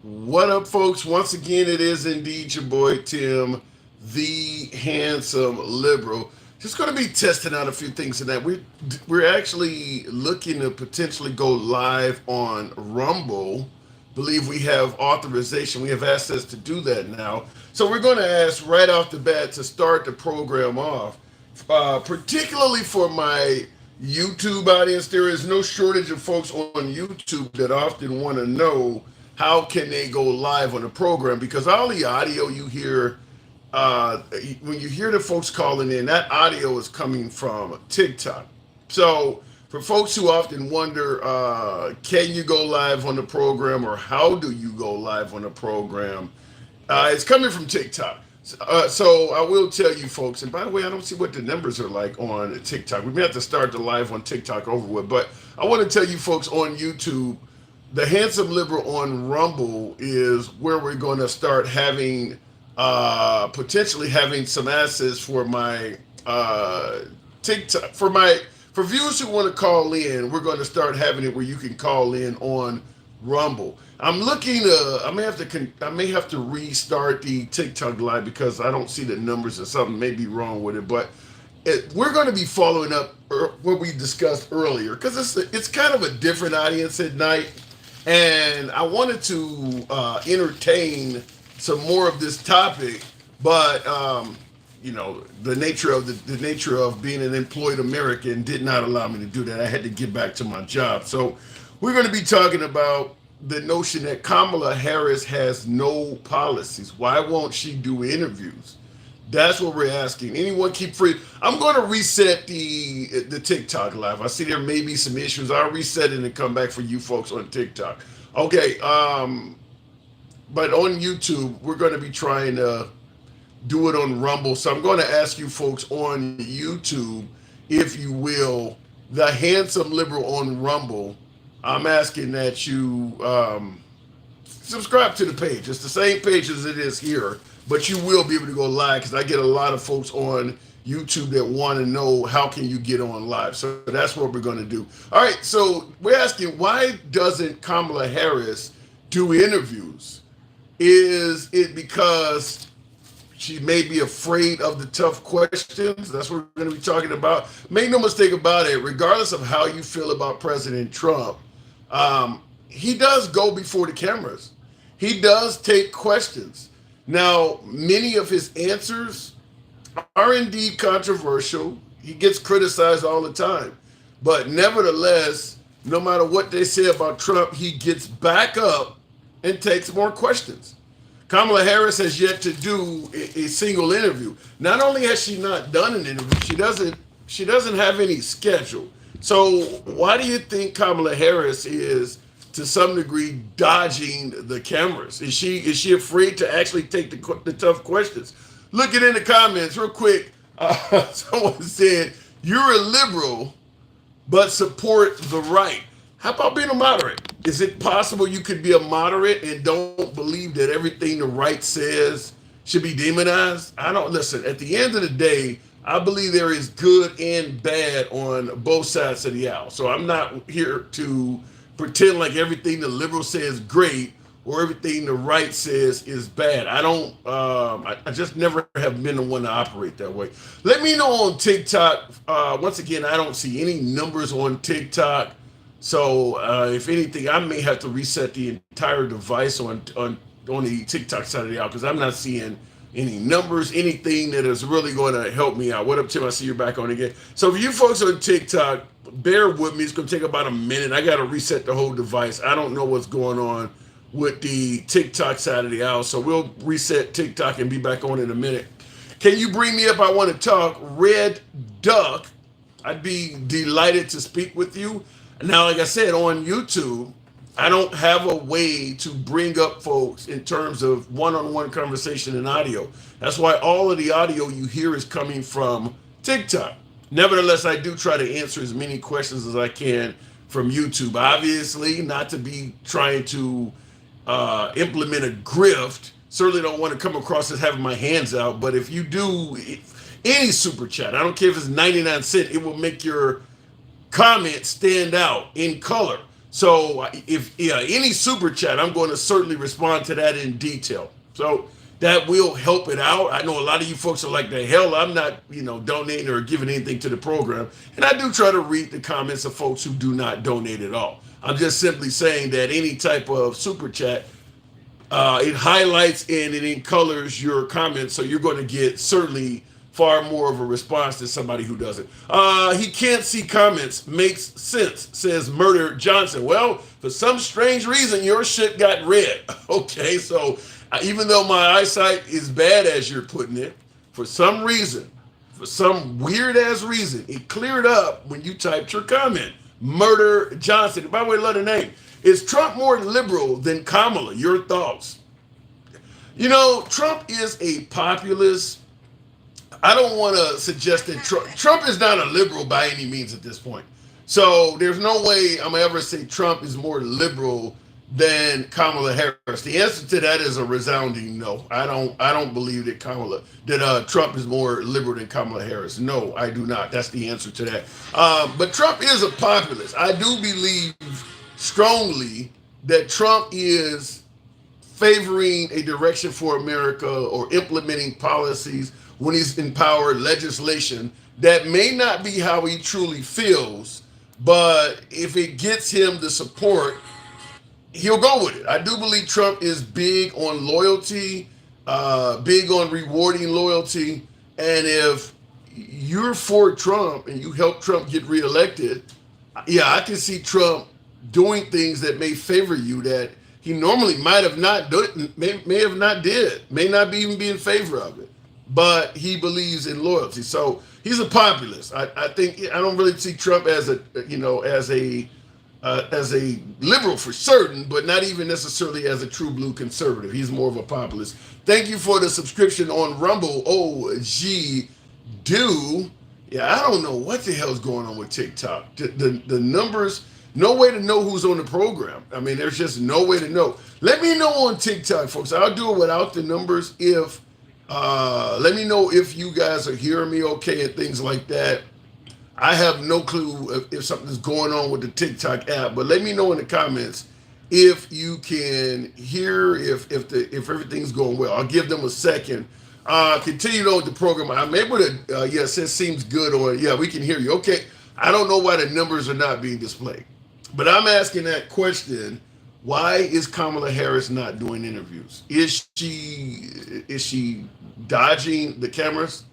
What up, folks? Once again, it is indeed your boy Tim, the handsome liberal. Just going to be testing out a few things tonight. We're actually looking to potentially go live on Rumble. Believe we have authorization. We have access to do that now. So we're going to ask right off the bat to start the program off, particularly for my YouTube audience. There is no shortage of folks on YouTube that often want to know how can they go live on the program, because all the audio you hear, when you hear the folks calling in, that audio is coming from TikTok. So for folks who often wonder, can you go live on the program, or how do you go live on the program, it's coming from TikTok. So I will tell you folks, and by the way, I don't see what the numbers are like on TikTok. We may have to start the live on TikTok over with, but I want to tell you folks on YouTube, the handsome liberal on Rumble is where we're going to start having, potentially having some access for my TikTok, for viewers who want to call in. We're going to start having it where you can call in on Rumble. I'm looking to. I may have to restart the TikTok live because I don't see the numbers, or something may be wrong with it. But we're going to be following up what we discussed earlier, because it's kind of a different audience at night, and I wanted to entertain some more of this topic, but the nature of being an employed American did not allow me to do that. I had to get back to my job. So we're going to be talking about the notion that Kamala Harris has no policies. Why won't she do interviews? That's what we're asking. Anyone keep free. I'm going to reset the TikTok live. I see there may be some issues. I'll reset it and come back for you folks on TikTok. Okay. But on YouTube, we're going to be trying to do it on Rumble. So I'm going to ask you folks on YouTube, if you will, the handsome liberal on Rumble. I'm asking that you subscribe to the page. It's the same page as it is here, but you will be able to go live, because I get a lot of folks on YouTube that want to know how can you get on live. So that's what we're going to do. All right, so we're asking, why doesn't Kamala Harris do interviews? Is it because she may be afraid of the tough questions? That's what we're going to be talking about. Make no mistake about it, regardless of how you feel about President Trump, he does go before the cameras. He does take questions. Now, many of his answers are indeed controversial. He gets criticized all the time. But nevertheless, no matter what they say about Trump, he gets back up and takes more questions. Kamala Harris has yet to do a single interview. Not only has she not done an interview, she doesn't have any schedule. So why do you think Kamala Harris is, to some degree, dodging the cameras? Is she afraid to actually take the tough questions? Look it in the comments real quick. Someone said, "You're a liberal, but support the right." How about being a moderate? Is it possible you could be a moderate and don't believe that everything the right says should be demonized? I don't listen. At the end of the day, I believe there is good and bad on both sides of the aisle. So I'm not here to pretend like everything the liberal says is great or everything the right says is bad. I don't. I just never have been the one to operate that way. Let me know on TikTok. Once again, I don't see any numbers on TikTok. So if anything, I may have to reset the entire device on the TikTok side of the aisle, because I'm not seeing any numbers, anything that is really going to help me out. What up, Tim? I see you're back on again. So for you folks on TikTok, bear with me. It's going to take about a minute. I got to reset the whole device. I don't know what's going on with the TikTok side of the aisle. So we'll reset TikTok and be back on in a minute. Can you bring me up? I want to talk. Red Duck, I'd be delighted to speak with you. Now, like I said, on YouTube, I don't have a way to bring up folks in terms of one-on-one conversation and audio. That's why all of the audio you hear is coming from TikTok. Nevertheless, I do try to answer as many questions as I can from YouTube. Obviously, not to be trying to implement a grift. Certainly don't want to come across as having my hands out. But if you do any super chat, I don't care if it's 99 cents, it will make your comment stand out in color. So if any super chat, I'm going to certainly respond to that in detail. So that will help it out. I know a lot of you folks are like, the hell, I'm not, donating or giving anything to the program. And I do try to read the comments of folks who do not donate at all. I'm just simply saying that any type of super chat, it highlights and it colors your comments, so you're going to get certainly far more of a response than somebody who doesn't. He can't see comments. Makes sense, says Murder Johnson. Well, for some strange reason, your shit got read. Okay, so even though my eyesight is bad, as you're putting it, for some reason, for some weird ass reason, it cleared up when you typed your comment. Murder Johnson. By the way, love the name. Is Trump more liberal than Kamala? Your thoughts? Trump is a populist. I don't want to suggest that Trump is not a liberal by any means at this point. So there's no way I'm gonna ever say Trump is more liberal than Kamala Harris. The answer to that is a resounding no. I don't believe that Trump is more liberal than Kamala Harris. No, I do not. That's the answer to that. But Trump is a populist. I do believe strongly that Trump is favoring a direction for America or implementing policies when he's in power, legislation that may not be how he truly feels, but if it gets him the support, he'll go with it. I do believe Trump is big on loyalty, big on rewarding loyalty, and if you're for Trump and you help Trump get reelected, yeah, I can see Trump doing things that may favor you that he normally might have not done, may have not did, may not be even be in favor of it, but he believes in loyalty. So he's a populist. I think I don't really see Trump as a liberal for certain, but not even necessarily as a true blue conservative. He's more of a populist. Thank you for the subscription on Rumble. OG do. Yeah, I don't know what the hell's going on with TikTok. The numbers, no way to know who's on the program. I mean, there's just no way to know. Let me know on TikTok, folks. I'll do it without the numbers if let me know if you guys are hearing me okay and things like that. I have no clue if something's going on with the TikTok app, but let me know in the comments if you can hear, if everything's going well. I'll give them a second. Continue on with the program. I'm able to, yes, it seems good, or yeah, we can hear you. Okay, I don't know why the numbers are not being displayed, but I'm asking that question. Why is Kamala Harris not doing interviews? Is she dodging the cameras?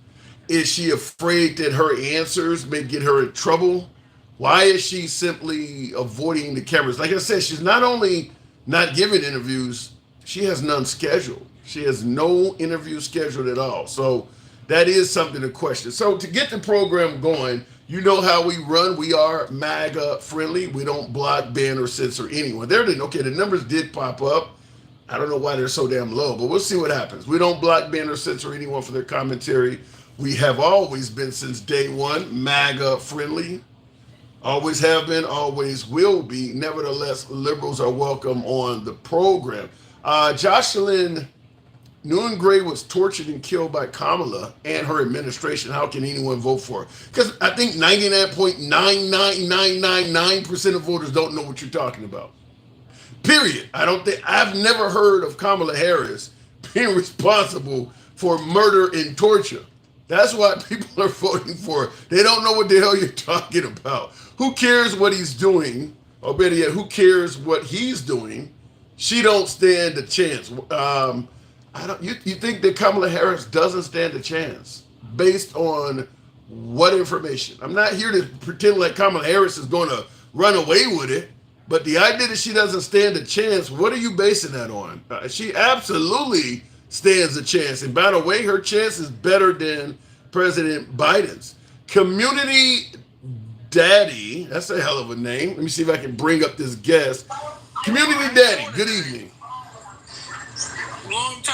Is she afraid that her answers may get her in trouble? Why is she simply avoiding the cameras? Like I said, she's not only not giving interviews, she has none scheduled. She has no interview scheduled at all. So that is something to question. So to get the program going, you know how we run. We are MAGA friendly. We don't block, ban, or censor anyone. Okay, the numbers did pop up. I don't know why they're so damn low, but we'll see what happens. We don't block, ban, or censor anyone for their commentary. We have always been, since day one, MAGA friendly. Always have been, always will be. Nevertheless, liberals are welcome on the program. Jocelyn Noongray was tortured and killed by Kamala and her administration. How can anyone vote for her? Because I think 99.99999% of voters don't know what you're talking about. Period. I've never heard of Kamala Harris being responsible for murder and torture. That's why people are voting for her. They don't know what the hell you're talking about. Who cares what he's doing? Or better yet, who cares what he's doing? She don't stand a chance. You think that Kamala Harris doesn't stand a chance based on what information? I'm not here to pretend like Kamala Harris is going to run away with it, but the idea that she doesn't stand a chance, what are you basing that on? She absolutely stands a chance. And by the way, her chance is better than President Biden's. Community Daddy, that's a hell of a name. Let me see if I can bring up this guest. Community Daddy, good evening. Long time.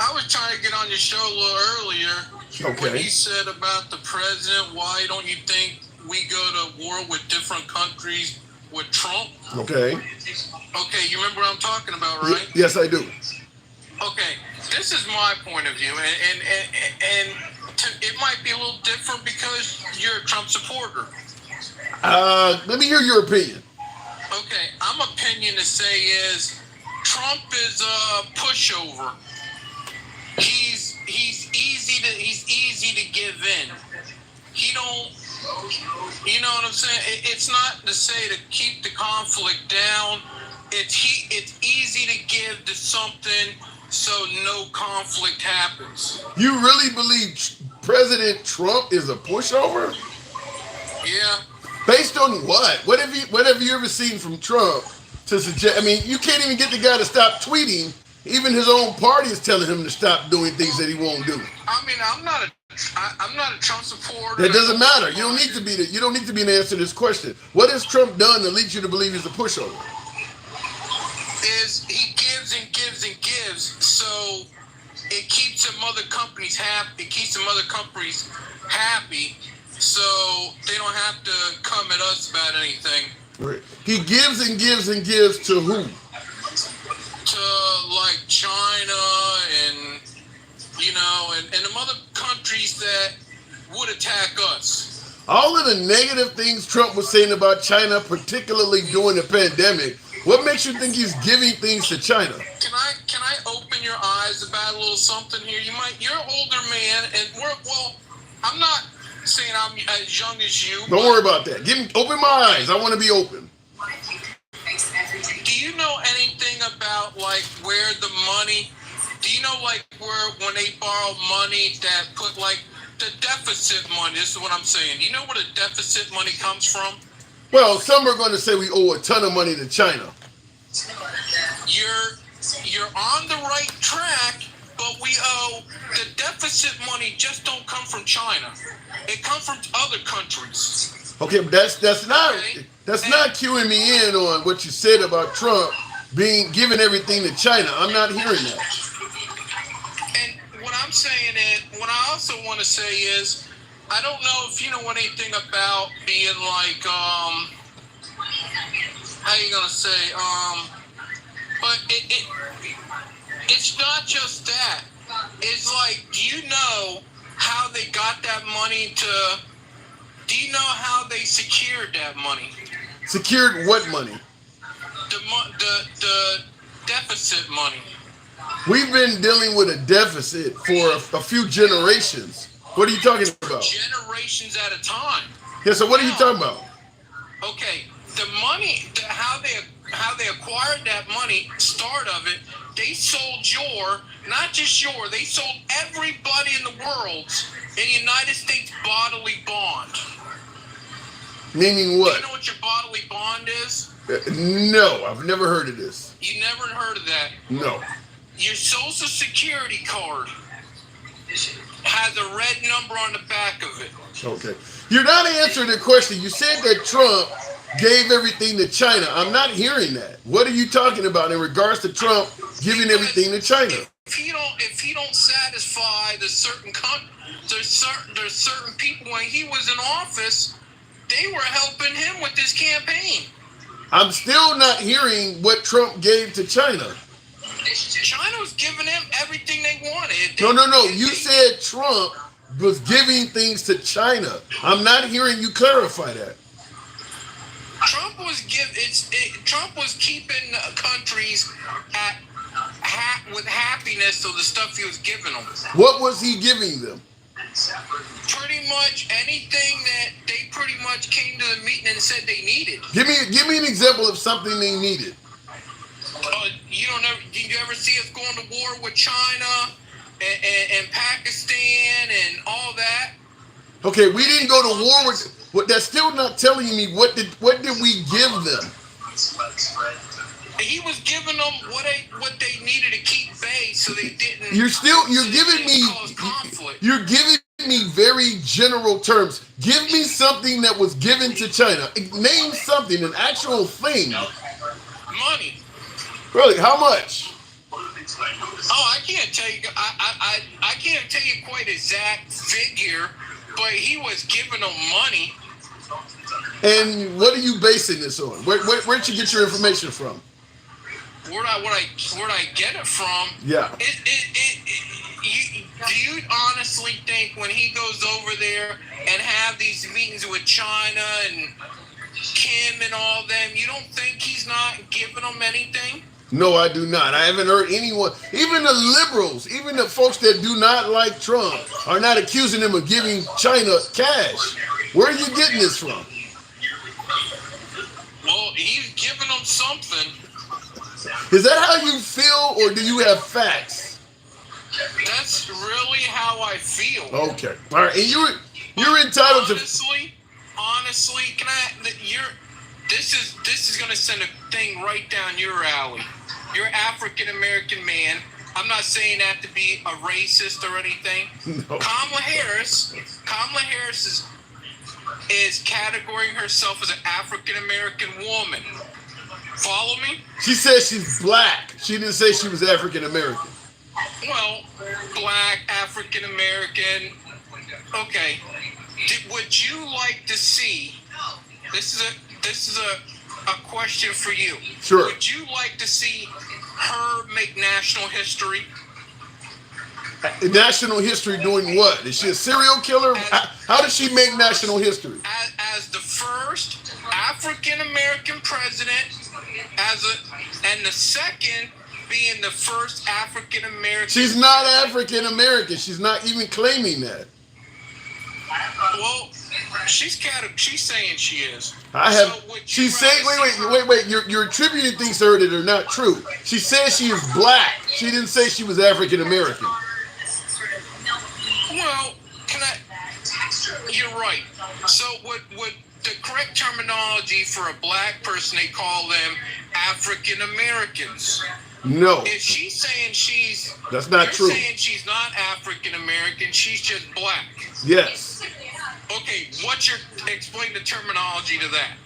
I was trying to get on your show a little earlier. Okay. When you said about the president, why don't you think we go to war with different countries with Trump? Okay. Okay, you remember what I'm talking about, right? Yes, I do. Okay, this is my point of view, and it might be a little different because you're a Trump supporter. Let me hear your opinion. Okay, I'm opinion to say is Trump is a pushover. He's easy to give in. He don't, you know what I'm saying? It's not to say to keep the conflict down. It's easy to give to something so no conflict happens. You really believe President Trump is a pushover? Yeah. Based on what? What have you ever seen from Trump to suggest? I mean, you can't even get the guy to stop tweeting. Even his own party is telling him to stop doing things that he won't do. I mean, I'm not a Trump supporter. That doesn't matter. You don't need to be you don't need to be an answer to this question. What has Trump done that leads you to believe he's a pushover? Is he gives and gives and gives, so it keeps some other companies happy. It keeps some other companies happy, so they don't have to come at us about anything. Right. He gives and gives and gives to who? To like China and and the other countries that would attack us. All of the negative things Trump was saying about China, particularly during the pandemic, what makes you think he's giving things to China? Can I open your eyes about a little something here? You're an older man, and I'm not saying I'm as young as you. Don't worry about that. Open my eyes. I want to be open. Do you know anything about like where the money? Do you know like where when they borrow money that put like the deficit money? This is what I'm saying. Do you know where the deficit money comes from? Well, some are going to say we owe a ton of money to China. You're on the right track, but we owe the deficit money just don't come from China. It comes from other countries. Okay, but that's not cueing me in on what you said about Trump giving everything to China. I'm not hearing that. And what I'm saying is, what I also want to say is, I don't know if you know anything about being like, how you gonna say, but it's not just that. It's like, do you know how they got that money do you know how they secured that money? Secured what money? The deficit money. We've been dealing with a deficit for a few generations. What are you talking about? Generations at a time. Yeah, so what are you talking about? Okay, the money, how they acquired that money, start of it, they sold not just they sold everybody in the world in the United States bodily bond. Meaning what? Do you know what your bodily bond is? No, I've never heard of this. You never heard of that? No. Your social security card has a red number on the back of it. Okay. You're not answering the question. You said that Trump gave everything to China. I'm not hearing that. What are you talking about in regards to Trump giving everything to China? If he don't satisfy there's certain people when he was in office, they were helping him with this campaign. I'm still not hearing what Trump gave to China. China was giving them everything they wanted. No. You said Trump was giving things to China. I'm not hearing you clarify that. Trump was keeping countries with happiness of the stuff he was giving them. What was he giving them? Pretty much anything that they pretty much came to the meeting and said they needed. Give me an example of something they needed. Did you ever see us going to war with China and Pakistan and all that? Okay, we didn't go to war with. That's still not telling me what did we give them. He was giving them what they needed to keep base, so they didn't. You're giving me very general terms. Give me something that was given to China. Name something, an actual thing. Money. Really? How much? Oh, I can't tell you. I can't tell you quite exact figure, but he was giving them money. And what are you basing this on? Where'd you get your information from? Where'd I get it from? Yeah. Do you honestly think when he goes over there and have these meetings with China and Kim and all them, you don't think he's not giving them anything? No, I do not. I haven't heard anyone, even the liberals, even the folks that do not like Trump, are not accusing him of giving China cash. Where are you getting this from? Well, he's giving them something. Is that how you feel, or do you have facts? That's really how I feel. Okay, all right, and you're entitled to. Honestly, can I? This is gonna send a thing right down your alley. You're an African American man. I'm not saying that to be a racist or anything. No. Kamala Harris is categorizing herself as an African American woman. Follow me? She said she's black. She didn't say she was African American. Well, black, African American. Okay. Would you like to see? This is a question for you. Sure. Would you like to see her make national history? National history doing what? Is she a serial killer? How does she make national history? As the first African American president, and the second being the first African American. She's not African American. She's not even claiming that. Well, she's saying she is. She's saying. Wait. You're attributing things to her that are not true. She said she is black. She didn't say she was African American. Well, you're right. So would the correct terminology for a black person, they call them African Americans? No. If she's saying that's not true. You're saying she's not African American, she's just black. Yes. Okay, explain the terminology to that?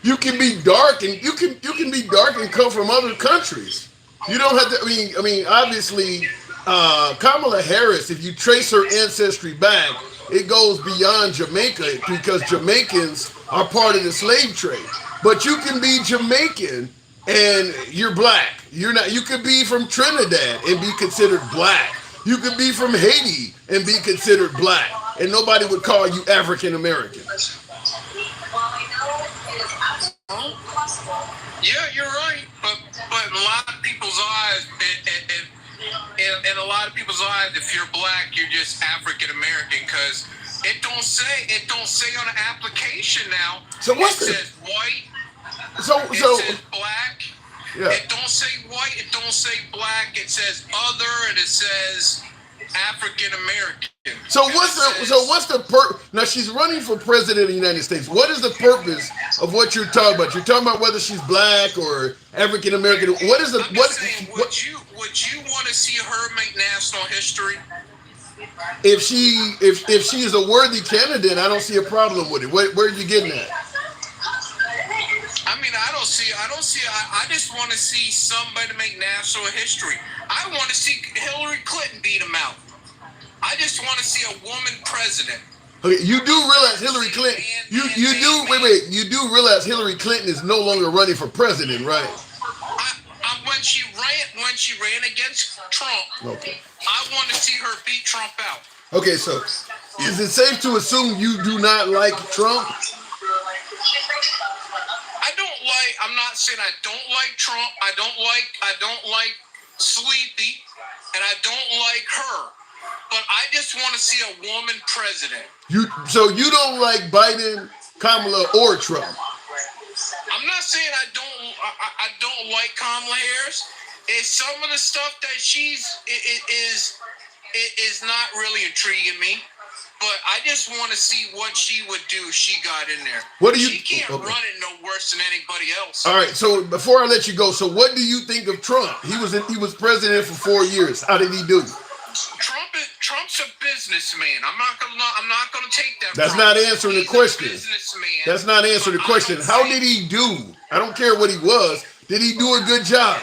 You can be dark and you can be dark and come from other countries. You don't have to. I mean, obviously, Kamala Harris. If you trace her ancestry back, it goes beyond Jamaica because Jamaicans are part of the slave trade. But you can be Jamaican and you're black. You're not. You could be from Trinidad and be considered black. You could be from Haiti and be considered black, and nobody would call you African American. Yeah, you're right. But in a lot of people's eyes, in a lot of people's eyes, if you're black, you're just African American because it don't say on the application now. So it says white. It says black. Yeah. It don't say white. It don't say black. It says other, and it says African American. So what's the now she's running for president of the United States. What is the purpose of what you're talking about? You're talking about whether she's black or African American. What is the saying, would you want to see her make national history? If she is a worthy candidate, I don't see a problem with it. Where are you getting at? I mean, I just want to see somebody make national history. I want to see Hillary Clinton beat him out. I just want to see a woman president. Okay, you do realize Hillary Clinton. You do realize Hillary Clinton is no longer running for president, right? When she ran against Trump, okay. I want to see her beat Trump out. Okay, so is it safe to assume you do not like Trump? I'm not saying I don't like Trump. I don't like Sleepy, and I don't like her. But I just want to see a woman president. So you don't like Biden, Kamala, or Trump? I'm not saying I don't like Kamala Harris. It's some of the stuff that is not really intriguing me. But I just want to see what she would do if she got in there. She can't run it no worse than anybody else. All right, so before I let you go, so what do you think of Trump? He was president for 4 years. How did he do? Trump's a businessman. I'm not gonna take that. That's not answering the question. Businessman. That's not answering the question. How did he do? I don't care what he was. Did he do a good job?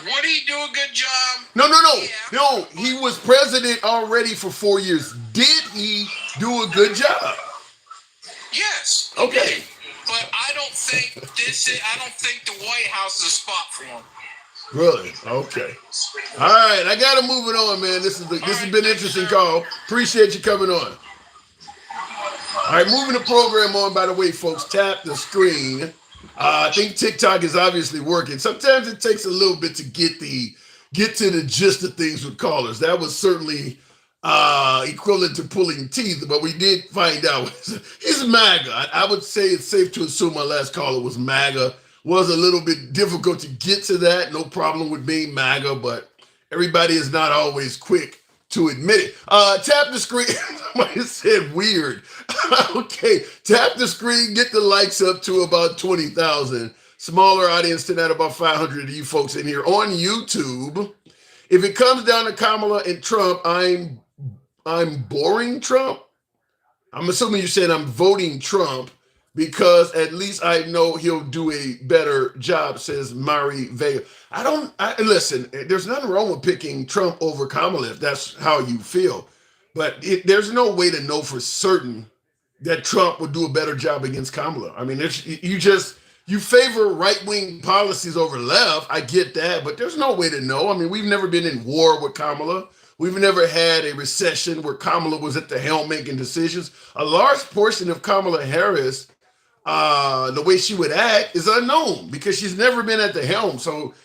Would he do a good job? No. Yeah. No, he was president already for 4 years. Did he do a good job? Yes. Okay. But I don't think the White House is a spot for him. Really? Okay. All right, I gotta move it on, man. This has been an interesting call. Appreciate you coming on. All right, moving the program on. By the way, folks, tap the screen. I think TikTok is obviously working. Sometimes it takes a little bit to get to the gist of things with callers. That was certainly equivalent to pulling teeth, but we did find out he's MAGA. I would say it's safe to assume my last caller was MAGA. Was a little bit difficult to get to that. No problem with being MAGA, but everybody is not always quick to admit it. Tap the screen. Somebody said weird. Okay, tap the screen, get the likes up to about 20,000. Smaller audience tonight, about 500 of you folks in here on YouTube. If it comes down to Kamala and Trump, I'm boring Trump. I'm assuming you said I'm voting Trump because at least I know he'll do a better job, says Mari Vega. Listen, there's nothing wrong with picking Trump over Kamala if that's how you feel. But there's no way to know for certain that Trump would do a better job against Kamala. I mean, you favor right-wing policies over left. I get that, but there's no way to know. I mean, we've never been in war with Kamala. We've never had a recession where Kamala was at the helm making decisions. A large portion of Kamala Harris, the way she would act is unknown because she's never been at the helm. So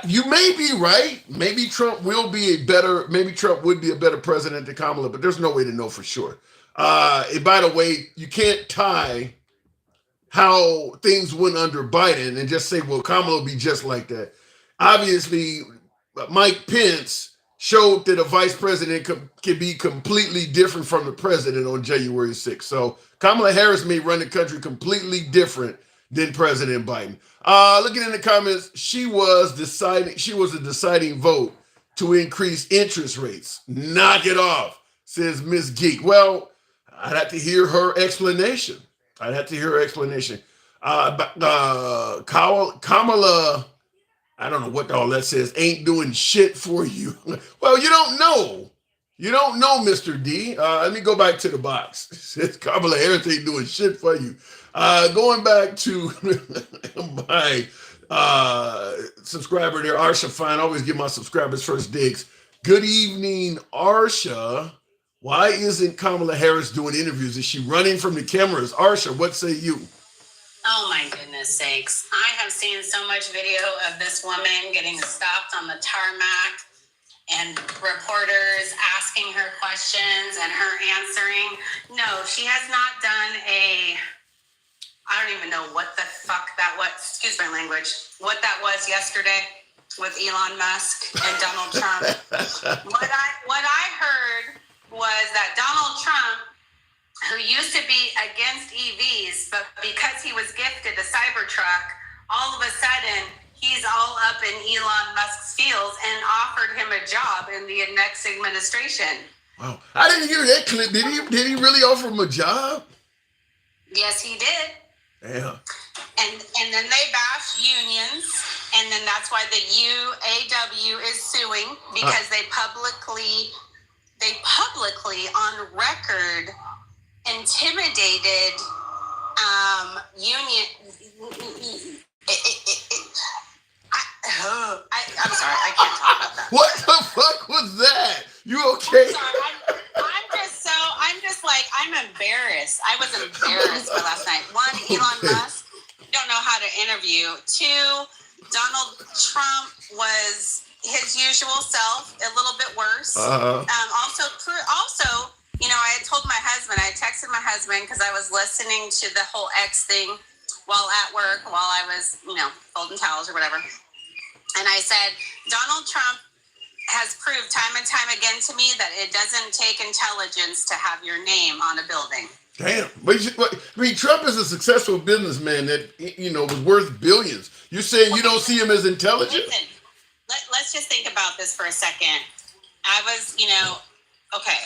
you may be right. Maybe Trump would be a better president than Kamala, but there's no way to know for sure. And by the way, you can't tie how things went under Biden and just say, well, Kamala will be just like that. Obviously, Mike Pence showed that a vice president can be completely different from the president on January 6th. So Kamala Harris may run the country completely different than President Biden. Looking in the comments, she was a deciding vote to increase interest rates. Knock it off, says Miss Geek. Well, I'd have to hear her explanation. Kamala, I don't know what all that says, ain't doing shit for you. Well, you don't know. You don't know, Mr. D. Let me go back to the box. It says Kamala Harris ain't doing shit for you. Going back to my subscriber there, Arsha Fine. I always give my subscribers first digs. Good evening, Arsha. Why isn't Kamala Harris doing interviews? Is she running from the cameras? Arsha, what say you? Oh my goodness sakes. I have seen so much video of this woman getting stopped on the tarmac and reporters asking her questions and her answering. No, she has not done I don't even know what the fuck that was, excuse my language, what that was yesterday with Elon Musk and Donald Trump. What I heard was that Donald Trump, who used to be against EVs, but because he was gifted a Cybertruck, all of a sudden he's all up in Elon Musk's fields and offered him a job in the next administration. Wow, I didn't hear that clip. Did he really offer him a job? Yes, he did. Yeah. And then they bash unions, and then that's why the UAW is suing because they publicly on record intimidated union. I'm sorry, I can't talk about that. What the fuck was that? You okay? I'm sorry, I'm embarrassed. I was embarrassed for last night. One, Elon Musk don't know how to interview. Two, Donald Trump was his usual self, a little bit worse. Also, you know, I had told my husband, I texted my husband because I was listening to the whole X thing while at work, while I was, you know, folding towels or whatever. And I said, Donald Trump has proved time and time again to me that it doesn't take intelligence to have your name on a building. Damn. But Trump is a successful businessman that, you know, was worth billions. You're saying you don't see him as intelligent? Listen, let's just think about this for a second. I was, you know, okay.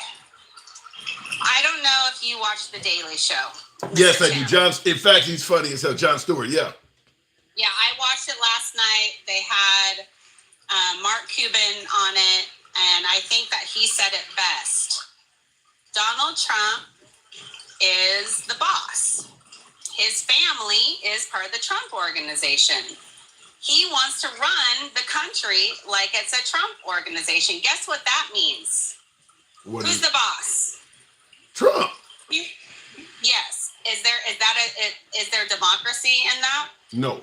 I don't know if you watched The Daily Show. Yes, I do. In fact, he's funny as hell. Jon Stewart, yeah. Yeah, I watched it last night. They had Mark Cuban on it, and I think that he said it best. Donald Trump is the boss. His family is part of the Trump organization. He wants to run the country like it's a Trump organization. Guess what that means? Who's the boss? Trump. Yes. Is there democracy in that? No.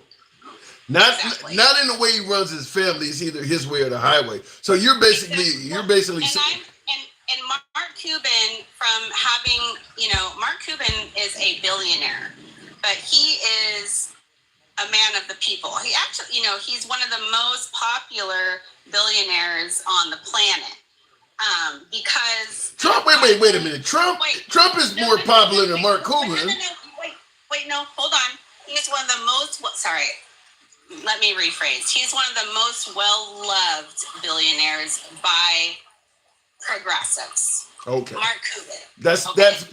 Not Exactly. not in the way he runs his family. It's either his way or the highway. So you're basically and Mark Cuban, from having, Mark Cuban is a billionaire, but he is a man of the people. He actually, he's one of the most popular billionaires on the planet. Because Trump. Wait a minute. Trump is more popular than Mark Cuban. No, hold on. He's one of the most. Sorry, let me rephrase. He's one of the most well-loved billionaires by progressives. Okay. Mark Cuban.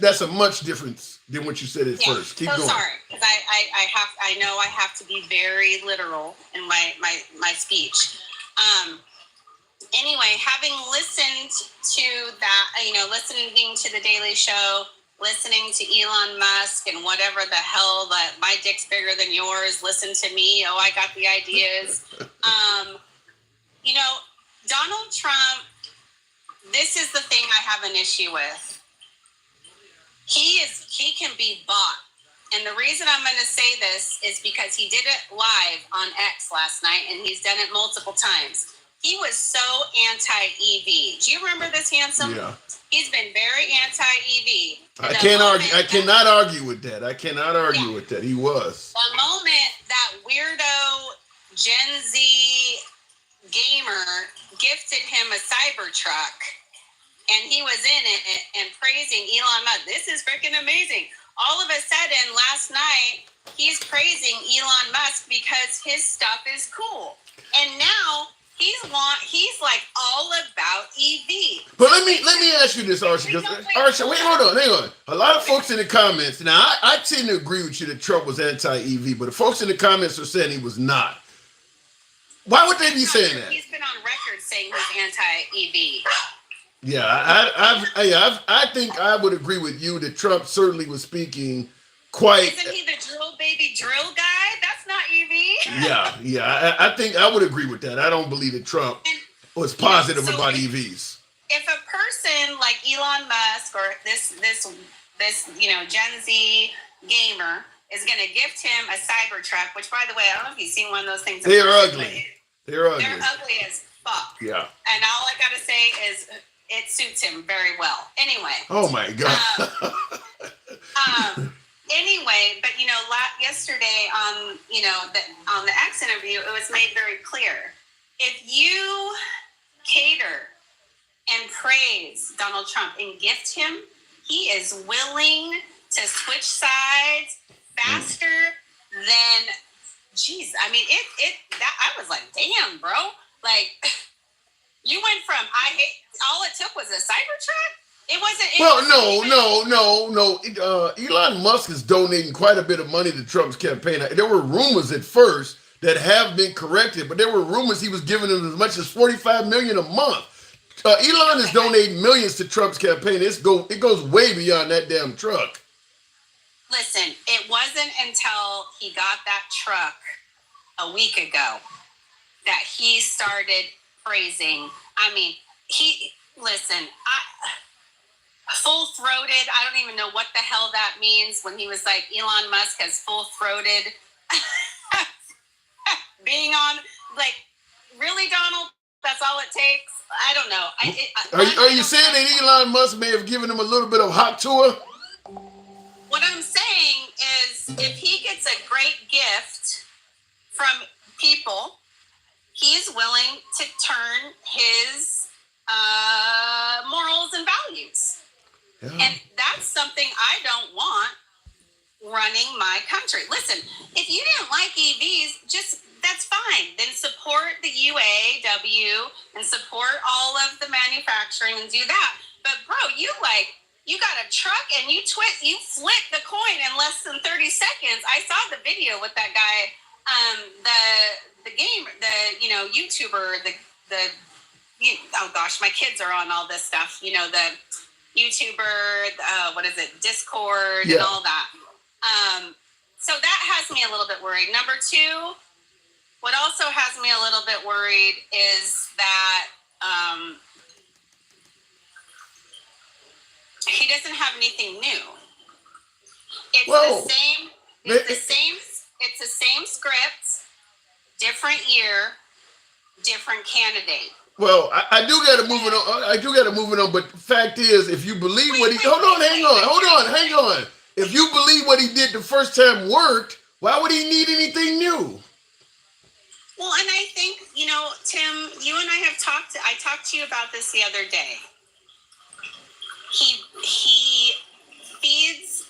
That's a much difference than what you said at first. Keep going. Sorry, because I have to be very literal in my speech. Anyway, having listened to that, listening to the Daily Show, listening to Elon Musk and whatever the hell, that my dick's bigger than yours, listen to me, I got the ideas. Donald Trump, this is the thing I have an issue with. He can be bought. And the reason I'm going to say this is because he did it live on X last night, and he's done it multiple times. He was so anti-EV. Do you remember this, Handsome? Yeah. He's been very anti-EV. I cannot argue with that. I cannot argue with that. He was. The moment that weirdo Gen Z gamer gifted him a Cybertruck, and he was in it and praising Elon Musk. This is freaking amazing. All of a sudden, last night, he's praising Elon Musk because his stuff is cool. And now he's like all about EV. But let me ask you this, Archie. Archie, wait, hold on, hang on. A lot of folks in the comments. Now, I tend to agree with you that Trump was anti-EV, but the folks in the comments are saying he was not. Why would they be saying that? He's been on record saying he's anti-EV. Yeah, I think I would agree with you that Trump certainly was speaking quite. Isn't he the drill baby drill guy? That's not EV. Yeah. I think I would agree with that. I don't believe that Trump was positive about EVs. If a person like Elon Musk or this Gen Z gamer is going to gift him a Cybertruck, which, by the way, I don't know if you've seen one of those things. They're ugly. They're ugly as fuck. Yeah. And all I got to say is it suits him very well. Anyway. Oh my God. Anyway, but yesterday on the X interview, it was made very clear. If you cater and praise Donald Trump and gift him, he is willing to switch sides faster than. Jeez, I mean, I was like, damn, bro. Like, you went from all it took was a Cybertruck. It wasn't. No. Elon Musk is donating quite a bit of money to Trump's campaign. There were rumors at first that have been corrected, but there were rumors he was giving them as much as $45 million a month. Elon is donating millions to Trump's campaign. It goes way beyond that damn truck. Listen, it wasn't until he got that truck a week ago that he started praising. I mean, full-throated. I don't even know what the hell that means when he was like, Elon Musk has full-throated being on, like, really, Donald? That's all it takes? I don't know. Are you saying that Elon Musk may have given him a little bit of hot tour? What I'm saying is, if he gets a great gift from people, he's willing to turn his morals and values. Yeah. And that's something I don't want running my country. Listen, if you didn't like EVs, that's fine. Then support the UAW and support all of the manufacturing and do that. But bro, you got a truck and you flip the coin in less than 30 seconds. I saw the video with that guy, the gamer, the YouTuber, oh gosh, my kids are on all this stuff. The YouTuber, what is it, Discord and all that. So that has me a little bit worried. Number two, what also has me a little bit worried is that he doesn't have anything new. It's Well, the same. It's the same. It's the same script, different year, different candidate. well, I do got to move it on. I do got to move it on. But the fact is, if you believe what he, hang on. If you believe what he did the first time worked, why would he need anything new? Well, and I think, Tim, you and I have talked. I talked to you about this the other day. He feeds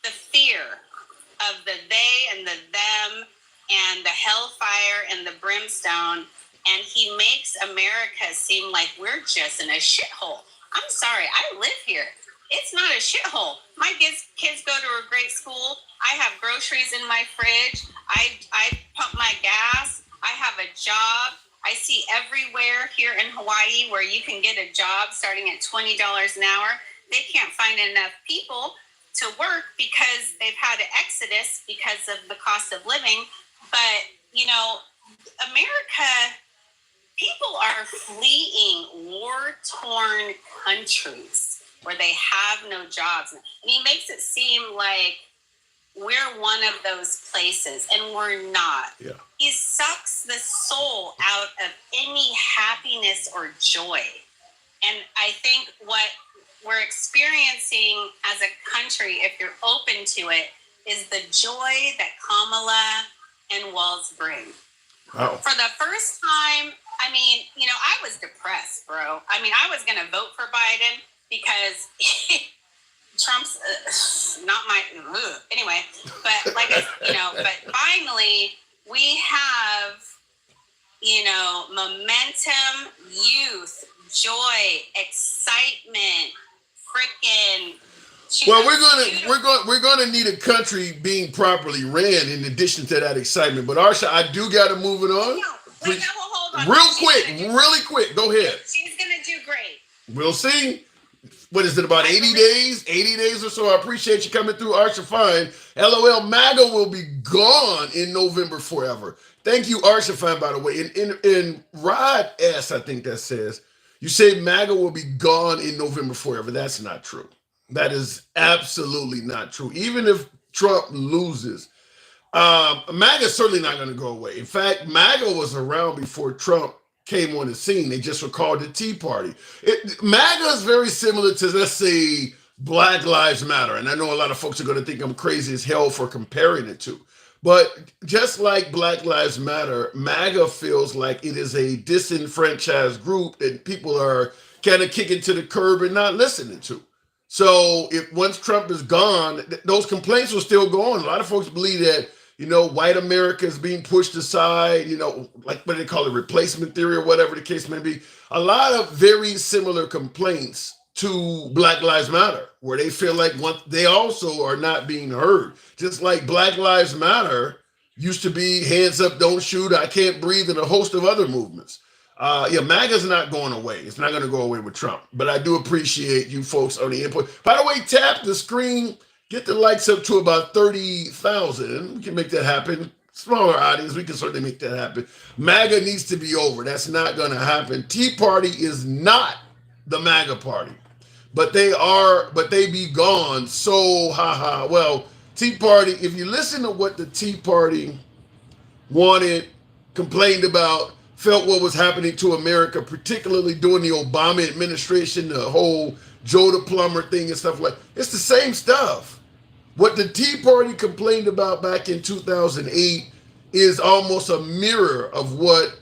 the fear of the they and the them and the hellfire and the brimstone, and he makes America seem like we're just in a shithole. I'm sorry, I live here. It's not a shithole. My kids go to a great school. I have groceries in my fridge. I pump my gas. I have a job. I see everywhere here in Hawaii where you can get a job starting at $20 an hour. They can't find enough people to work because they've had an exodus because of the cost of living. But, America, people are fleeing war-torn countries where they have no jobs. And he makes it seem like we're one of those places, and we're not. Yeah. He sucks the soul out of any happiness or joy. And I think what we're experiencing as a country, if you're open to it, is the joy that Kamala and Walz bring. Wow. For the first time, I was depressed, bro. I was going to vote for Biden because Trump's not my, anyway, but but finally we have, momentum, youth, joy, excitement, freaking. Well, we're gonna need a country being properly ran in addition to that excitement. But Arsha, I do gotta move it on. Hold on. Really quick. Go ahead. She's gonna do great. We'll see. What is it, about 80 days? 80 days or so. I appreciate you coming through, Arsha Fine. LOL, MAGA will be gone in November forever. Thank you, Arsha Fine, by the way. In Rod S, I think that says, you say MAGA will be gone in November forever. That's not true. That is absolutely not true. Even if Trump loses, MAGA is certainly not going to go away. In fact, MAGA was around before Trump came on the scene. They just were called the Tea Party. MAGA is very similar to, let's say, Black Lives Matter. And I know a lot of folks are going to think I'm crazy as hell for comparing the two. But just like Black Lives Matter, MAGA feels like it is a disenfranchised group that people are kind of kicking to the curb and not listening to. So if once Trump is gone, those complaints will still go on. A lot of folks believe that, white America is being pushed aside, like what they call it, replacement theory or whatever the case may be. A lot of very similar complaints to Black Lives Matter, where they feel like they also are not being heard. Just like Black Lives Matter used to be hands up, don't shoot, I can't breathe, and a host of other movements. MAGA's not going away. It's not going to go away with Trump. But I do appreciate you folks on the input. By the way, tap the screen. Get the likes up to about 30,000. We can make that happen. Smaller audience, we can certainly make that happen. MAGA needs to be over. That's not going to happen. Tea Party is not the MAGA party. But they be gone. So, well, Tea Party, if you listen to what the Tea Party wanted, complained about, felt what was happening to America, particularly during the Obama administration, the whole Joe the Plumber thing and stuff like that, it's the same stuff. What the Tea Party complained about back in 2008 is almost a mirror of what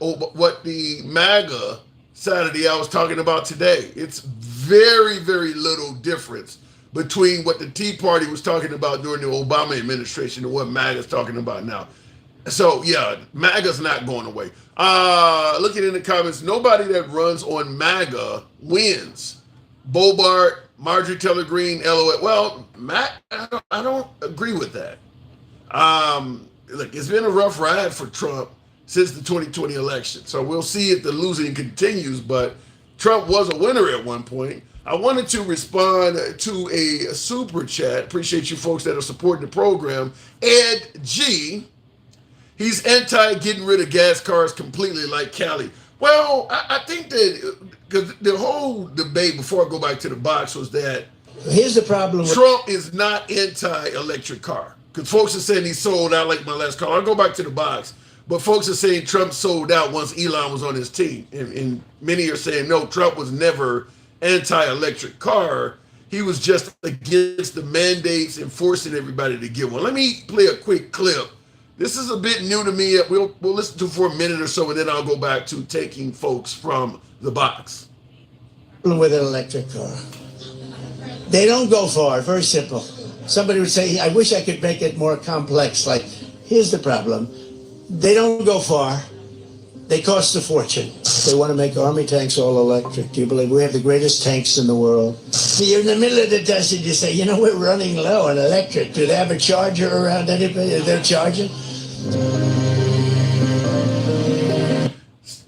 the MAGA side of the I was talking about today. It's very, very little difference between what the Tea Party was talking about during the Obama administration and what MAGA is talking about now. So yeah, MAGA's not going away. Looking in the comments, nobody that runs on MAGA wins. Bobart, Marjorie Taylor Greene, LOL. Well, I don't agree with that. Look, it's been a rough ride for Trump since the 2020 election. So we'll see if the losing continues, but Trump was a winner at one point. I wanted to respond to a super chat. Appreciate you folks that are supporting the program. Ed G, he's anti getting rid of gas cars completely like Cali. Well, I think that because the whole debate, before I go back to the box, was that Here's the problem with Trump is not anti-electric car. Because folks are saying he sold out like my last call. I'll go back to the box. But folks are saying Trump sold out once Elon was on his team. And many are saying, no, Trump was never anti-electric car. He was just against the mandates and forcing everybody to get one. Let me play a quick clip. This is a bit new to me. We'll listen to it for a minute or so, and then I'll go back to taking folks from the box. with an electric car. They don't go far. Very simple. Somebody would say, I wish I could make it more complex. Like, here's the problem. They don't go far. They cost a fortune. They want to make army tanks all electric. Do you believe we have the greatest tanks in the world? So you're in the middle of the desert, you say, you know, we're running low on electric. Do they have a charger around anybody? They're charging?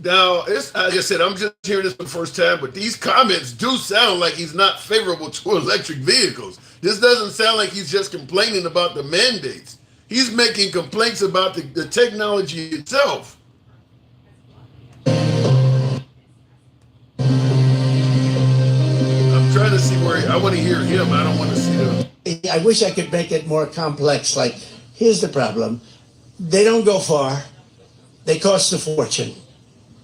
Now, like I said, I'm just hearing this for the first time, but these comments do sound like he's not favorable to electric vehicles. This doesn't sound like he's just complaining about the mandates. He's making complaints about the technology itself. I'm trying to see where I want to hear him. I don't want to see them. I wish I could make it more complex. Like, here's the problem. They don't go far. They cost a fortune.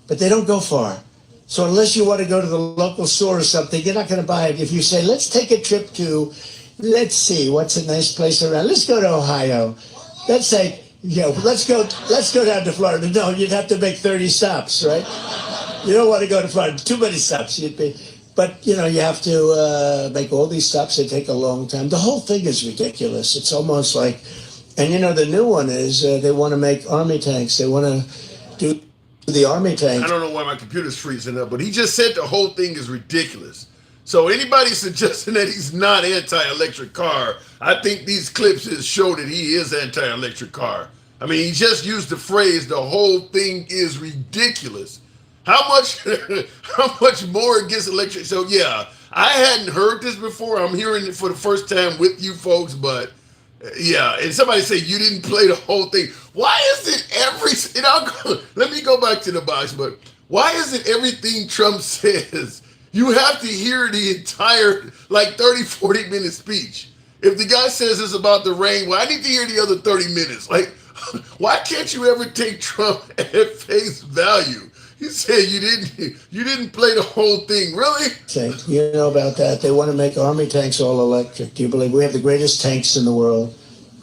But they don't go far. So unless you want to go to the local store or something, you're not going to buy it. If you say, let's take a trip to, let's see, what's a nice place around? Let's go to Ohio. Let's say, you know, let's go down to Florida. No, you'd have to make 30 stops, right? You don't want to go to Florida. Too many stops. But, you know, you have to make all these stops. They take a long time. The whole thing is ridiculous. It's almost like, and, you know, the new one is they want to make army tanks. They want to do the army tank. I don't know why my computer's freezing up, but he just said the whole thing is ridiculous. So anybody suggesting that he's not anti-electric car, I think these clips show that he is anti-electric car. I mean, he just used the phrase, the whole thing is ridiculous. How much more against electric? So yeah, I hadn't heard this before. I'm hearing it for the first time with you folks, but yeah, and somebody say you didn't play the whole thing. Why is it let me go back to the box, but why is it everything Trump says, you have to hear the entire, like 30, 40-minute speech? If the guy says it's about the rain, well, I need to hear the other 30 minutes. Like, why can't you ever take Trump at face value? You said you didn't play the whole thing, really? You know about that. They want to make army tanks all electric. Do you believe we have the greatest tanks in the world?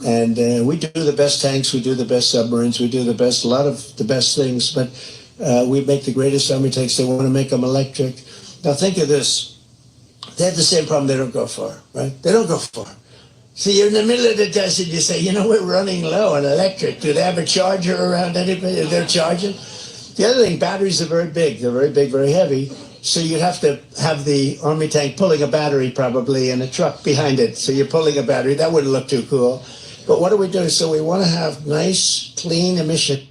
And we do the best tanks, we do the best submarines, we do a lot of the best things, but we make the greatest army tanks. They want to make them electric. Now think of this. They have the same problem. They don't go far, right? They don't go far. So you're in the middle of the desert, you say, you know, we're running low on electric. Do they have a charger around anybody? They're charging? The other thing, batteries are very big. They're very big, very heavy. So you'd have to have the army tank pulling a battery probably and a truck behind it. So you're pulling a battery. That wouldn't look too cool. But what do we do? So we want to have nice, clean emission.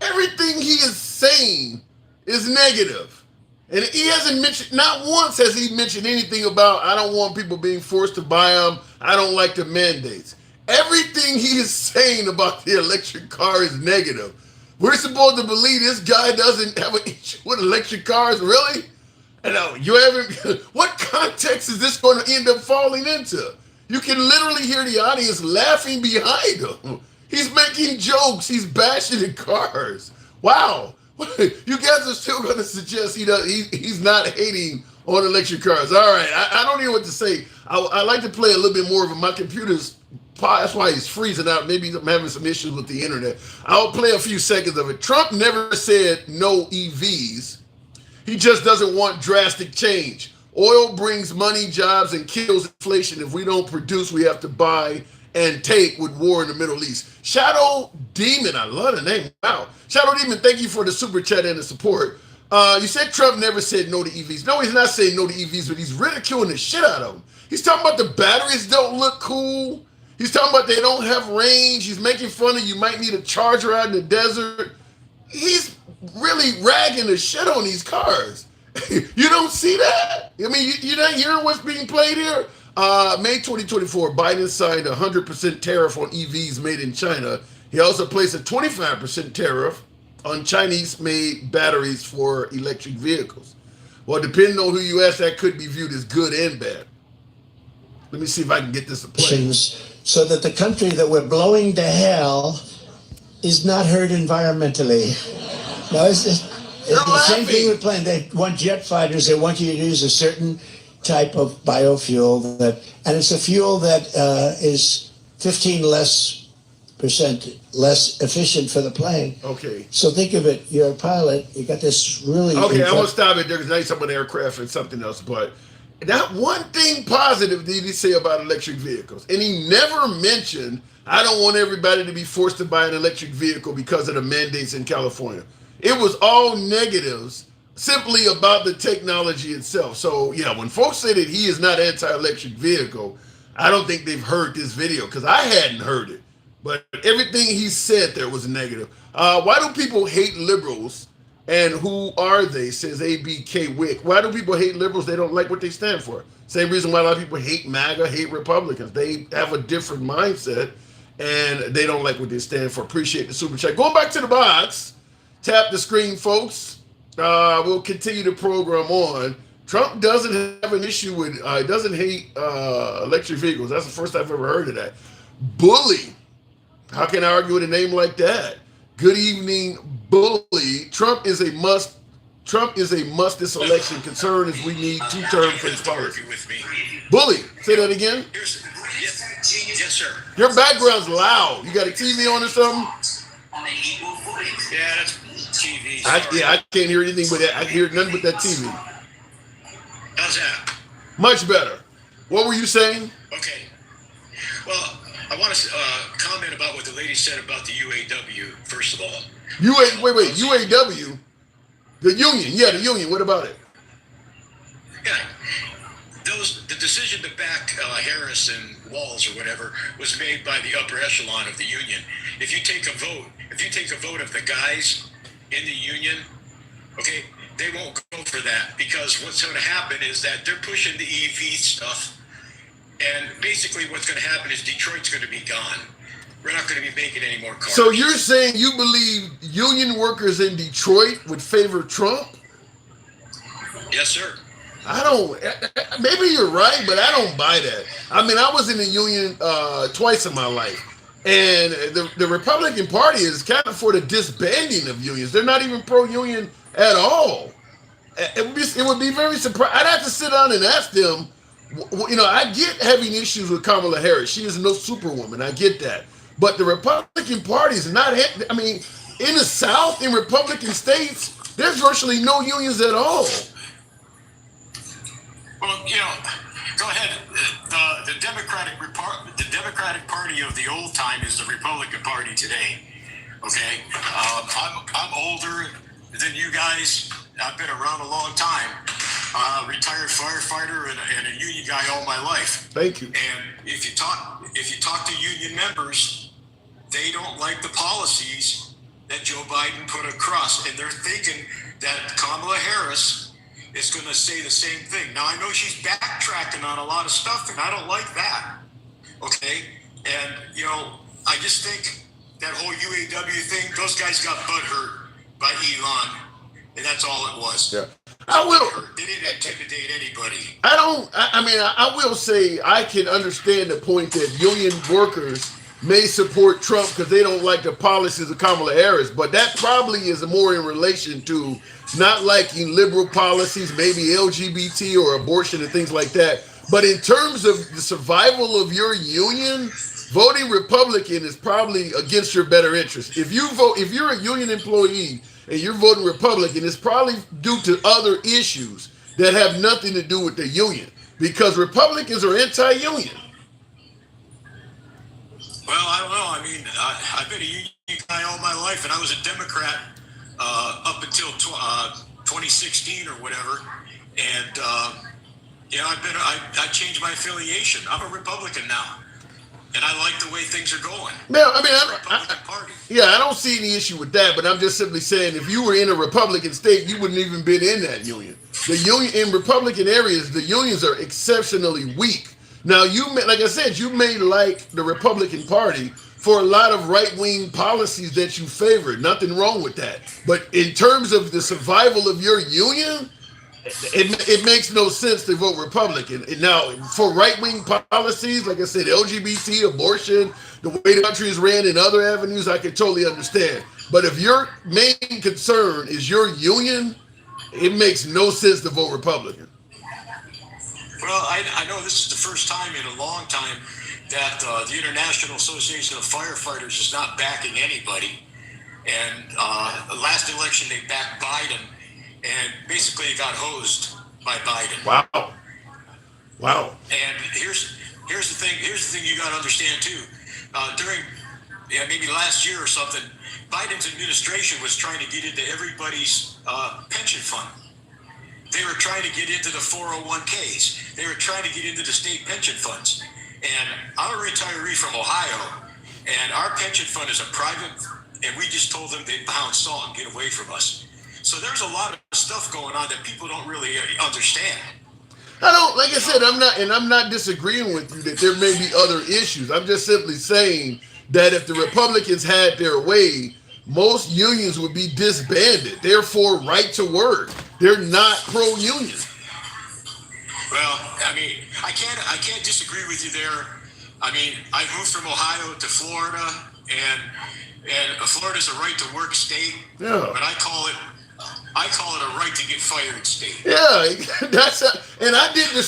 Everything he is saying is negative. And he hasn't mentioned, not once has he mentioned anything about, I don't want people being forced to buy them. I don't like the mandates. Everything he is saying about the electric car is negative. We're supposed to believe this guy doesn't have an issue with electric cars, really? And what context is this going to end up falling into? You can literally hear the audience laughing behind him. He's making jokes. He's bashing in cars. Wow. You guys are still going to suggest he's not hating on electric cars. All right. I don't know what to say. I like to play a little bit more of it. My computer's, that's why he's freezing out. Maybe I'm having some issues with the internet. I'll play a few seconds of it. Trump never said no EVs. He just doesn't want drastic change. Oil brings money, jobs, and kills inflation. If we don't produce, we have to buy and take with war in the Middle East. Shadow Demon, I love the name. Wow. Shadow Demon, thank you for the super chat and the support. You said Trump never said no to EVs. No, he's not saying no to EVs, but he's ridiculing the shit out of them. He's talking about the batteries don't look cool. He's talking about they don't have range. He's making fun of you might need a charger out in the desert. He's really ragging the shit on these cars. You don't see that? I mean, you're not hearing what's being played here? May 2024, Biden signed a 100% tariff on EVs made in China. He also placed a 25% tariff on Chinese-made batteries for electric vehicles. Well, depending on who you ask, that could be viewed as good and bad. Let me see if I can get this to play. So that the country that we're blowing to hell is not hurt environmentally. No, it's the same thing with planes. They want jet fighters. They want you to use a certain type of biofuel and it's a fuel that is 15% less efficient for the plane. Okay. So think of it. You're a pilot. You got this really. Okay, I'm gonna stop it there because now you're talking about aircraft and something else. But not one thing positive did he say about electric vehicles, and he never mentioned, I don't want everybody to be forced to buy an electric vehicle because of the mandates in California. It was all negatives simply about the technology itself. So yeah, when folks say that he is not anti-electric vehicle, I don't think they've heard this video because I hadn't heard it. But everything he said there was negative. Why do people hate liberals? And who are they? Says ABK Wick. Why do people hate liberals? They don't like what they stand for. Same reason why a lot of people hate MAGA, hate Republicans. They have a different mindset and they don't like what they stand for. Appreciate the super chat. Going back to the box, tap the screen, folks. We'll continue the program on. Trump doesn't have an issue with, doesn't hate electric vehicles. That's the first I've ever heard of that. Bully. How can I argue with a name like that? Good evening, Bully. Trump is a must this election. Concern is we need 2 terms for his policy. Bully, say that again. Yes, sir. Your background's loud. You got a TV on or something? Yeah, that's TV. I can't hear anything but that. I hear nothing but that TV. How's that? Much better. What were you saying? Okay. Well, I want to comment about what the lady said about the UAW, first of all. Wait, UAW? The union. Yeah, the union. What about it? Yeah. The decision to back Harris and Walz or whatever was made by the upper echelon of the union. If you take a vote of the guys in the union, okay, they won't go for that because what's going to happen is that they're pushing the EV stuff. And basically what's going to happen is Detroit's going to be gone. We're not going to be making any more cars. So you're saying you believe union workers in Detroit would favor Trump? Yes, sir. I don't, maybe you're right, but I don't buy that. I mean, I was in the union twice in my life. And the Republican Party is kind of for the disbanding of unions. They're not even pro-union at all. It would be very surprising. I'd have to sit down and ask them. You know, I get having issues with Kamala Harris. She is no superwoman. I get that. But the Republican Party is not, I mean, in the South, in Republican states, there's virtually no unions at all. Well, you know, go ahead. The Democratic Party of the old time is the Republican Party today. Okay? I'm older than you guys. I've been around a long time. Retired firefighter and a union guy all my life. Thank you. And if you talk to union members, they don't like the policies that Joe Biden put across, and they're thinking that Kamala Harris is going to say the same thing. Now I know she's backtracking on a lot of stuff, and I don't like that. Okay, and you know, I just think that whole UAW thing, those guys got butthurt by Elon, and that's all it was. Yeah. I will. They didn't intimidate anybody. I will say I can understand the point that union workers may support Trump because they don't like the policies of Kamala Harris, but that probably is more in relation to not liking liberal policies, maybe LGBT or abortion and things like that. But in terms of the survival of your union, voting Republican is probably against your better interest. If you're a union employee and you're voting Republican, it's probably due to other issues that have nothing to do with the union, because Republicans are anti-union. Well, I don't know. I mean, I've been a union guy all my life, and I was a Democrat up until 2016 or whatever. And you know, I changed my affiliation. I'm a Republican now, and I like the way things are going. No, I mean, Republican Party. Yeah, I don't see any issue with that, but I'm just simply saying if you were in a Republican state, you wouldn't even been in that union. The union in Republican areas, the unions are exceptionally weak. Now, like I said, you may like the Republican Party for a lot of right-wing policies that you favored. Nothing wrong with that. But in terms of the survival of your union, it makes no sense to vote Republican. And now, for right-wing policies, like I said, LGBT, abortion, the way the country is ran in other avenues, I can totally understand. But if your main concern is your union, it makes no sense to vote Republican. Well, I know this is the first time in a long time that the International Association of Firefighters is not backing anybody. And last election, they backed Biden, and basically it got hosed by Biden. Wow. Wow. And here's the thing. Here's the thing you got to understand too. During maybe last year or something, Biden's administration was trying to get into everybody's pension fund. They were trying to get into the 401ks. They were trying to get into the state pension funds. And I'm a retiree from Ohio, and our pension fund is a private, and we just told them they'd pound salt and get away from us. So there's a lot of stuff going on that people don't really understand. I don't, like I said, I'm not disagreeing with you that there may be other issues. I'm just simply saying that if the Republicans had their way, most unions would be disbanded. Therefore, right to work. They're not pro-union. Well, I mean, I can't disagree with you there. I mean, I moved from Ohio to Florida, and Florida's a right to work state. Yeah. But I call it a right to get fired state. Yeah, and I did the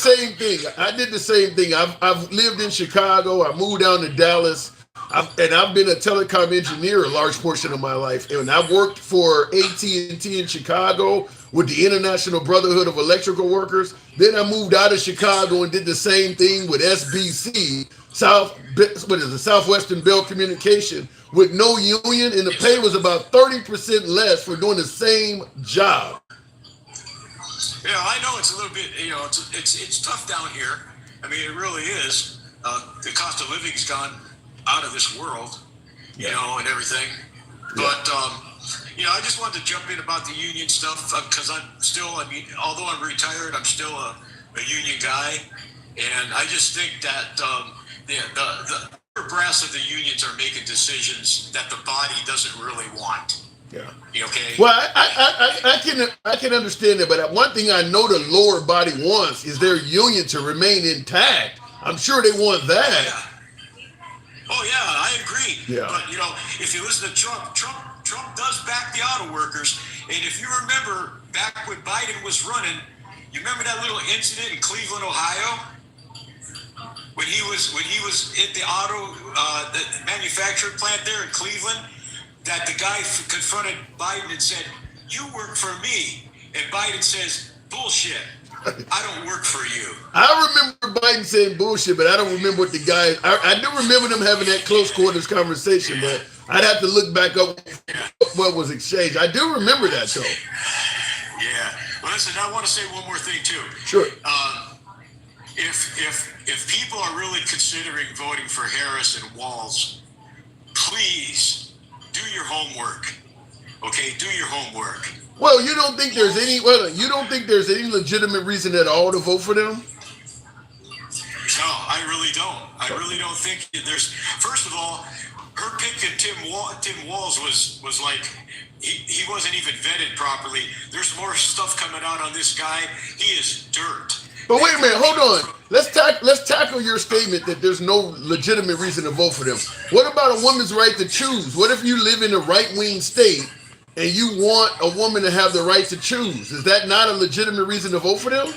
same thing. I've lived in Chicago. I moved down to Dallas. I've been a telecom engineer a large portion of my life, and I worked for AT&T in Chicago with the International Brotherhood of Electrical Workers. Then I moved out of Chicago and did the same thing with SBC, Southwestern Bell Communication, with no union, and the pay was about 30% less for doing the same job. Yeah, I know it's a little bit, it's tough down here. I mean, it really is. The cost of living's gone out of this world, and everything. But, I just wanted to jump in about the union stuff because although I'm retired, I'm still a union guy. And I just think that the upper brass of the unions are making decisions that the body doesn't really want. Yeah. Okay. Well, I can understand that, but one thing I know the lower body wants is their union to remain intact. I'm sure they want that. Yeah. Oh yeah, I agree. Yeah. But if you listen to Trump does back the auto workers. And if you remember back when Biden was running, you remember that little incident in Cleveland, Ohio, when he was at the auto the manufacturing plant there in Cleveland, that the guy confronted Biden and said, "You work for me," and Biden says, "Bullshit. I don't work for you." I remember Biden saying bullshit, but I don't remember what the guy. I do remember them having that close quarters conversation, but I'd have to look back up what was exchanged. I do remember that though. Yeah. Well, listen, I want to say one more thing too. Sure. If people are really considering voting for Harris and Walz, please do your homework. Okay, do your homework. Well, you don't think there's any legitimate reason at all to vote for them? No, I really don't. I really don't think there's. First of all, her picking Tim Walz was like he wasn't even vetted properly. There's more stuff coming out on this guy. He is dirt. But wait a minute, hold on. Let's tackle your statement that there's no legitimate reason to vote for them. What about a woman's right to choose? What if you live in a right-wing state and you want a woman to have the right to choose? Is that not a legitimate reason to vote for them?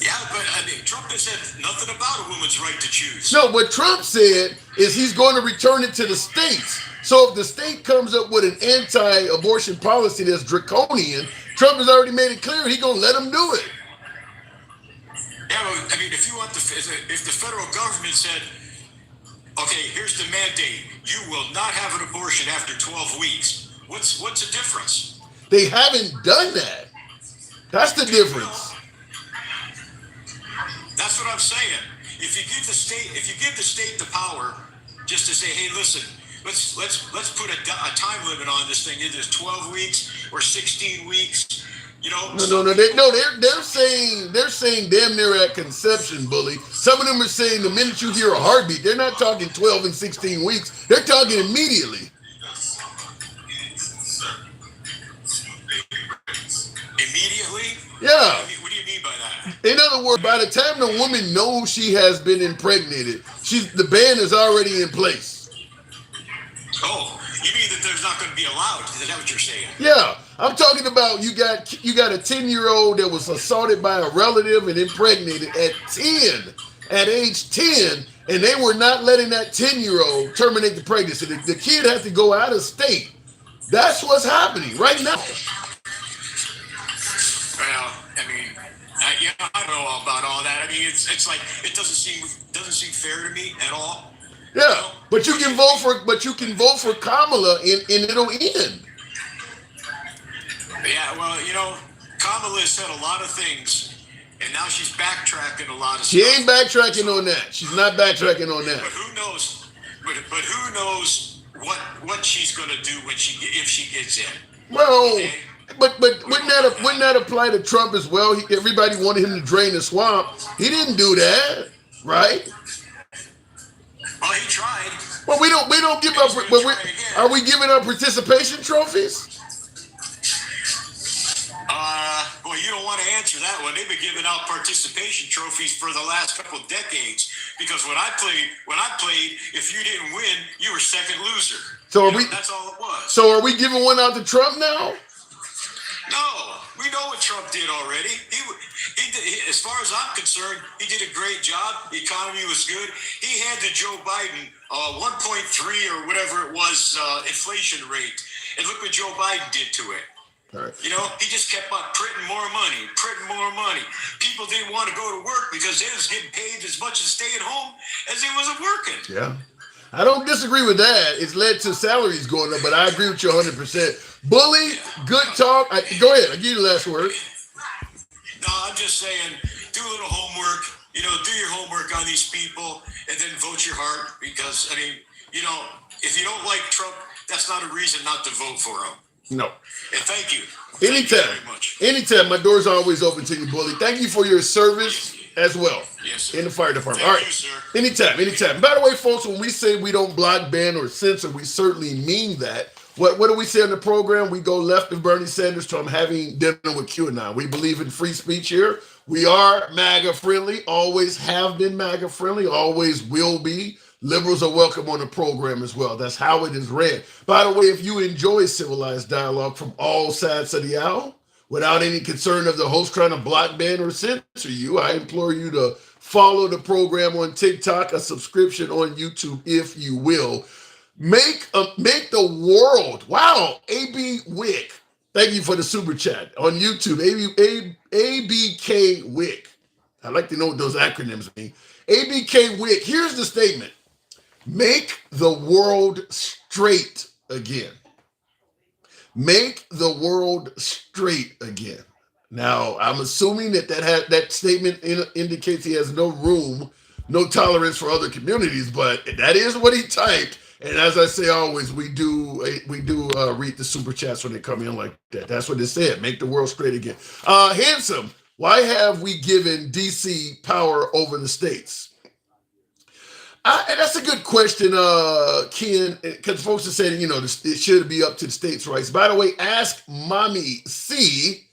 Yeah, but I mean, Trump has said nothing about a woman's right to choose. No, what Trump said is he's going to return it to the states. So if the state comes up with an anti-abortion policy that's draconian, Trump has already made it clear he's going to let them do it. Yeah, but I mean, if the federal government said, okay, here's the mandate, you will not have an abortion after 12 weeks, what's the difference? They haven't done that. That's the difference. That's what I'm saying. If you give the state the power just to say, hey, listen, let's put a time limit on this thing, either 12 weeks or 16 weeks. No. They're saying damn near at conception, bully. Some of them are saying the minute you hear a heartbeat, they're not talking 12 and 16 weeks. They're talking immediately. Yeah. What do you mean by that? In other words, by the time the woman knows she has been impregnated, the ban is already in place. Oh, you mean that there's not going to be allowed? Is that what you're saying? Yeah, I'm talking about you got a 10-year-old that was assaulted by a relative and impregnated at 10, at age 10, and they were not letting that 10-year-old terminate the pregnancy. The kid has to go out of state. That's what's happening right now. Well, I mean, I don't know about all that. I mean, it's like it doesn't seem fair to me at all. Yeah, you know? but you can vote for Kamala and it'll end. Yeah, well, you know, Kamala has said a lot of things, and now she's backtracking a lot of she stuff. She ain't backtracking on that. She's not backtracking on that. But who knows? But who knows what she's going to do if she gets in? Well. Okay? But wouldn't that apply to Trump as well? Everybody wanted him to drain the swamp. He didn't do that, right? Well, he tried. Well, we don't give up. Are we giving up participation trophies? Well, you don't want to answer that one. They've been giving out participation trophies for the last couple of decades. Because when I played, if you didn't win, you were second loser. So that's all it was. So are we giving one out to Trump now? No, we know what Trump did already. He did, as far as I'm concerned, he did a great job. The economy was good. He handed Joe Biden 1.3 or whatever it was inflation rate, and look what Joe Biden did to it. Right. You know, he just kept on printing more money. People didn't want to go to work because they was getting paid as much as staying home as they wasn't working. Yeah. I don't disagree with that. It's led to salaries going up, but I agree with you 100%. Bully, good talk. Go ahead. I'll give you the last word. No, I'm just saying, do a little homework. You know, do your homework on these people and then vote your heart because, I mean, you know, if you don't like Trump, that's not a reason not to vote for him. No. And thank you. Anytime. Thank you very much. Anytime. My door's always open to you, Bully. Thank you for your service as well. Yes, sir. In the fire department. Thank All right. you, sir. Anytime. By the way, folks, when we say we don't block, ban, or censor, we certainly mean that. What do we say in the program? We go left of Bernie Sanders to I'm having dinner with QAnon. We believe in free speech here. We are MAGA friendly, always have been MAGA friendly, always will be. Liberals are welcome on the program as well. That's how it is ran. By the way, if you enjoy civilized dialogue from all sides of the aisle, without any concern of the host trying to block, ban, or censor you, I implore you to follow the program on TikTok, a subscription on YouTube, if you will. Make the world. Wow, AB Wick. Thank you for the super chat on YouTube. ABK Wick. I like to know what those acronyms mean. ABK Wick. Here's the statement. Make the world straight again. Make the world straight again. Now, I'm assuming that statement indicates he has no room, no tolerance for other communities, but that is what he typed. And as I say always, we do read the super chats when they come in like that. That's what it said. Make the world straight again. Handsome, why have we given DC power over the states? That's a good question, Ken, because folks are saying, you know, it should be up to the states' rights. By the way, ask Mommy C.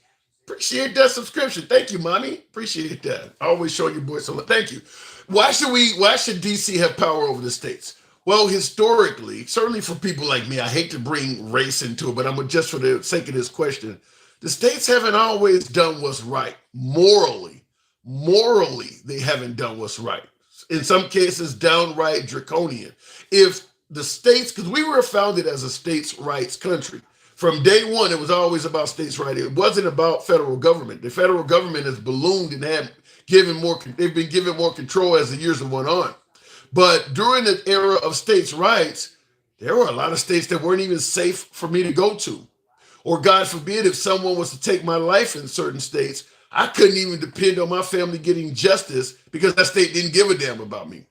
Appreciate that subscription. Thank you, Mommy. Appreciate that. Always show your boy some love. Thank you. Why should DC have power over the states? Well, historically, certainly for people like me, I hate to bring race into it, but just for the sake of this question, the states haven't always done what's right. Morally, they haven't done what's right. In some cases, downright draconian. If the states, because we were founded as a states' rights country. From day one, it was always about states' rights. It wasn't about federal government. The federal government has ballooned and they've been given more control as the years have went on. But during the era of states' rights, there were a lot of states that weren't even safe for me to go to. Or God forbid, if someone was to take my life in certain states, I couldn't even depend on my family getting justice because that state didn't give a damn about me.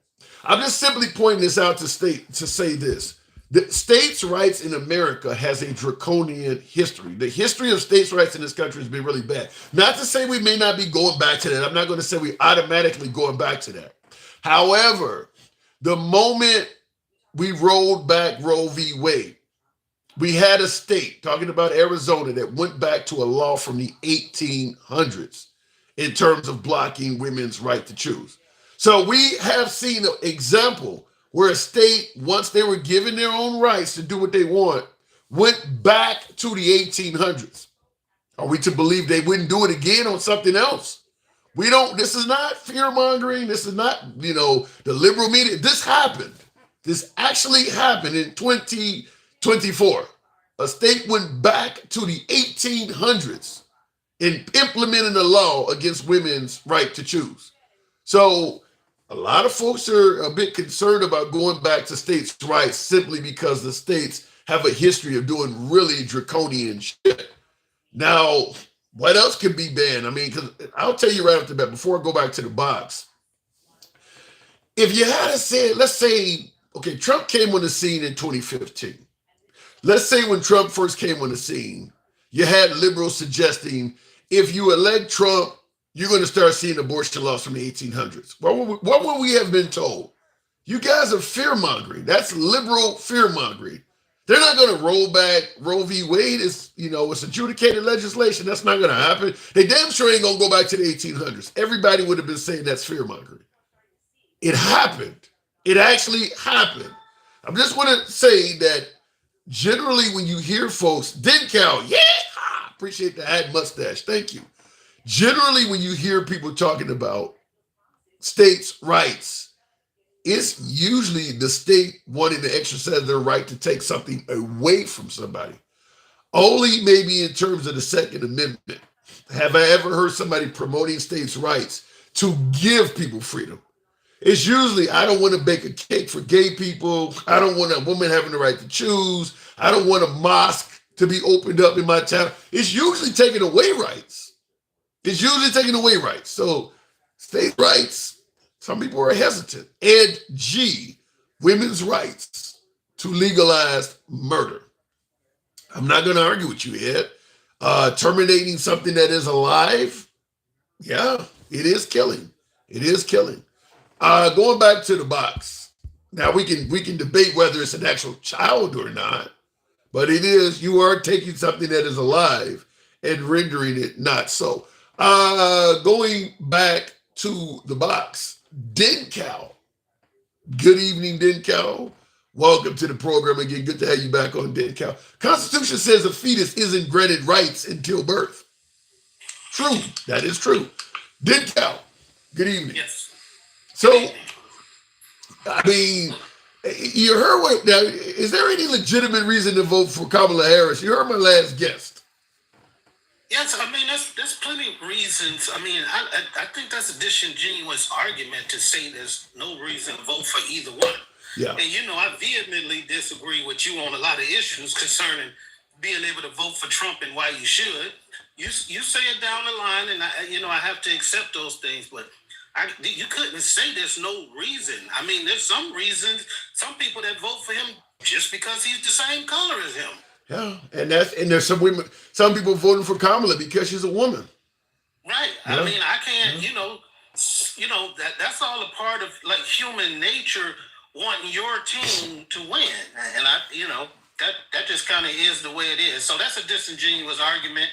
I'm just simply pointing this out to say this. The states' rights in America has a draconian history. The history of states' rights in this country has been really bad. Not to say we may not be going back to that. I'm not going to say we automatically going back to that. However, the moment we rolled back Roe v. Wade, We had a state, talking about Arizona, that went back to a law from the 1800s in terms of blocking women's right to choose. So we have seen an example where a state, once they were given their own rights to do what they want, went back to the 1800s. Are we to believe they wouldn't do it again on something else? We don't, this is not fear mongering. This is not, the liberal media. This happened. This actually happened in 2024. A state went back to the 1800s in implementing a law against women's right to choose. So a lot of folks are a bit concerned about going back to states' rights simply because the states have a history of doing really draconian shit. Now, what else can be banned? I mean, because I'll tell you right off the bat, before I go back to the box, if you had to say, let's say, okay, Trump came on the scene in 2015. Let's say when Trump first came on the scene, you had liberals suggesting if you elect Trump, you're going to start seeing abortion laws from the 1800s. What would we have been told? You guys are fear-mongering. That's liberal fear-mongering. They're not going to roll back Roe v. Wade. It's adjudicated legislation. That's not going to happen. They damn sure ain't going to go back to the 1800s. Everybody would have been saying that's fear-mongering. It happened. It actually happened. I just want to say that generally when you hear folks, Dencal, yeah, appreciate the hat mustache. Thank you. Generally when you hear people talking about states' rights, it's usually the state wanting to exercise their right to take something away from somebody. Only maybe in terms of the Second Amendment have I ever heard somebody promoting states' rights to give people freedom. It's usually, I don't want to bake a cake for gay people. I don't want a woman having the right to choose. I don't want a mosque to be opened up in my town. It's usually taking away rights. So state rights, some people are hesitant. And G, women's rights to legalize murder. I'm not going to argue with you, Ed. Terminating something that is alive, yeah, it is killing. Going back to the box. Now we can debate whether it's an actual child or not, but you are taking something that is alive and rendering it not so. Going back to the box, Dencal. Good evening, Dencal. Welcome to the program again. Good to have you back on, Dencal. Constitution says a fetus isn't granted rights until birth. True. That is true. Dencal. Good evening. Yes. So, I mean, you heard what, now, is there any legitimate reason to vote for Kamala Harris? You heard my last guest. Yes, I mean, there's plenty of reasons. I mean, I think that's a disingenuous argument to say there's no reason to vote for either one. Yeah. And, I vehemently disagree with you on a lot of issues concerning being able to vote for Trump and why you should. You say it down the line, and I have to accept those things, but you couldn't say there's no reason. I mean, there's some reasons, some people that vote for him just because he's the same color as him. Yeah, and there's some women, some people voting for Kamala because she's a woman. Right. Yeah. I mean, I can't, that's all a part of like human nature, wanting your team to win. And that just kind of is the way it is. So that's a disingenuous argument.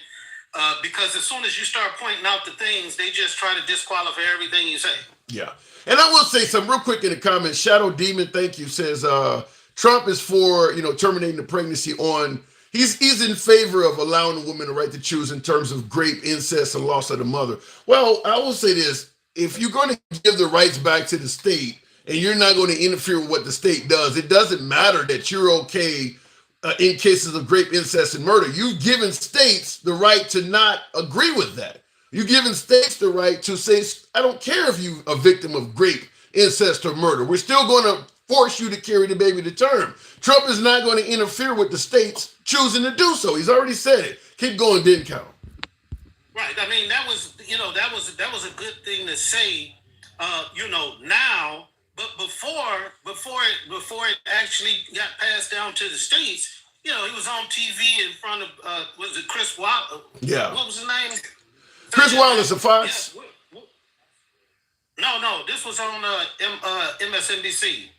Because as soon as you start pointing out the things, they just try to disqualify everything you say. Yeah. And I will say something real quick in the comments. Shadow Demon, thank you, says Trump is for, terminating the pregnancy he's in favor of allowing a woman the right to choose in terms of rape, incest, and loss of the mother. Well, I will say this. If you're going to give the rights back to the state and you're not going to interfere with what the state does, it doesn't matter that you're okay in cases of rape, incest, and murder. You've given states the right to not agree with that. You've given states the right to say, I don't care if you're a victim of rape, incest, or murder. We're still going to force you to carry the baby to term. Trump is not going to interfere with the states choosing to do so. He's already said it. Keep going, didn't count. Right. I mean, that was a good thing to say, now. But before it actually got passed down to the states, he was on TV in front of was it Chris Wallace? Yeah. What was his name? Chris Wallace of Fox. Yeah. No, this was on MSNBC.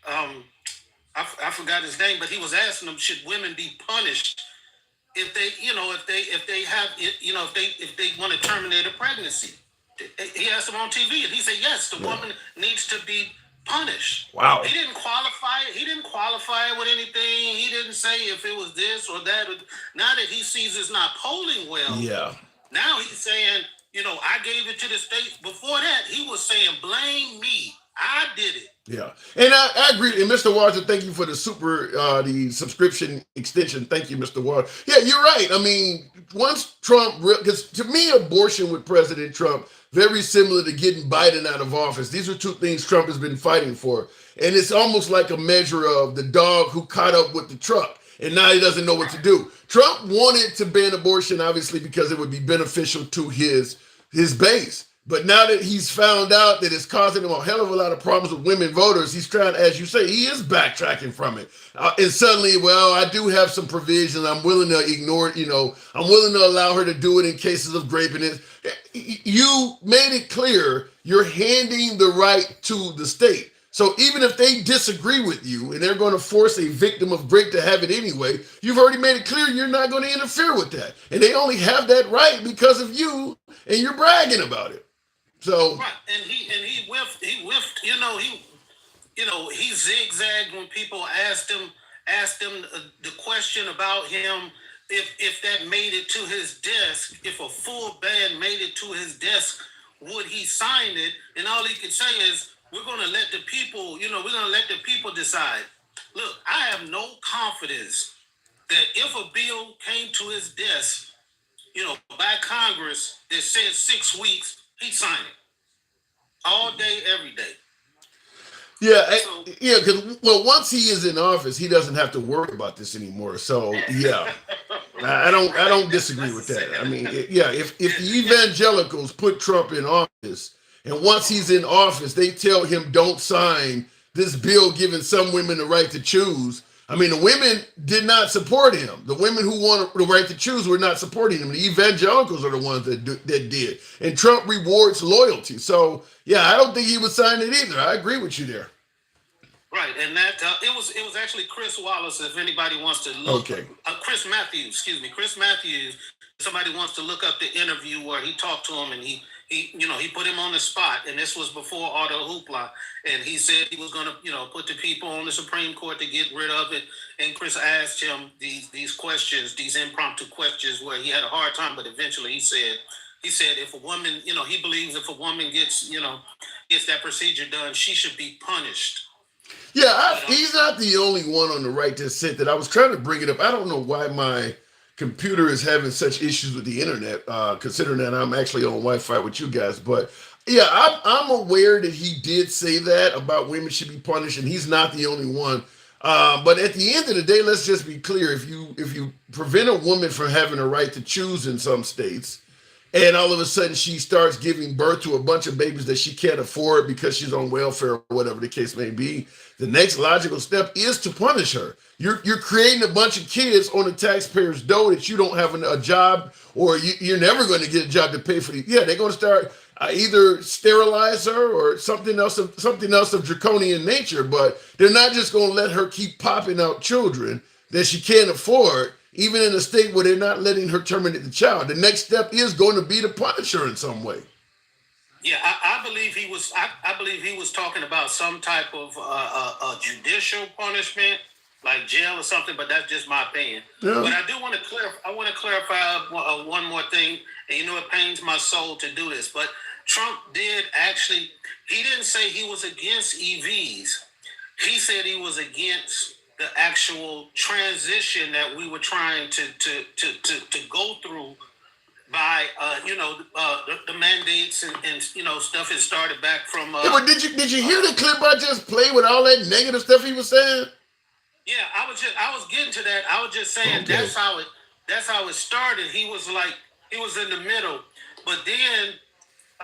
I forgot his name, but he was asking them, should women be punished if they, if they want to terminate a pregnancy? He asked him on TV, and he said, yes, the woman needs to be punished. Wow. He didn't qualify it. He didn't qualify it with anything. He didn't say if it was this or that. Now that he sees it's not polling well, now he's saying, I gave it to the states. Before that, he was saying, blame me. I did it. Yeah, and I agree. And Mr. Walter, thank you for the the subscription extension. Thank you, Mr. Walter. Yeah, you're right. I mean, once Trump, because to me, abortion with President Trump, very similar to getting Biden out of office. These are two things Trump has been fighting for. And it's almost like a measure of the dog who caught up with the truck. And now he doesn't know what to do. Trump wanted to ban abortion, obviously, because it would be beneficial to his base. But now that he's found out that it's causing him a hell of a lot of problems with women voters, he's trying, as you say, he is backtracking from it. And suddenly, well, I do have some provisions. I'm willing to ignore it. I'm willing to allow her to do it in cases of rape. And you made it clear you're handing the right to the state. So even if they disagree with you and they're going to force a victim of rape to have it anyway, you've already made it clear you're not going to interfere with that. And they only have that right because of you, and you're bragging about it. So right, and he whiffed, he zigzagged when people asked him the question about him if that made it to his desk, if a full ban made it to his desk, would he sign it? And all he could say is, we're going to let the people decide. Look, I have no confidence that if a bill came to his desk, by Congress that said 6 weeks, he'd sign it. All day, every day. Yeah, because once he is in office, he doesn't have to worry about this anymore. So yeah, I don't disagree with that. I mean, if the evangelicals put Trump in office, and once he's in office, they tell him don't sign this bill giving some women the right to choose. I mean, the women did not support him. The women who wanted the right to choose were not supporting him. The evangelicals are the ones that did. And Trump rewards loyalty. So, yeah, I don't think he would sign it either. I agree with you there. Right, and that it was actually Chris Wallace. If anybody wants to look, Chris Matthews. Chris Matthews. Somebody wants to look up the interview where he talked to him, and he put him on the spot, and this was before all the hoopla, and he said he was going to, put the people on the Supreme Court to get rid of it. And Chris asked him these questions, these impromptu questions, where he had a hard time, but eventually he said if a woman, he believes if a woman gets that procedure done, she should be punished. Yeah, he's not the only one on the right that said that. I was trying to bring it up. I don't know why my computer is having such issues with the internet, considering that I'm actually on Wi-Fi with you guys. But yeah, I'm aware that he did say that about women should be punished, and he's not the only one. But at the end of the day, let's just be clear: if you prevent a woman from having a right to choose in some states, and all of a sudden she starts giving birth to a bunch of babies that she can't afford because she's on welfare or whatever the case may be, the next logical step is to punish her. You're creating a bunch of kids on the taxpayers' dough that you don't have a job, or you're never going to get a job to pay for. Yeah, they're going to start either sterilize her or something else of draconian nature. But they're not just going to let her keep popping out children that she can't afford, even in a state where they're not letting her terminate the child. The next step is going to be to punish her in some way. Yeah, I believe he was. I believe he was talking about some type of judicial punishment, like jail or something. But that's just my opinion. Yeah. But I do want to clarify. I want to clarify one more thing. And it pains my soul to do this, but Trump did actually. He didn't say he was against EVs. He said he was against the actual transition that we were trying to go through by the mandates and stuff has started back from. But did you hear the clip I just played with all that negative stuff he was saying? Yeah, I was getting to that. I was just saying that's how it started. He was in the middle, but then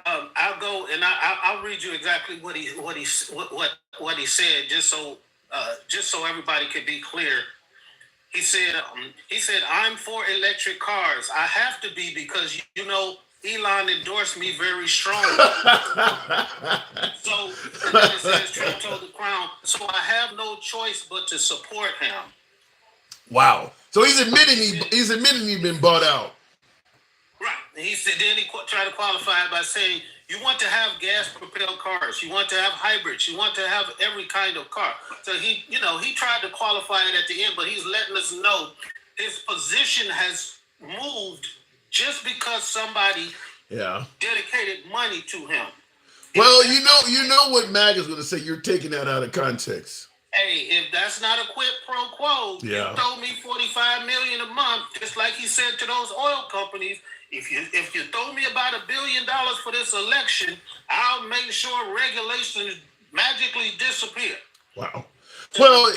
I'll go and I'll read you exactly what he said just so everybody could be clear. He said, I'm for electric cars. I have to be because, Elon endorsed me very strongly. So, and then it says Trump told the Crown, so I have no choice but to support him. Wow. So he's admitting he's been bought out. Right. And he said, then he tried to qualify it by saying, you want to have gas-propelled cars, you want to have hybrids, you want to have every kind of car. So he tried to qualify it at the end, but he's letting us know his position has moved just because somebody dedicated money to him. Well, you know what MAGA is going to say. You're taking that out of context. Hey, if that's not a quid pro quo, you throw me $45 million a month, just like he said to those oil companies. If you throw me about $1 billion for this election, I'll make sure regulations magically disappear. Wow. Well,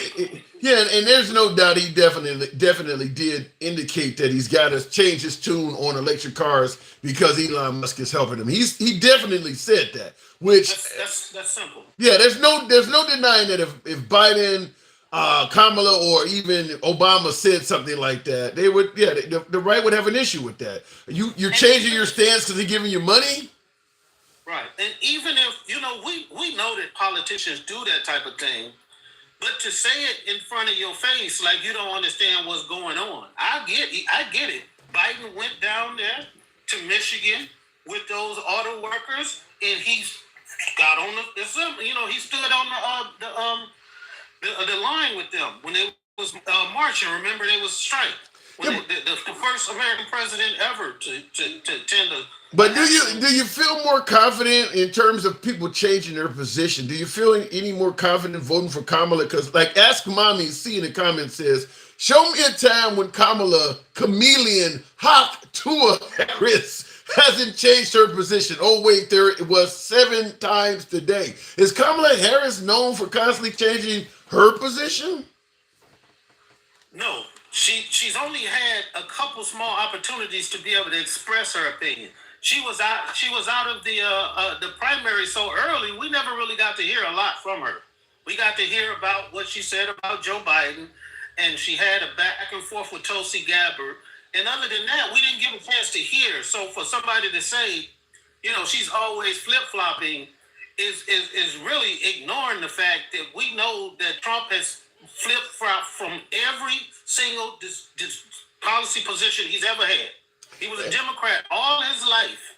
yeah, and there's no doubt he definitely did indicate that he's got to change his tune on electric cars because Elon Musk is helping him. He definitely said that. Which that's simple. Yeah, there's no denying that if Biden, Kamala, or even Obama said something like that, they would the right would have an issue with that. You're changing your stance because they're giving you money. Right, and even if we know that politicians do that type of thing. But to say it in front of your face like you don't understand what's going on, I get it. Biden went down there to Michigan with those auto workers, and he got on he stood on the line with them when they was marching. Remember, they was strike. The first American president ever to attend a. But do you feel more confident in terms of people changing their position? Do you feel any more confident voting for Kamala? Because like Ask Mommy C in the comments says, show me a time when Kamala chameleon Tua Harris hasn't changed her position. Oh wait, there it was 7 times today. Is Kamala Harris known for constantly changing her position? No. She's only had a couple small opportunities to be able to express her opinion. She was out of the primary so early. We never really got to hear a lot from her. We got to hear about what she said about Joe Biden, and she had a back and forth with Tulsi Gabbard. And other than that, we didn't get a chance to hear. So for somebody to say, she's always flip-flopping is really ignoring the fact that we know that Trump has flip-flopped from every single policy position he's ever had. He was a Democrat all his life.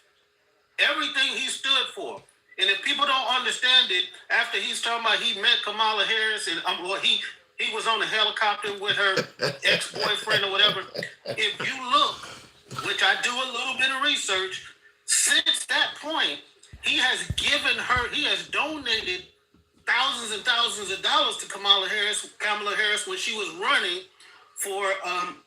Everything he stood for. And if people don't understand it, after he's talking about he met Kamala Harris and he was on a helicopter with her ex-boyfriend or whatever. If you look, which I do a little bit of research, since that point, he has donated thousands and thousands of dollars to Kamala Harris when she was running for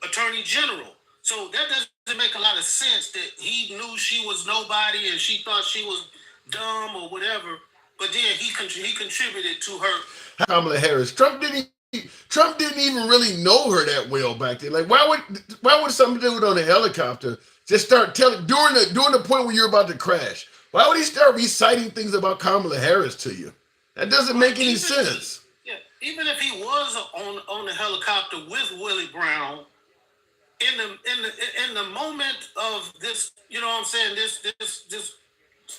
Attorney General. So that doesn't make a lot of sense that he knew she was nobody and she thought she was dumb or whatever. But then he contributed to her. Kamala Harris. Trump didn't even really know her that well back then. Like, why would some dude on a helicopter just start telling during the point where you're about to crash? Why would he start reciting things about Kamala Harris to you? That doesn't make any sense. Even if he was on the helicopter with Willie Brown, in the moment of this, this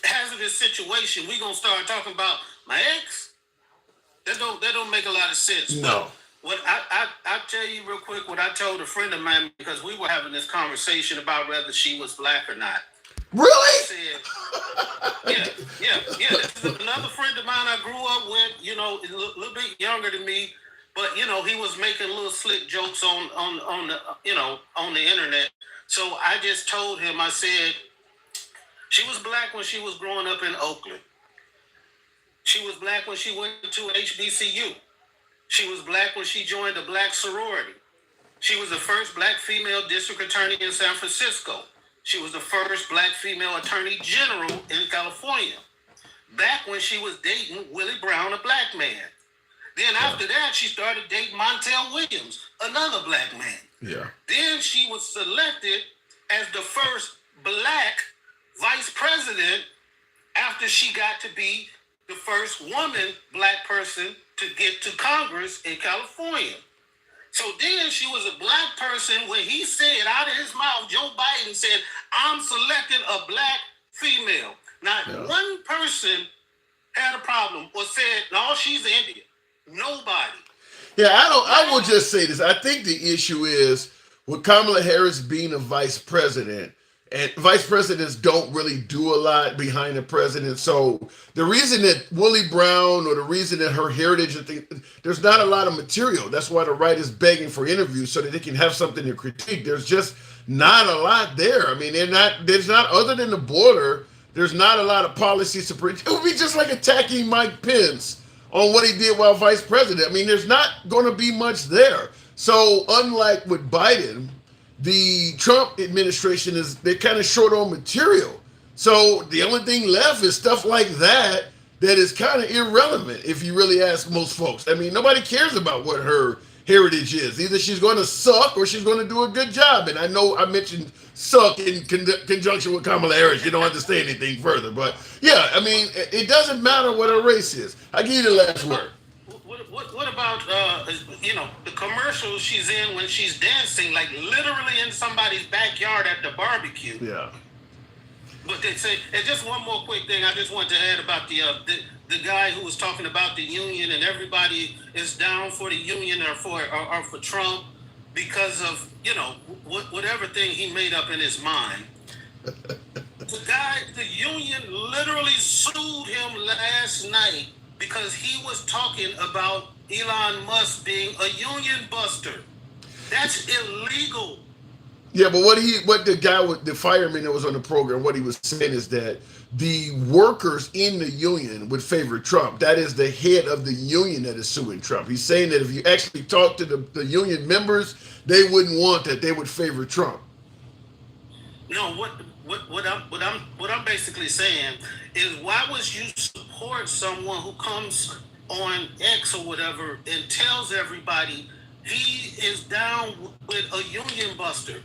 hazardous situation, we gonna start talking about my ex. That don't make a lot of sense. No. But what I tell you real quick what I told a friend of mine, because we were having this conversation about whether she was black or not. Really? I said, yeah. This is another friend of mine I grew up with, a little bit younger than me, but he was making little slick jokes on the internet. So I just told him, I said, she was black when she was growing up in Oakland. She was black when she went to HBCU. She was black when she joined a black sorority. She was the first black female district attorney in San Francisco. She was the first black female attorney general in California. Back when she was dating Willie Brown, a black man. Then after that, she started dating Montel Williams, another black man. Yeah. Then she was selected as the first black vice president after she got to be the first woman black person to get to Congress in California. So then she was a black person when he said out of his mouth, Joe Biden said, I'm selecting a black female. Not one person had a problem or said, no, she's Indian. Nobody. Yeah, I will just say this. I think the issue is with Kamala Harris being a vice president, and vice presidents don't really do a lot behind the president. So the reason that Willie Brown or the reason that her heritage, there's not a lot of material. That's why the right is begging for interviews so that they can have something to critique. There's just not a lot there. I mean, there's not, other than the border, there's not a lot of policies to protect. It would be just like attacking Mike Pence on what he did while vice president. I mean, there's not going to be much there. So unlike with Biden, the Trump administration they're kind of short on material. So the only thing left is stuff like that is kind of irrelevant if you really ask most folks. I mean, nobody cares about what her heritage is. Either she's going to suck or she's going to do a good job. And I know I mentioned suck in conjunction with Kamala Harris. You don't understand anything further. But yeah, I mean, it doesn't matter what her race is. I give you the last word. What about the commercials she's in when she's dancing, like literally in somebody's backyard at the barbecue? Yeah. But they say, and just one more quick thing I just want to add about the guy who was talking about the union, and everybody is down for the union or for Trump because of whatever thing he made up in his mind. The union literally sued him last night because he was talking about Elon Musk being a union buster. That's illegal. Yeah, but what the fireman that was on the program, what he was saying is that the workers in the union would favor Trump. That is the head of the union that is suing Trump. He's saying that if you actually talk to the union members, they wouldn't want that. They would favor Trump. No, what I'm basically saying is, why would you support someone who comes on X or whatever and tells everybody he is down with a union buster?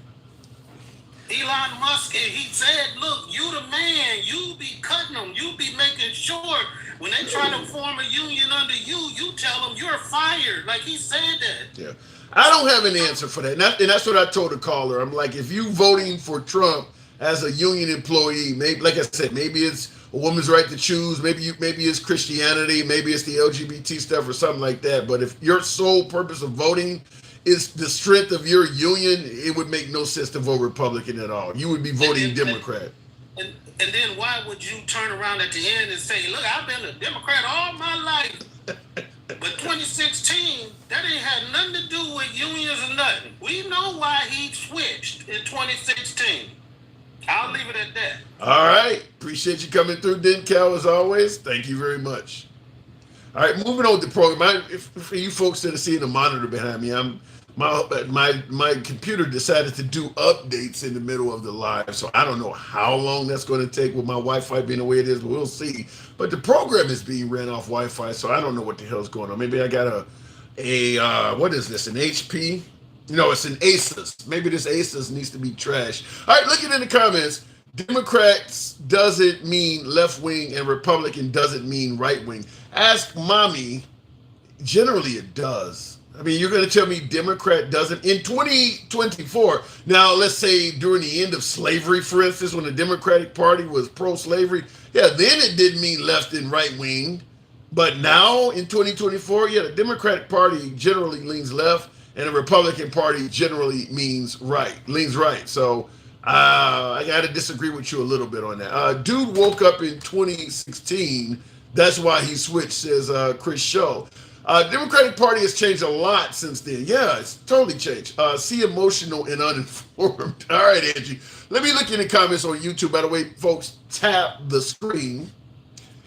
Elon Musk, he said, look, you the man, you be cutting them, you be making sure when they try to form a union under you, you tell them you're fired. Like, he said that. Yeah. I don't have an answer for that. And that's what I told the caller. I'm like, if you voting for Trump as a union employee, maybe, like I said, maybe it's a woman's right to choose, maybe it's Christianity, maybe it's the LGBT stuff or something like that. But if your sole purpose of voting is the strength of your union, it would make no sense to vote Republican at all. You would be voting Democrat. And then why would you turn around at the end and say, look, I've been a Democrat all my life. But 2016, that ain't had nothing to do with unions or nothing. We know why he switched in 2016. I'll leave it at that. All right. Appreciate you coming through, Dencal, as always. Thank you very much. All right, moving on with the program. For you folks that are seeing the monitor behind me, my computer decided to do updates in the middle of the live, so I don't know how long that's going to take with my Wi-Fi being the way it is, but we'll see. But the program is being ran off Wi-Fi, so I don't know what the hell's going on. Maybe I got a what is this, an HP? No, it's an Asus. Maybe this Asus needs to be trashed. All right, looking in the comments, Democrats doesn't mean left wing and Republican doesn't mean right wing. Ask mommy. Generally, it does. I mean, you're going to tell me Democrat doesn't? In 2024, now let's say during the end of slavery, for instance, when the Democratic Party was pro-slavery, yeah, then it didn't mean left and right wing. But now in 2024, yeah, the Democratic Party generally leans left and the Republican Party generally leans right. So I got to disagree with you a little bit on that. Dude woke up in 2016. That's why he switched, says Chris Show. Democratic Party has changed a lot since then. Yeah, it's totally changed. See emotional and uninformed. All right, Angie. Let me look in the comments on YouTube. By the way, folks, tap the screen.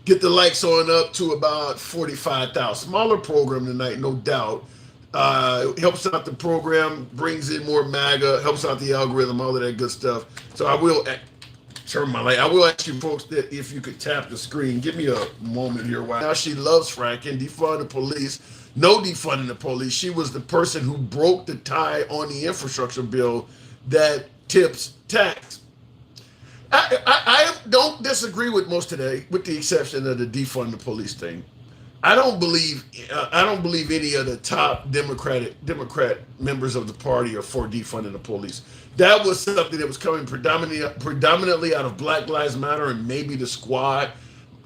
Get the likes on up to about 45,000. Smaller program tonight, no doubt. It helps out the program, brings in more MAGA, helps out the algorithm, all of that good stuff. So I will turn my light. I will ask you folks that if you could tap the screen. Give me a moment here. Now she loves fracking, defund the police. No defunding the police. She was the person who broke the tie on the infrastructure bill that tips tax. I don't disagree with most today, with the exception of the defund the police thing. I don't believe any of the top Democrat members of the party are for defunding the police. That was something that was coming predominantly out of Black Lives Matter and maybe the Squad.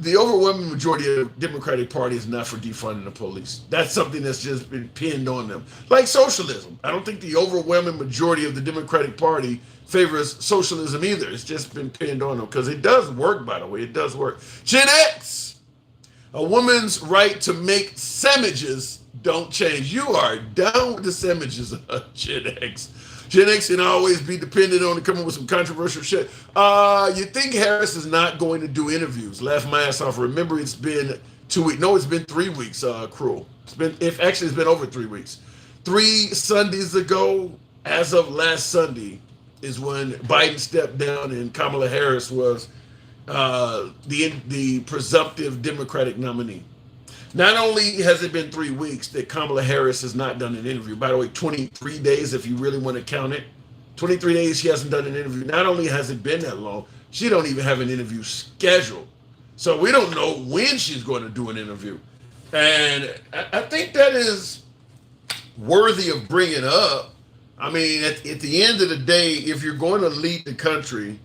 The overwhelming majority of the Democratic Party is not for defunding the police. That's something that's just been pinned on them. Like socialism. I don't think the overwhelming majority of the Democratic Party favors socialism either. It's just been pinned on them because it does work, by the way. It does work. Gen X, a woman's right to make sandwiches don't change. You are down with the sandwiches of Gen X. Gen X can always be dependent on to come up with some controversial shit. You think Harris is not going to do interviews? Laugh my ass off. Remember, it's been 2 weeks. No, it's been 3 weeks, Cruel. It's been over 3 weeks. 3 Sundays ago, as of last Sunday, is when Biden stepped down and Kamala Harris was the presumptive Democratic nominee. Not only has it been 3 weeks that Kamala Harris has not done an interview, by the way, 23 days if you really want to count it, 23 days she hasn't done an interview. Not only has it been that long, she don't even have an interview scheduled. So we don't know when she's going to do an interview. And I think that is worthy of bringing up. I mean, at the end of the day, if you're going to lead the country,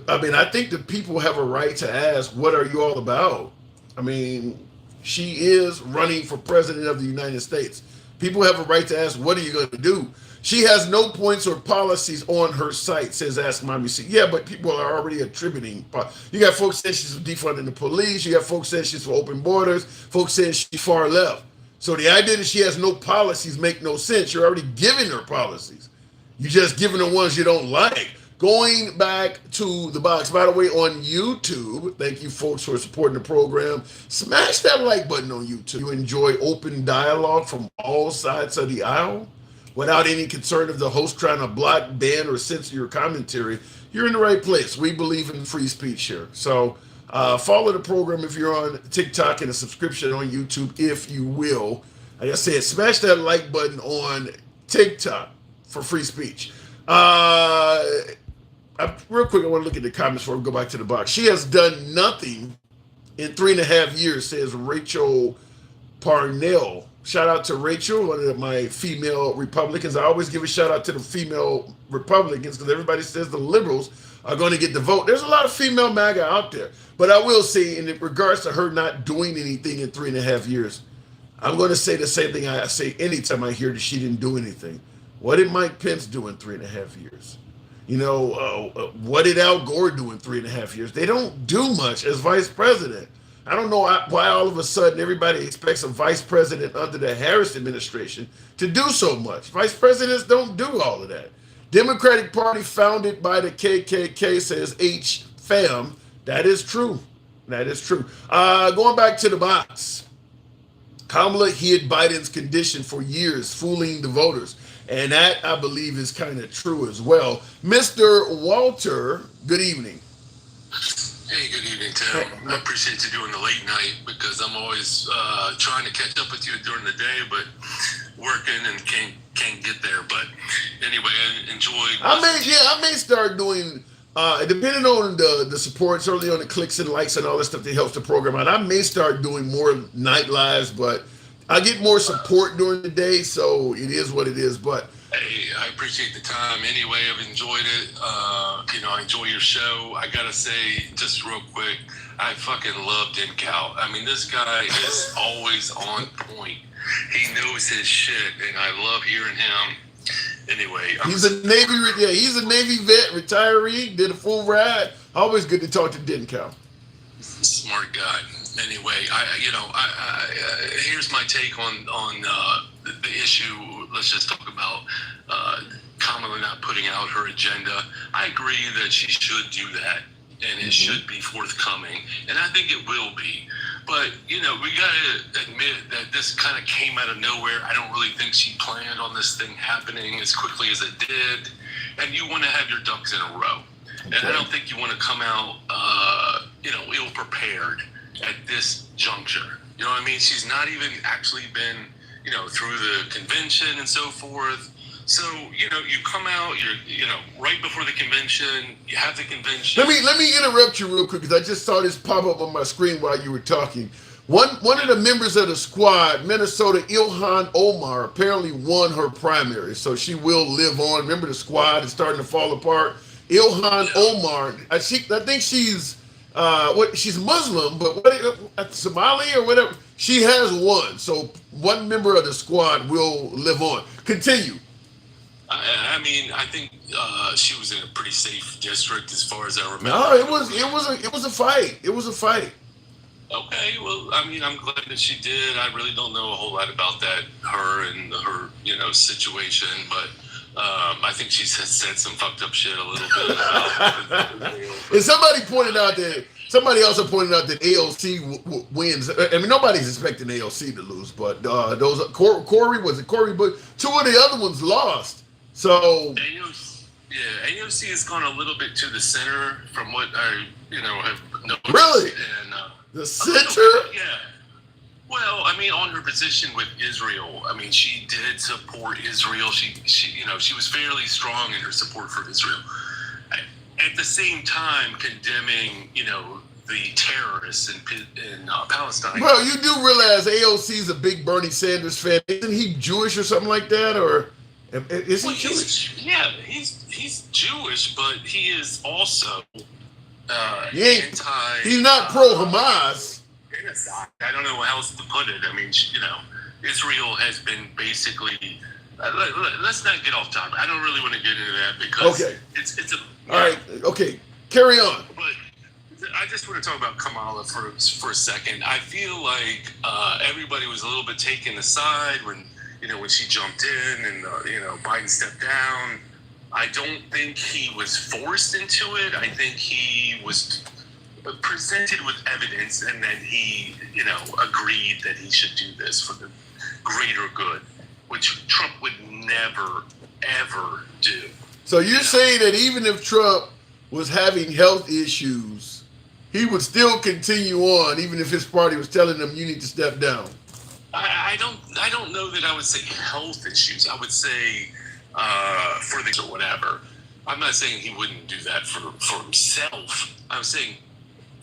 I think the people have a right to ask, what are you all about? I mean, she is running for president of the United States. People have a right to ask, what are you going to do? She has no points or policies on her site, says Ask Mommy C. Yeah, but people are already attributing. You got folks saying she's defunding the police. You got folks saying she's for open borders. Folks saying she's far left. So the idea that she has no policies make no sense. You're already giving her policies. You're just giving her ones you don't like. Going back to the box, by the way, on YouTube, thank you folks for supporting the program. Smash that like button on YouTube. You enjoy open dialogue from all sides of the aisle without any concern of the host trying to block, ban, or censor your commentary. You're in the right place. We believe in free speech here. So follow the program if you're on TikTok and a subscription on YouTube, if you will. Like I said, smash that like button on TikTok for free speech. Real quick, I want to look at the comments before we go back to the box. She has done nothing in 3.5 years, says Rachel Parnell. Shout out to Rachel, one of my female Republicans. I always give a shout out to the female Republicans because everybody says the liberals are going to get the vote. There's a lot of female MAGA out there. But I will say, in regards to her not doing anything in 3.5 years, I'm going to say the same thing I say anytime I hear that she didn't do anything. What did Mike Pence do in 3.5 years? You know, what did Al Gore do in 3.5 years? They don't do much as vice president. I don't know why all of a sudden everybody expects a vice president under the Harris administration to do so much. Vice presidents don't do all of that. Democratic Party founded by the KKK, says H. Fam. That is true. That is true. Going back to the box. Kamala hid Biden's condition for years, fooling the voters. And that, I believe, is kind of true as well. Mr. Walter, good evening. Hey, good evening, Tim. I appreciate you doing the late night because I'm always trying to catch up with you during the day, but working and can't get there. But anyway, I enjoyed. I may start doing. Depending on the support, certainly on the clicks and likes and all that stuff that helps the program out, I may start doing more night lives, but I get more support during the day, so it is what it is. But hey, I appreciate the time. Anyway, I've enjoyed it. I enjoy your show. I gotta say, just real quick, I fucking love Cal. I mean, this guy is always on point. He knows his shit, and I love hearing him. Anyway, he's a Navy vet, retiree, did a full ride. Always good to talk to Cal. Smart guy. Anyway, here's my take on the issue. Let's just talk about Kamala not putting out her agenda. I agree that she should do that, and it should be forthcoming, and I think it will be. But, we got to admit that this kind of came out of nowhere. I don't really think she planned on this thing happening as quickly as it did, and you want to have your ducks in a row. Okay. And I don't think you want to come out, ill-prepared at this juncture. You know what I mean? She's not even actually been, through the convention and so forth. So, you come out, you're, right before the convention, you have the convention. Let me interrupt you real quick because I just saw this pop up on my screen while you were talking. One of the members of the squad, Minnesota Ilhan Omar, apparently won her primary, so she will live on. Remember, the squad is starting to fall apart. Ilhan Omar, I think she's she's Muslim, but Somali or whatever. She has won, so one member of the squad will live on. Continue. I mean, I think she was in a pretty safe district as far as I remember. No, it was a fight. It was a fight. Okay, well, I mean, I'm glad that she did. I really don't know a whole lot about that, her and her, situation, but I think she said some fucked up shit a little bit about And somebody also pointed out that AOC wins. I mean, nobody's expecting AOC to lose, but those Corey, but two of the other ones lost. So AOC has gone a little bit to the center from what I, have noticed. Really? And, the center? Yeah. Well, I mean, on her position with Israel, I mean, she did support Israel. She was fairly strong in her support for Israel. At the same time, condemning, the terrorists in Palestine. Well, you do realize AOC's a big Bernie Sanders fan. Isn't he Jewish or something like that? Or is he Jewish? He's Jewish, but he is also he's not pro-Hamas. I don't know how else to put it. I mean, Israel has been basically. Let's not get off topic. I don't really want to get into that because it's a. All right. Okay. Carry on. But I just want to talk about Kamala for a second. I feel like everybody was a little bit taken aside when she jumped in and Biden stepped down. I don't think he was forced into it. I think he was presented with evidence and then he, agreed that he should do this for the greater good, which Trump would never, ever do. So you're saying that even if Trump was having health issues, he would still continue on, even if his party was telling him you need to step down? I don't know that I would say health issues. I would say for things or whatever. I'm not saying he wouldn't do that for himself. I'm saying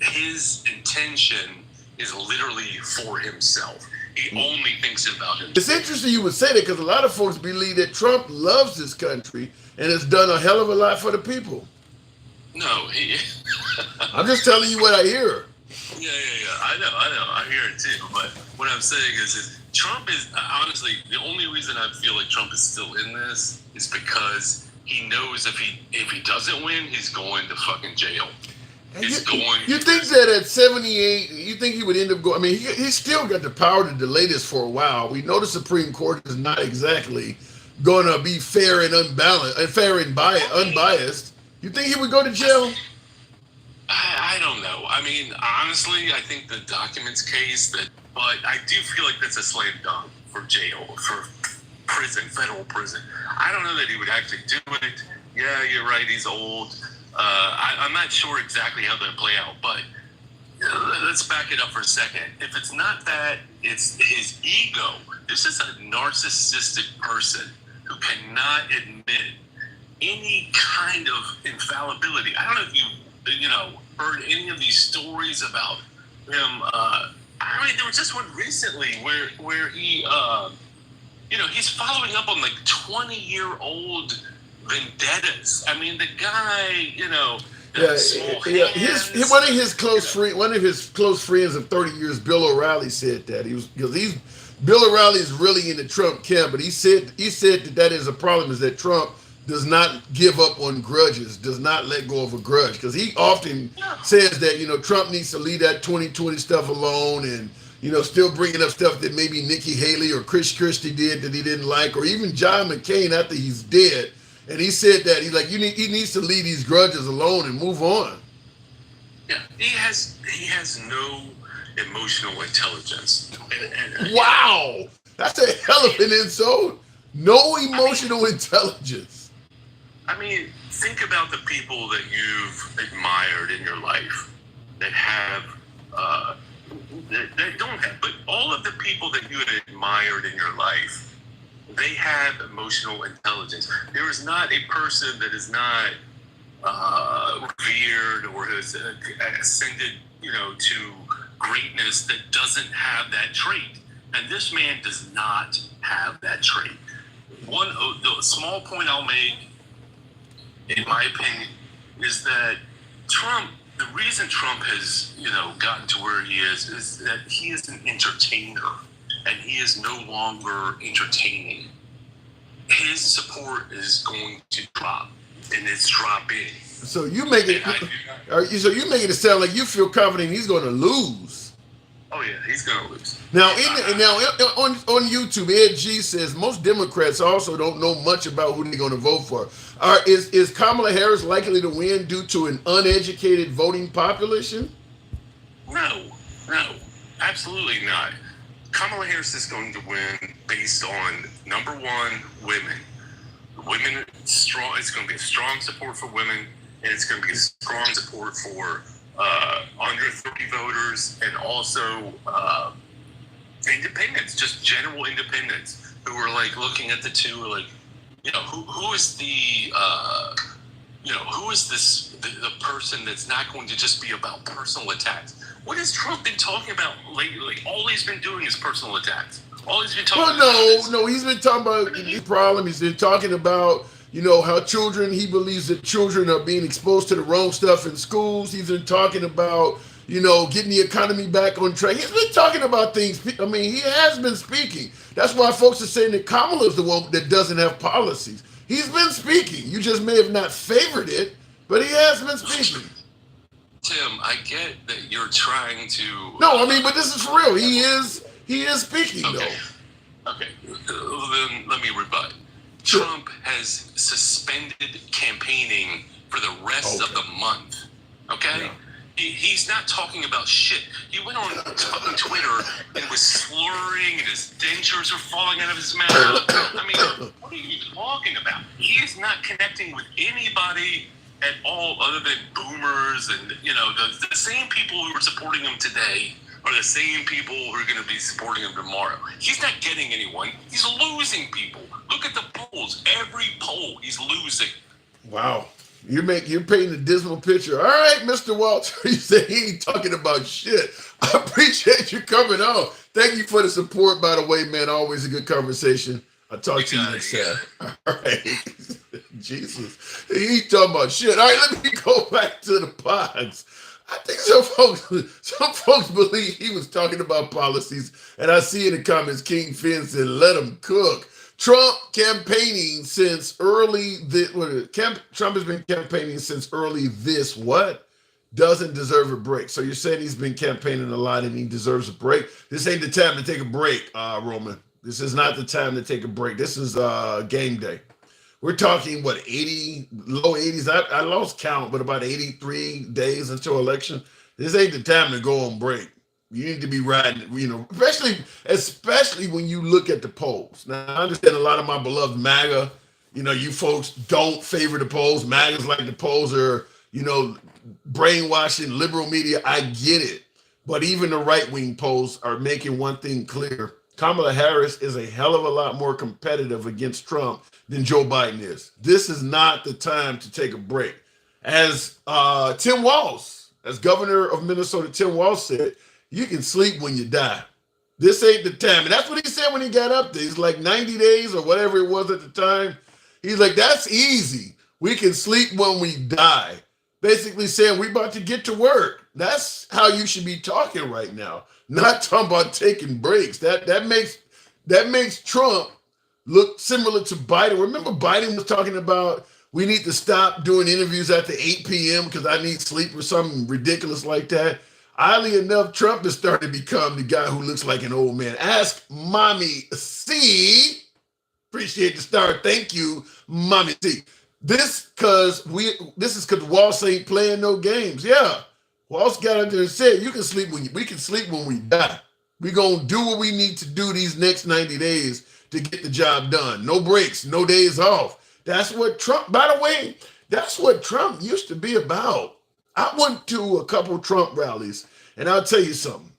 his intention is literally for himself. He only thinks about himself. It's interesting you would say that because a lot of folks believe that Trump loves this country and has done a hell of a lot for the people. No, I'm just telling you what I hear. Yeah. I know. I hear it too. But what I'm saying is Trump is honestly the only reason I feel like Trump is still in this is because he knows if he doesn't win, he's going to fucking jail. You think that at 78, you think he would end up going? I mean, he's still got the power to delay this for a while. We know the Supreme Court is not exactly going to be fair and unbiased. You think he would go to jail? I don't know. I mean, honestly, I think the documents case but I do feel like that's a slam dunk for jail, for prison, federal prison. I don't know that he would actually do it. Yeah, you're right. He's old. I'm not sure exactly how that play out, but let's back it up for a second. If it's not that, it's his ego. This is a narcissistic person who cannot admit any kind of infallibility. I don't know if you heard any of these stories about him. I mean, there was just one recently where he, he's following up on like 20-year-old vendettas. I mean, the guy, one of his close friends of 30 years, Bill O'Reilly, said that Bill O'Reilly is really in the Trump camp, but he said that is a problem, is that Trump does not give up on grudges, does not let go of a grudge, because he often says that Trump needs to leave that 2020 stuff alone, and still bringing up stuff that maybe Nikki Haley or Chris Christie did that he didn't like, or even John McCain after he's dead. And he said that he's like, he needs to leave these grudges alone and move on. Yeah, he has no emotional intelligence. Wow, that's a hell of an insult. No emotional intelligence. I mean, think about the people that you've admired in your life that have, that don't have, but all of the people that you had admired in your life, they have emotional intelligence. There is not a person that is not revered or has ascended, to greatness that doesn't have that trait. And this man does not have that trait. The small point I'll make, in my opinion, is that the reason Trump has, gotten to where he is that he is an entertainer, and he is no longer entertaining. His support is going to drop, and it's dropping. So you make it. So you making it sound like you feel confident he's going to lose. Oh yeah, he's going to lose. Now, on YouTube, Ed G says most Democrats also don't know much about who they're going to vote for. Is Kamala Harris likely to win due to an uneducated voting population? No, absolutely not. Kamala Harris is going to win based on, number one, women. Women strong. It's going to be a strong support for women, and it's going to be a strong support for under 30 voters, and also independents, just general independents who are like looking at the two, are like, who is the who is the person that's not going to just be about personal attacks? What has Trump been talking about lately? All he's been doing is personal attacks. All he's been talking about. No, he's been talking about the problem. He's been talking about, how he believes that children are being exposed to the wrong stuff in schools. He's been talking about, getting the economy back on track. He's been talking about things. I mean, he has been speaking. That's why folks are saying that Kamala is the one that doesn't have policies. He's been speaking. You just may have not favored it, but he has been speaking. Tim, I get that you're trying to. No, I mean, but this is for real. He is speaking, okay. though. Okay, then let me rebut. Sure. Trump has suspended campaigning for the rest of the month. Okay? Yeah. He's not talking about shit. He went on Twitter and was slurring, and his dentures were falling out of his mouth. I mean, what are you talking about? He is not connecting with anybody at all other than boomers, and the same people who are supporting him today are the same people who are going to be supporting him tomorrow. He's not getting anyone. He's losing people. Look at the polls. Every poll, he's losing. Wow. You're painting a dismal picture. All right, Mr. Walter, you say he ain't talking about shit. I appreciate you coming on. Thank you for the support, by the way, man. Always a good conversation. I'll talk to you next time. All right. Jesus. He ain't talking about shit. All right, let me go back to the pods. I think some folks believe he was talking about policies, and I see in the comments King Finn said, let him cook. Trump campaigning since early Trump has been campaigning since early this doesn't deserve a break. So you're saying he's been campaigning a lot and he deserves a break. This ain't the time to take a break, Roman. This is not the time to take a break. This is game day. We're talking, 80, low 80s. I lost count, but about 83 days until election. This ain't the time to go on break. You need to be riding, especially when you look at the polls. Now, I understand a lot of my beloved MAGA, you folks don't favor the polls. MAGA's like the polls are, brainwashing liberal media. I get it. But even the right-wing polls are making one thing clear. Kamala Harris is a hell of a lot more competitive against Trump than Joe Biden is. This is not the time to take a break. As Tim Walz, as governor of Minnesota, Tim Walz said, you can sleep when you die. This ain't the time. And that's what he said when he got up there. He's like 90 days or whatever it was at the time. He's like, that's easy. We can sleep when we die. Basically saying we're about to get to work. That's how you should be talking right now. Not talking about taking breaks. That makes Trump look similar to Biden. Remember Biden was talking about we need to stop doing interviews after 8 p.m. because I need sleep or something ridiculous like that. Oddly enough, Trump is starting to become the guy who looks like an old man. Ask Mommy C. Appreciate the star. Thank you, Mommy C. This is because Walsh ain't playing no games. Yeah. Walsh got out there and said, we can sleep when we die. We're going to do what we need to do these next 90 days to get the job done. No breaks, no days off. That's what Trump, by the way, that's what Trump used to be about. I went to a couple Trump rallies, and I'll tell you something.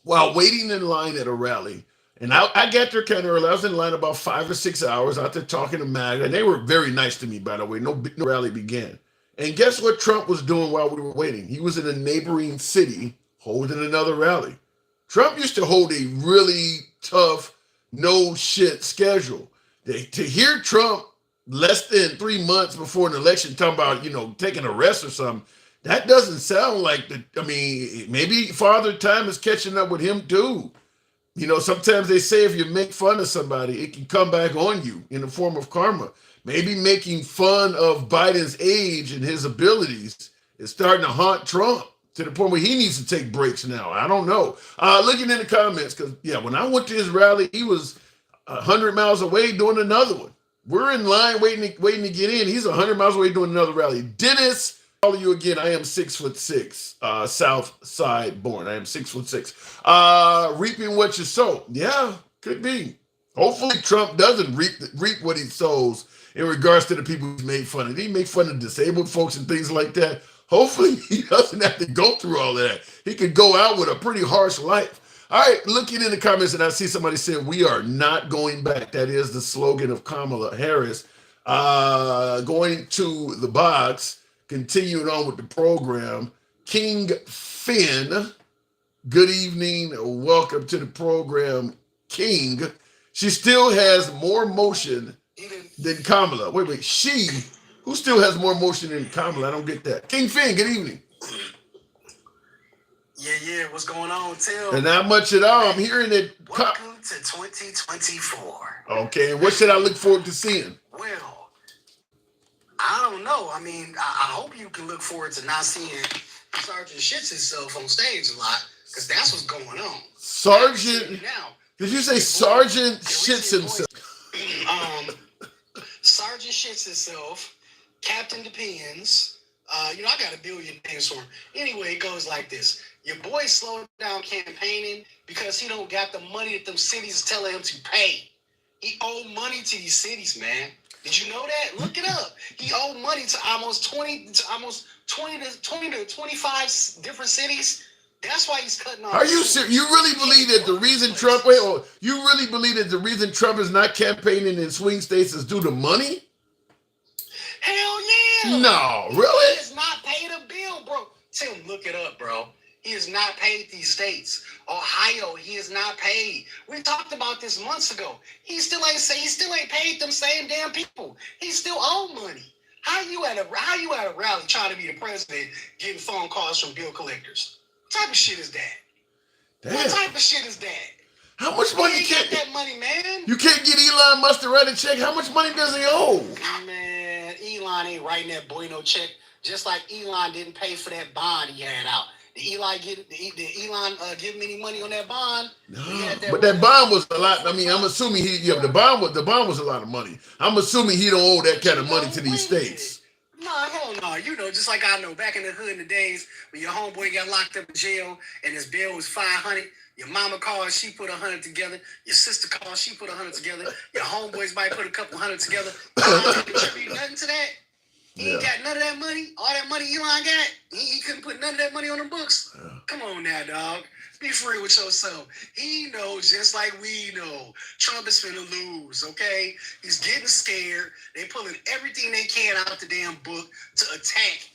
While waiting in line at a rally, and I got there kind of early. I was in line about 5 or 6 hours out there talking to MAGA, and they were very nice to me, by the way. No rally began. And guess what Trump was doing while we were waiting? He was in a neighboring city holding another rally. Trump used to hold a really tough, no shit schedule. To hear Trump less than 3 months before an election talking about, taking a rest or something, that doesn't sound like maybe Father Time is catching up with him too. Sometimes they say if you make fun of somebody, it can come back on you in the form of karma. Maybe making fun of Biden's age and his abilities is starting to haunt Trump to the point where he needs to take breaks now. I don't know. Looking in the comments, because, when I went to his rally, he was 100 miles away doing another one. We're in line waiting to get in. He's 100 miles away doing another rally. Dennis, follow you again. I am 6'6", South Side born. I am 6'6". Reaping what you sow. Yeah, could be. Hopefully Trump doesn't reap what he sows in regards to the people he's made fun of. He made fun of disabled folks and things like that. Hopefully he doesn't have to go through all of that. He could go out with a pretty harsh life. All right, looking in the comments, and I see somebody said, we are not going back. That is the slogan of Kamala Harris. Going to the box, continuing on with the program. King Finn, good evening. Welcome to the program, King. She still has more motion than Kamala. Wait. Who still has more motion than Kamala? I don't get that. King Finn, good evening. Yeah, what's going on, Tim? And not much at all. I'm hearing it. Welcome to 2024. Okay, and what should I look forward to seeing? Well, I don't know. I mean, I hope you can look forward to not seeing Sergeant shits himself on stage a lot, because that's what's going on. Sergeant? Now, Did you say Sergeant shits himself? Sergeant shits himself. Captain Depends. I got a billion names for him. Anyway, it goes like this. Your boy slowed down campaigning because he don't got the money that them cities is telling him to pay. He owed money to these cities, man. Did you know that? Look it up. He owed money to almost 20 to 25 different cities. That's why he's cutting off. Are you serious? You really believe that the reason Trump is not campaigning in swing states is due to money? Hell yeah. No, really? He has not paid a bill, bro. Tim, look it up, bro. He has not paid these states. Ohio, he has not paid. We talked about this months ago. He still ain't paid them same damn people. He still owe money. How you at a rally trying to be the president getting phone calls from bill collectors? What type of shit is that? Damn. What type of shit is that? How much money you can't get that money, man? You can't get Elon Musk to write a check. How much money does he owe? Man, Elon ain't writing that boy no check. Just like Elon didn't pay for that bond he had out. Did Elon give him any money on that bond? No, but that bond was a lot. I mean, I'm assuming the bond was a lot of money. I'm assuming he don't owe that kind of money to these states. No, hell no. Just like I know, back in the hood in the days when your homeboy got locked up in jail and his bill was $500. Your mama called, she put 100 together. Your sister called, she put 100 together. Your homeboys might put a couple hundred together. Elon didn't contribute nothing to that. He ain't got none of that money. All that money Elon got, he couldn't put none of that money on the books. Yeah. Come on now, dog. Be free with yourself. He knows just like we know. Trump is finna lose, okay? He's getting scared. They pulling everything they can out the damn book to attack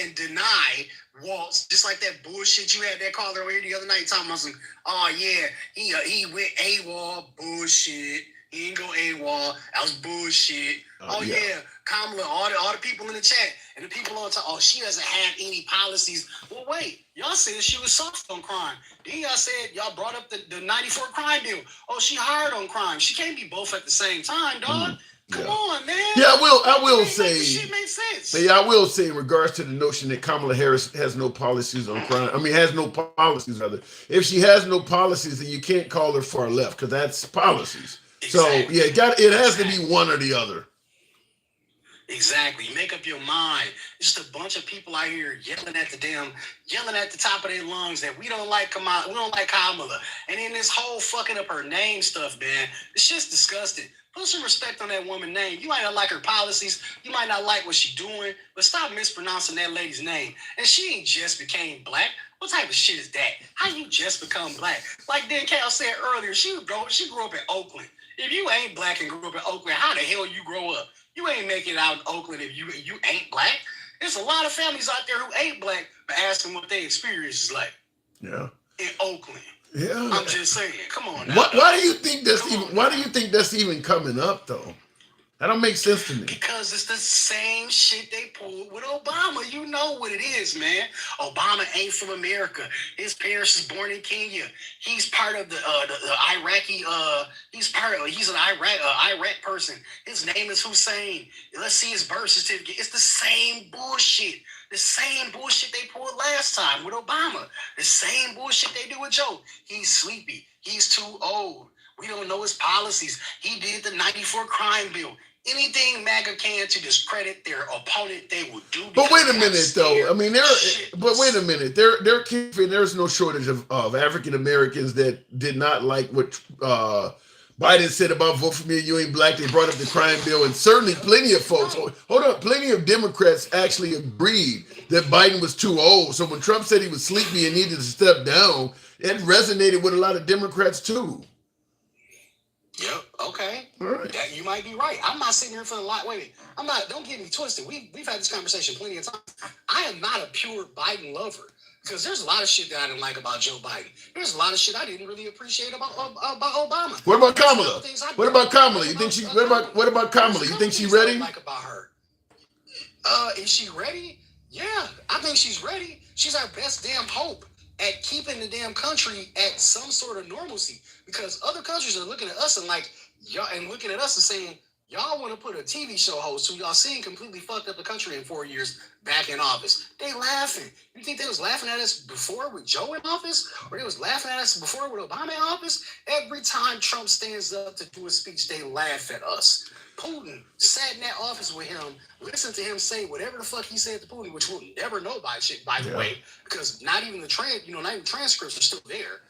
and deny Waltz, just like that bullshit you had that caller over here the other night talking about some, oh yeah, he went AWOL, bullshit. He didn't go AWOL. That was bullshit. Yeah, Kamala, all the people in the chat and the people on top, she doesn't have any policies. Well, wait, y'all said she was soft on crime. Then y'all said y'all brought up the 94 crime bill. Oh, she hard on crime. She can't be both at the same time, dog. Come on, man. Yeah, I will say. Shit makes sense. Yeah, I will say in regards to the notion that Kamala Harris has no policies on crime. I mean, has no policies, rather. If she has no policies, then you can't call her far left because that's policies. Exactly. So yeah, it has to be one or the other. Exactly. Make up your mind. It's just a bunch of people out here yelling at the top of their lungs that we don't like Kamala. We don't like Kamala. And then this whole fucking up her name stuff, man. It's just disgusting. Put some respect on that woman's name. You might not like her policies. You might not like what she's doing, but stop mispronouncing that lady's name. And she ain't just became black. What type of shit is that? How you just become black? Like Dan Cal said earlier, she grew up in Oakland. If you ain't black and grew up in Oakland, how the hell you grow up? You ain't make it out in Oakland if you ain't black. There's a lot of families out there who ain't black, but ask them what their experience is like. Yeah. In Oakland. Yeah. I'm just saying. Come on now. Why do you think that's Why do you think that's even coming up though? That don't make sense to me. Because it's the same shit they pulled with Obama. You know what it is, man. Obama ain't from America. His parents is born in Kenya. He's part of the Iraqi. He's an Iraq person. His name is Hussein. Let's see his birth certificate. It's the same bullshit. The same bullshit they pulled last time with Obama. The same bullshit they do with Joe. He's sleepy. He's too old. We don't know his policies. He did the 94 crime bill. Anything MAGA can to discredit their opponent, they will do. But wait a minute, though. I mean, there's no shortage of African Americans that did not like what Biden said about vote for me, you ain't black. They brought up the crime bill, and certainly plenty of folks, plenty of Democrats actually agreed that Biden was too old. So when Trump said he was sleepy and needed to step down, it resonated with a lot of Democrats too. Yep. Okay. All right. You might be right. I'm not sitting here for a lot. Wait a minute. I'm not. Don't get me twisted. We've had this conversation plenty of times. I am not a pure Biden lover because there's a lot of shit that I didn't like about Joe Biden. There's a lot of shit I didn't really appreciate about Obama. What about Kamala? What about Kamala? You think she? What about Kamala? You think she ready? Like about her. Is she ready? Yeah, I think she's ready. She's our best damn hope at keeping the damn country at some sort of normalcy, because other countries are looking at us and like y'all and looking at us and saying y'all want to put a TV show host who y'all seen completely fucked up the country in 4 years back in office. They laughing. You think they was laughing at us before with Joe in office, or they was laughing at us before with Obama in office? Every time Trump stands up to do a speech, they laugh at us. Putin sat in that office with him, listened to him say whatever the fuck he said to Putin, which we'll never know by the way, because not even the transcripts are still there.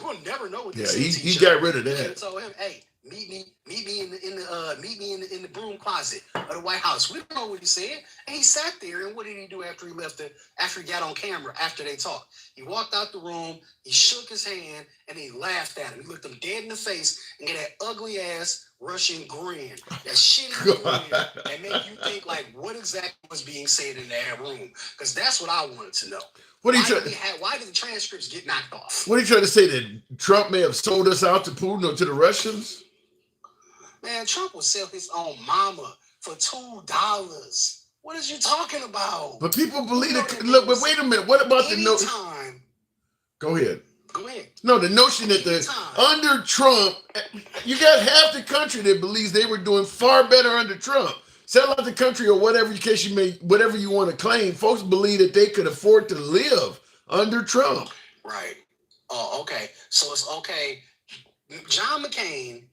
We'll never know what they said. He got rid of that. And told him, hey, meet me in the broom closet of the White House. We don't know what he said. And he sat there, and what did he do after he left after he got on camera, after they talked? He walked out the room, he shook his hand, and he laughed at him. He looked him dead in the face and got that ugly ass Russian grin, that shitty grin that made you think like what exactly was being said in that room. Because that's what I wanted to know. Why did the transcripts get knocked off? What are you trying to say, that Trump may have sold us out to Putin or to the Russians? Man, Trump will sell his own mama for $2. What is you talking about? But people believe it. Look, but wait a minute. What about the notion? Go ahead. Go ahead. No, the notion that under Trump, you got half the country that believes they were doing far better under Trump. Sell out the country or whatever whatever you want to claim. Folks believe that they could afford to live under Trump. Right. Oh, okay. So it's okay. John McCain,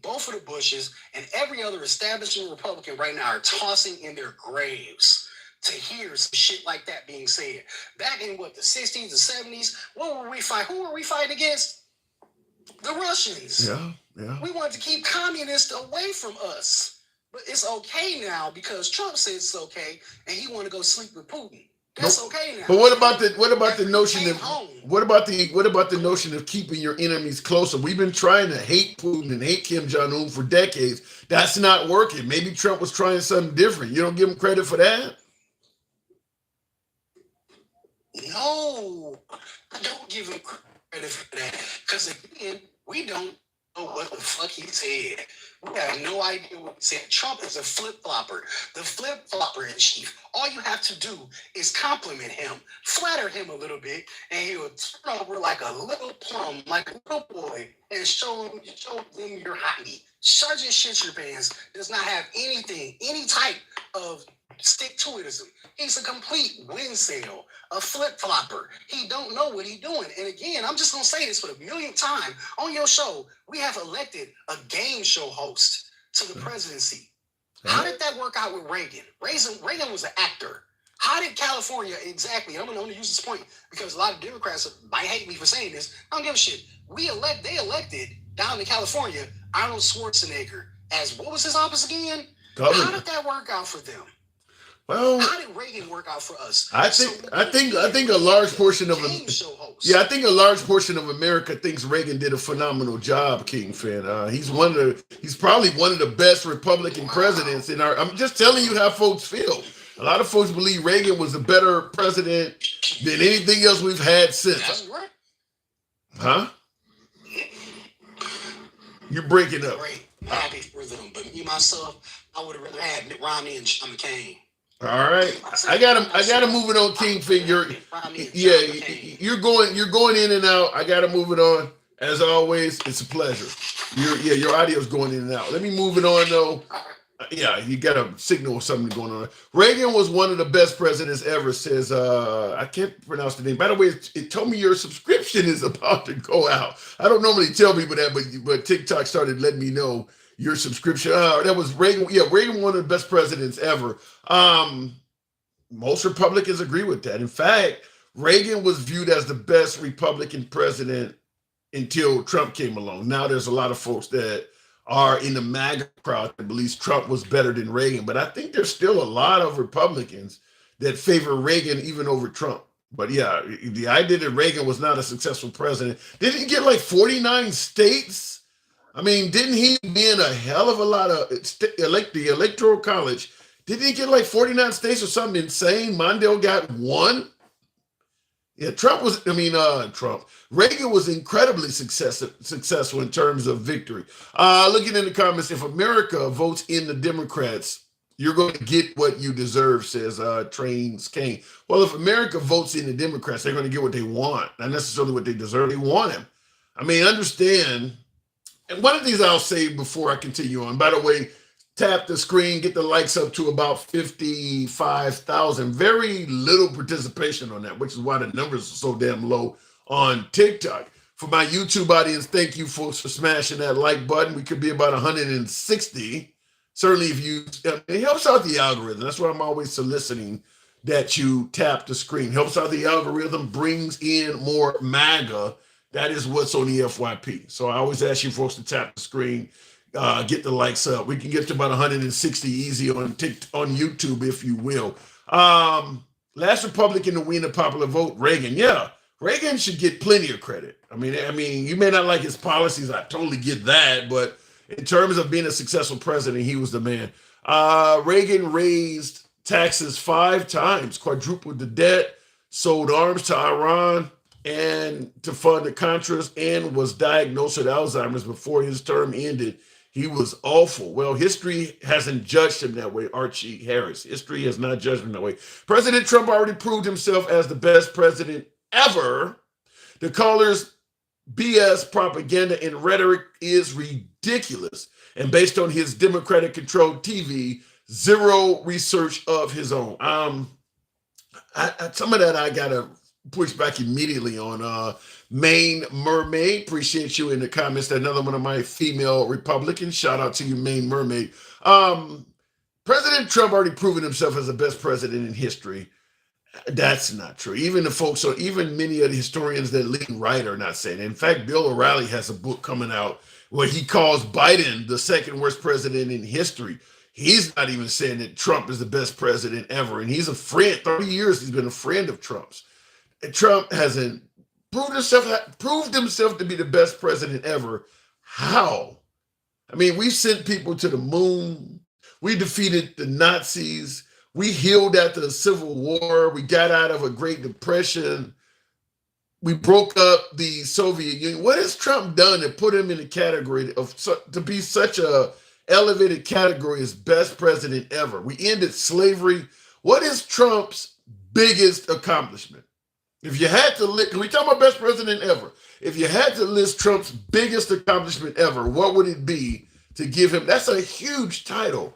both of the Bushes, and every other establishment Republican right now are tossing in their graves to hear some shit like that being said. Back in the 60s, the 70s, what were we fighting? Who were we fighting against? The Russians. Yeah. We wanted to keep communists away from us. But it's okay now because Trump says it's okay, and he want to go sleep with Putin. That's okay now. But what about the notion of keeping your enemies closer? We've been trying to hate Putin and hate Kim Jong-un for decades. That's not working. Maybe Trump was trying something different. You don't give him credit for that? No, I don't give him credit for that. Because again, we don't know what the fuck he said. We have no idea what he said. Trump is a flip-flopper. The flip-flopper in chief. All you have to do is compliment him, flatter him a little bit, and he'll turn over like a little plum, like a little boy, and show them your hottie. Sergeant Shit-Your-Pants does not have any type of stick-to-itism. He's a complete windsail, a flip-flopper. He don't know what he's doing. And again, I'm just going to say this for the millionth time. On your show, we have elected a game show host to the presidency. How did that work out with Reagan? Reagan was an actor. How did California exactly? I'm going to only use this point because a lot of Democrats might hate me for saying this. I don't give a shit. They elected down in California Arnold Schwarzenegger as, what was his office again? Governor. How did that work out for them? Well, how did Reagan work out for us? I think a large portion of I think a large portion of America thinks Reagan did a phenomenal job, King Fan. He's probably one of the best Republican presidents in our. I'm just telling you how folks feel. A lot of folks believe Reagan was a better president than anything else we've had since. That's right. Huh? You're breaking up. Great. Happy for them. But me, myself, I would have rather had Mitt Romney and John McCain. All right. I got to move it on, Kingfinger. You're going in and out. I got to move it on. As always, it's a pleasure. Your audio's going in and out. Let me move it on, though. Yeah, you got a signal or something going on. Reagan was one of the best presidents ever, says, I can't pronounce the name. By the way, it told me your subscription is about to go out. I don't normally tell people that, but TikTok started letting me know your subscription. That was Reagan. Yeah, Reagan, one of the best presidents ever. Most Republicans agree with that. In fact, Reagan was viewed as the best Republican president until Trump came along. Now there's a lot of folks that are in the MAGA crowd that believes Trump was better than Reagan. But I think there's still a lot of Republicans that favor Reagan even over Trump. But yeah, the idea that Reagan was not a successful president, didn't he get like 49 states? I mean, didn't he win a hell of a lot of the Electoral College? Didn't he get like 49 states or something insane? Mondale got one. Yeah, Reagan was incredibly successful in terms of victory. Looking in the comments, if America votes in the Democrats, you're going to get what you deserve, says Trains Kane. Well, if America votes in the Democrats, they're going to get what they want, not necessarily what they deserve. They want him. I mean, understand. And one of these I'll say before I continue on. By the way, tap the screen, get the likes up to about 55,000. Very little participation on that, which is why the numbers are so damn low on TikTok. For my YouTube audience, thank you folks for smashing that like button. We could be about 160. Certainly it helps out the algorithm. That's why I'm always soliciting that you tap the screen. Helps out the algorithm, brings in more MAGA. That is what's on the FYP. So I always ask you folks to tap the screen. Get the likes up. We can get to about 160 easy on YouTube, if you will. Last Republican to win the popular vote, Reagan. Yeah, Reagan should get plenty of credit. I mean, you may not like his policies. I totally get that. But in terms of being a successful president, he was the man. Reagan raised taxes 5 times, quadrupled the debt, sold arms to Iran and to fund the Contras, and was diagnosed with Alzheimer's before his term ended. He was awful. Well, history hasn't judged him that way, Archie Harris. History has not judged him that way. President Trump already proved himself as the best president ever. The caller's BS propaganda and rhetoric is ridiculous. And based on his Democratic-controlled TV, zero research of his own. Some of that I got to push back immediately on. Maine Mermaid, appreciate you in the comments. Another one of my female Republicans. Shout out to you, Maine Mermaid. President Trump already proven himself as the best president in history. That's not true. Even the folks, or even many of the historians that lean right are not saying it. In fact, Bill O'Reilly has a book coming out where he calls Biden the second worst president in history. He's not even saying that Trump is the best president ever. And he's a friend. 30 years he's been a friend of Trump's. And Trump hasn't proved himself to be the best president ever. How? I mean, we sent people to the moon. We defeated the Nazis. We healed after the Civil War. We got out of a Great Depression. We broke up the Soviet Union. What has Trump done to put him in the category to be such a elevated category as best president ever? We ended slavery. What is Trump's biggest accomplishment? If you had to list, we talk about best president ever. If you had to list Trump's biggest accomplishment ever, what would it be to give him? That's a huge title.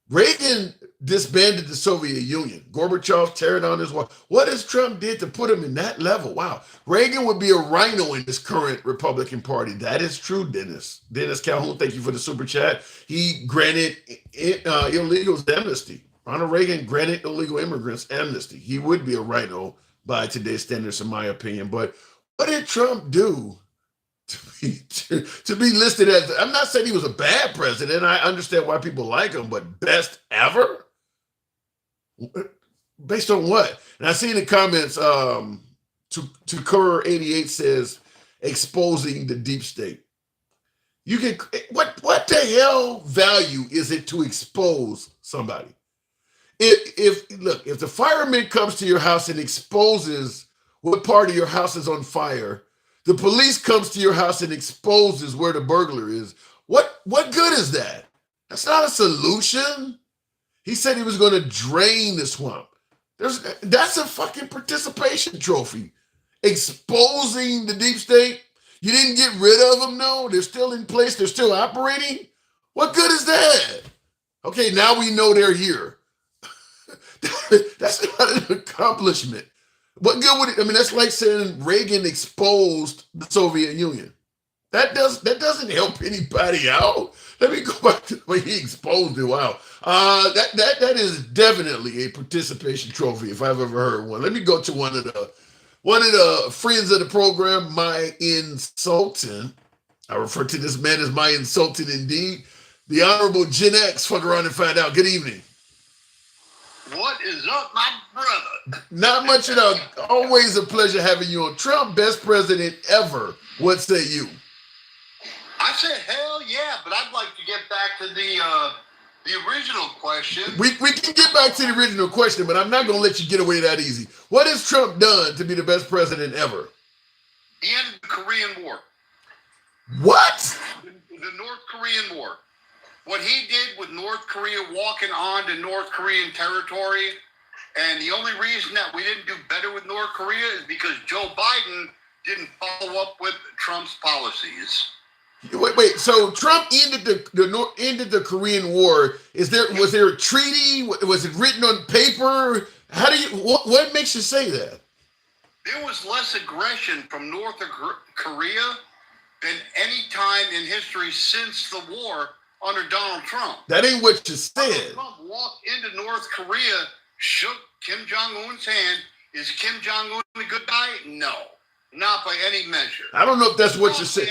Reagan disbanded the Soviet Union. Gorbachev tearing on his wall. What has Trump did to put him in that level? Wow. Reagan would be a rhino in this current Republican Party. That is true, Dennis. Dennis Calhoun, thank you for the super chat. He granted illegals amnesty. Ronald Reagan granted illegal immigrants amnesty. He would be a rhino by today's standards, in my opinion. But what did Trump do to be listed as, I'm not saying he was a bad president. I understand why people like him, but best ever? Based on what? And I see in the comments, to Curr 88 says, exposing the deep state. You can, what the hell value is it to expose somebody? If the fireman comes to your house and exposes what part of your house is on fire, the police comes to your house and exposes where the burglar is. What good is that? That's not a solution. He said he was going to drain the swamp. That's a fucking participation trophy. Exposing the deep state. You didn't get rid of them, no? They're still in place. They're still operating. What good is that? Okay, now we know they're here. That's not an accomplishment. What good would it? I mean, that's like saying Reagan exposed the Soviet Union. That doesn't help anybody out. Let me go back to the way he exposed it. Wow, that is definitely a participation trophy if I've ever heard one. Let me go to one of the friends of the program, my insultant. I refer to this man as my insultant indeed. The Honorable Gen X. Fuck around and find out. Good evening. What is up, my brother? Not much at all. Always a pleasure having you on. Trump, best president ever. What say you? I said hell yeah, but I'd like to get back to the original question. We can get back to the original question, but I'm not going to let you get away that easy. What has Trump done to be the best president ever? He ended the Korean War. What? The North Korean War. What he did with North Korea walking on to North Korean territory, and the only reason that we didn't do better with North Korea is because Joe Biden didn't follow up with Trump's policies. Wait. So Trump ended the Korean War. Was there a treaty? Was it written on paper? How do you? What makes you say that? There was less aggression from North Korea than any time in history since the war under Donald Trump. That ain't what you said. Donald Trump walked into North Korea, shook Kim Jong-un's hand. Is Kim Jong-un a good guy? No, not by any measure. I don't know if that's what you said.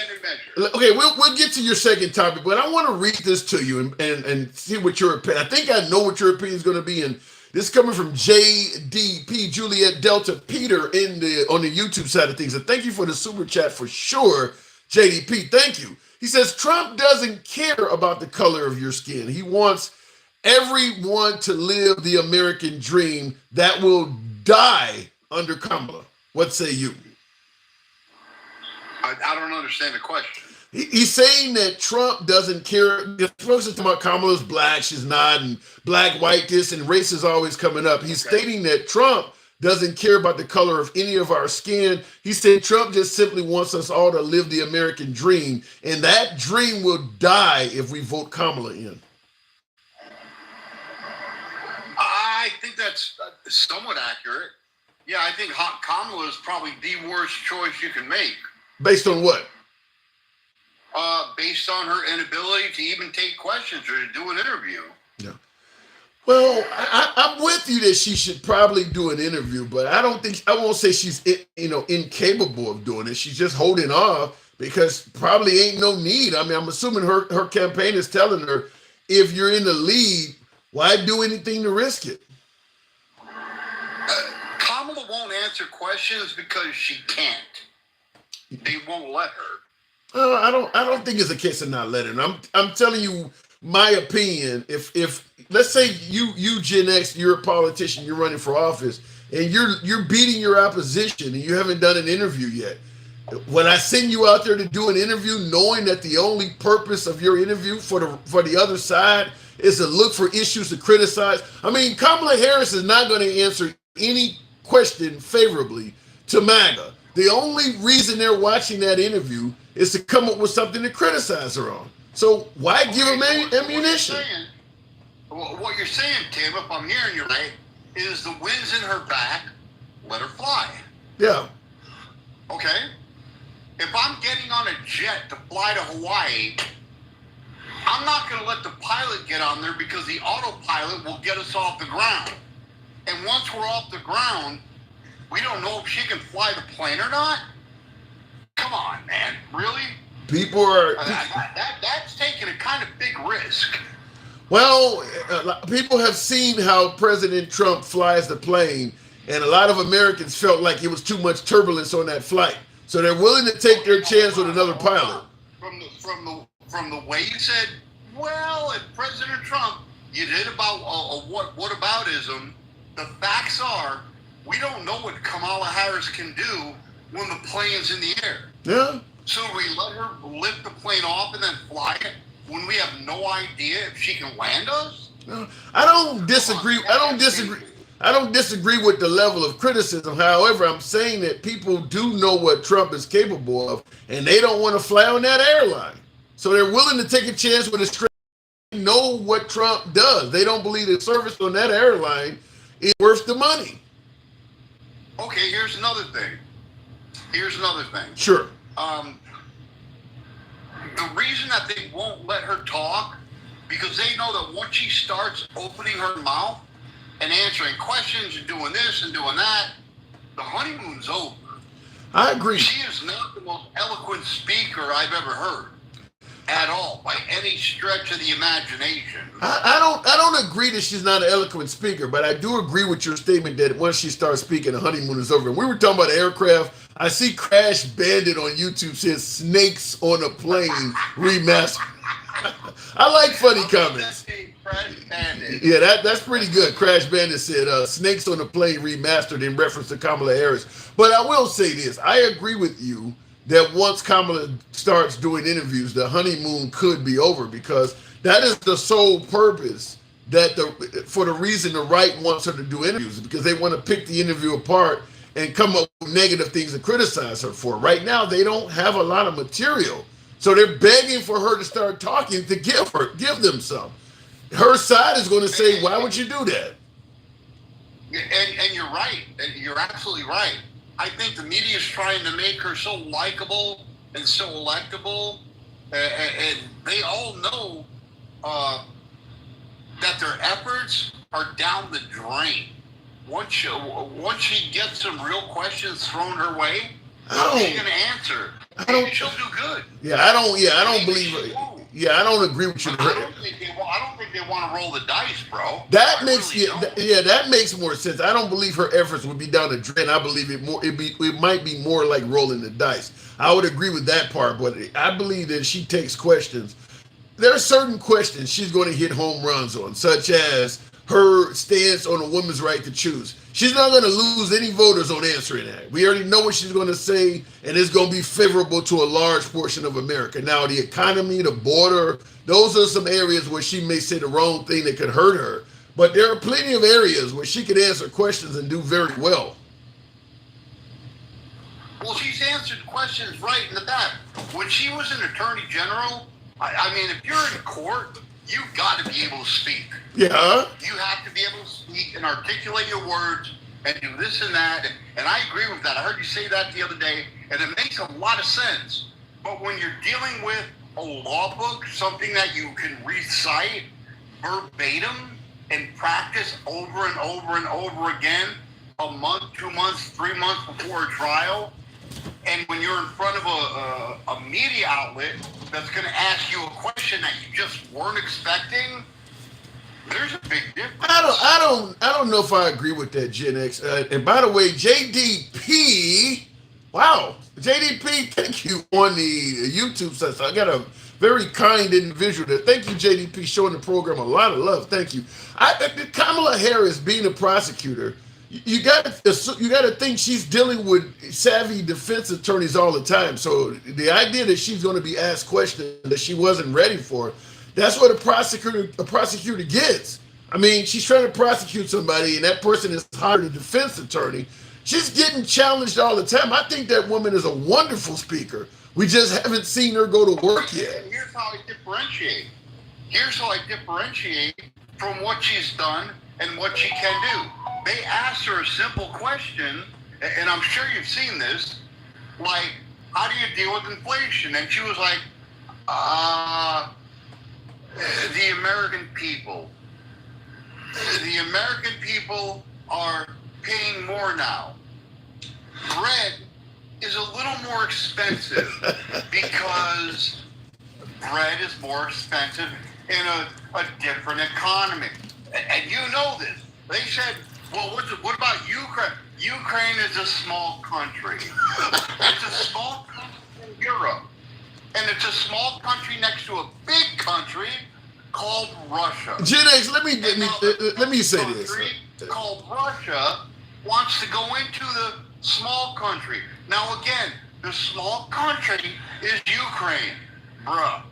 Okay, we'll get to your second topic, but I want to read this to you and see what your opinion. I think I know what your opinion is going to be, and this is coming from JDP Juliet Delta Peter on the YouTube side of things. And thank you for the super chat for sure, JDP. Thank you. He says, Trump doesn't care about the color of your skin. He wants everyone to live the American dream that will die under Kamala. What say you? I don't understand the question. He's saying that Trump doesn't care. The folks are talking about Kamala's black, she's not, and black, white, this, and race is always coming up. He's stating that Trump doesn't care about the color of any of our skin. He said Trump just simply wants us all to live the American dream, and that dream will die if we vote Kamala in. I think that's somewhat accurate. Yeah, I think Kamala is probably the worst choice you can make. Based on what? Based on her inability to even take questions or to do an interview. Yeah. Well, I'm with you that she should probably do an interview, but I won't say she's incapable of doing it. She's just holding off because probably ain't no need. I mean, I'm assuming her campaign is telling her, if you're in the lead, why do anything to risk it? Kamala won't answer questions because she can't. They won't let her. I don't think it's a case of not letting her. I'm telling you my opinion. If let's say you Gen X, you're a politician, you're running for office, and you're beating your opposition and you haven't done an interview yet. When I send you out there to do an interview, knowing that the only purpose of your interview for the other side is to look for issues to criticize. I mean, Kamala Harris is not going to answer any question favorably to MAGA. The only reason they're watching that interview is to come up with something to criticize her on. So why give them ammunition? What you're saying, Tim, if I'm hearing you right, is the wind's in her back, let her fly. Yeah. Okay? If I'm getting on a jet to fly to Hawaii, I'm not going to let the pilot get on there because the autopilot will get us off the ground. And once we're off the ground, we don't know if she can fly the plane or not? Come on, man. Really? People are... That's taking a kind of big risk. Well, people have seen how President Trump flies the plane, and a lot of Americans felt like it was too much turbulence on that flight. So they're willing to take their chance with another pilot. From the way you said, well, if President Trump, you did about whataboutism. The facts are, we don't know what Kamala Harris can do when the plane's in the air. Yeah. So we let her lift the plane off and then fly it when we have no idea if she can land us? No, I don't disagree. I don't disagree with the level of criticism. However, I'm saying that people do know what Trump is capable of, and they don't want to fly on that airline. So they're willing to take a chance with a straight. They know what Trump does. They don't believe the service on that airline is worth the money. Okay, here's another thing. Sure. The reason that they won't let her talk, because they know that once she starts opening her mouth and answering questions and doing this and doing that, the honeymoon's over. I agree. She is not the most eloquent speaker I've ever heard at all, by any stretch of the imagination. I don't agree that she's not an eloquent speaker, but I do agree with your statement that once she starts speaking, the honeymoon is over. And we were talking about aircraft. I see Crash Bandit on YouTube says Snakes on a Plane remastered. I like funny comments. Crash Bandit. Yeah, that's pretty good. Crash Bandit said Snakes on a Plane remastered in reference to Kamala Harris. But I will say this. I agree with you that once Kamala starts doing interviews, the honeymoon could be over, because that is the sole purpose for the reason the right wants her to do interviews, because they want to pick the interview apart and come up with negative things to criticize her for. Right now, they don't have a lot of material. So they're begging for her to start talking to give them some. Her side is going to say, why would you do that? And you're right. You're absolutely right. I think the media is trying to make her so likable and so electable, and they all know that their efforts are down the drain. Once she gets some real questions thrown her way, she's going to answer. Maybe she'll do good. I don't believe it. Yeah, I don't agree with you. I don't think they want to roll the dice, bro. That makes more sense. I don't believe her efforts would be down the drain. I believe it might be more like rolling the dice. I would agree with that part, but I believe that she takes questions. There are certain questions she's going to hit home runs on, such as her stance on a woman's right to choose. She's not going to lose any voters on answering that. We already know what she's going to say, and it's going to be favorable to a large portion of America. Now, the economy, the border, those are some areas where she may say the wrong thing that could hurt her. But there are plenty of areas where she could answer questions and do very well. Well, she's answered questions right in the back. When she was an attorney general, I mean, if you're in court, you've got to be able to speak. Yeah. You have to be able to speak and articulate your words and do this and that. And I agree with that. I heard you say that the other day, and it makes a lot of sense. But when you're dealing with a law book, something that you can recite verbatim and practice over and over and over again, a month, 2 months, 3 months before a trial, and when you're in front of a media outlet that's going to ask you a question that you just weren't expecting, there's a big difference. I don't know if I agree with that, Gen X. And by the way, JDP, wow, JDP, thank you on the YouTube site. I got a very kind individual there. Thank you, JDP, showing the program a lot of love. Thank you. Kamala Harris being a prosecutor, you got to think she's dealing with savvy defense attorneys all the time. So the idea that she's going to be asked questions that she wasn't ready for, that's what a prosecutor gets. I mean, she's trying to prosecute somebody, and that person is hired a defense attorney. She's getting challenged all the time. I think that woman is a wonderful speaker. We just haven't seen her go to work yet. Here's how I differentiate. From what she's done and what she can do. They asked her a simple question, and I'm sure you've seen this, like, how do you deal with inflation? And she was like, the American people. The American people are paying more now. Bread is a little more expensive because bread is more expensive in a different economy. And you know this. They said, well, what about Ukraine? Ukraine is a small country. It's a small country in Europe. And it's a small country next to a big country called Russia. Gen X, let me say this. Called Russia wants to go into the small country. Now again, the small country is Ukraine, bruh.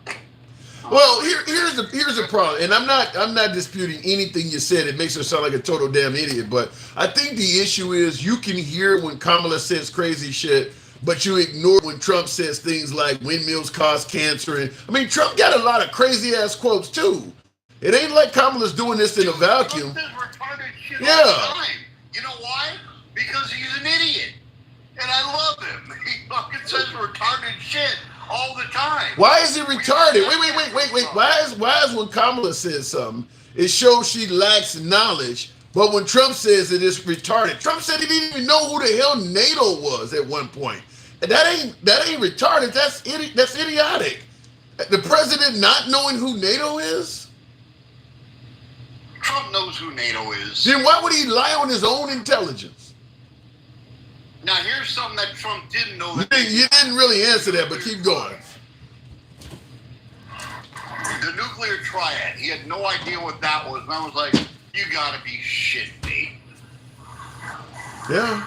Well, here's the problem, and I'm not disputing anything you said. It makes her sound like a total damn idiot, but I think the issue is you can hear when Kamala says crazy shit, but you ignore when Trump says things like windmills cause cancer, and I mean Trump got a lot of crazy ass quotes too. It ain't like Kamala's doing this in a vacuum. Trump says retarded shit Yeah. all the time. You know why? Because he's an idiot, and I love him. He fucking says retarded shit all the time. Why is he retarded? Wait. Why is when Kamala says something, it shows she lacks knowledge, but when Trump says it is retarded, Trump said he didn't even know who the hell NATO was at one point. And that ain't retarded. That's idiotic. The president not knowing who NATO is? Trump knows who NATO is. Then why would he lie on his own intelligence? Now here's something that Trump didn't know. You didn't really answer that, but keep going. The nuclear triad. He had no idea what that was, and I was like, "You gotta be shitting me." Yeah,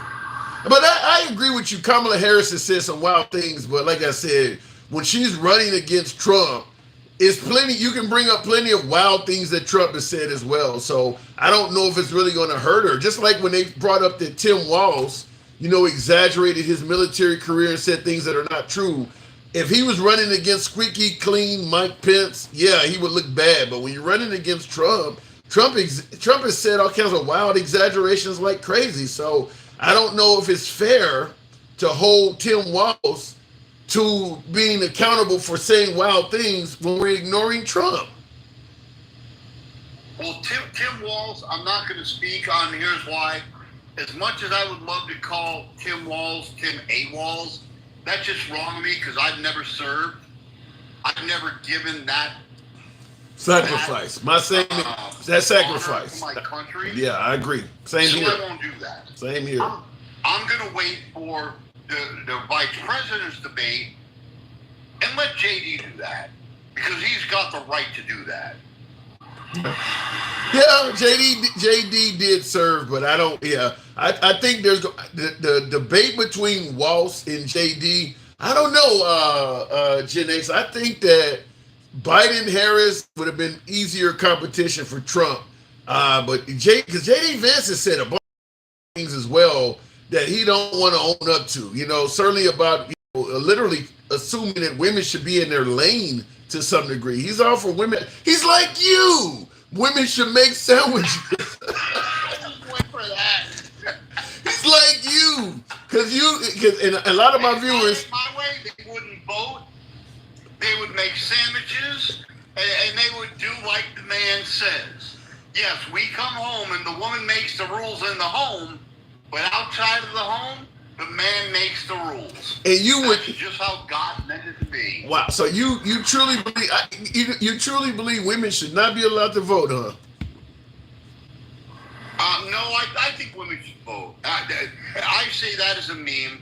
but I agree with you. Kamala Harris has said some wild things, but like I said, when she's running against Trump, it's plenty. You can bring up plenty of wild things that Trump has said as well. So I don't know if it's really going to hurt her. Just like when they brought up that Tim Walz, exaggerated his military career and said things that are not true. If he was running against squeaky clean Mike Pence, yeah, he would look bad. But when you're running against Trump has said all kinds of wild exaggerations like crazy. So I don't know if it's fair to hold Tim Walz to being accountable for saying wild things when we're ignoring Trump. Well, Tim Walz, I'm not going to speak on. Here's why. As much as I would love to call Tim Walz Tim A. Walz, that's just wrong to me because I've never served. I've never given that sacrifice. That sacrifice. To my country. Yeah, I agree. Same so here. I won't do that. Same here. I'm going to wait for the vice president's debate and let JD do that because he's got the right to do that. Yeah, JD did serve, but I don't. Yeah, I think there's the debate between Walz and JD. I don't know, Gen X. I think that Biden Harris would have been easier competition for Trump, but because JD Vance has said a bunch of things as well that he don't want to own up to. Certainly about literally assuming that women should be in their lane to some degree. He's all for women. He's like you. Women should make sandwiches. Wait for that. He's like you. And a lot of my viewers. My way, they wouldn't vote. They would make sandwiches, and they would do like the man says. Yes, we come home, and the woman makes the rules in the home, but outside of the home, the man makes the rules. And that's just how God meant it to be. Wow. So you truly believe women should not be allowed to vote, huh? No, I think women should vote. I say that as a meme.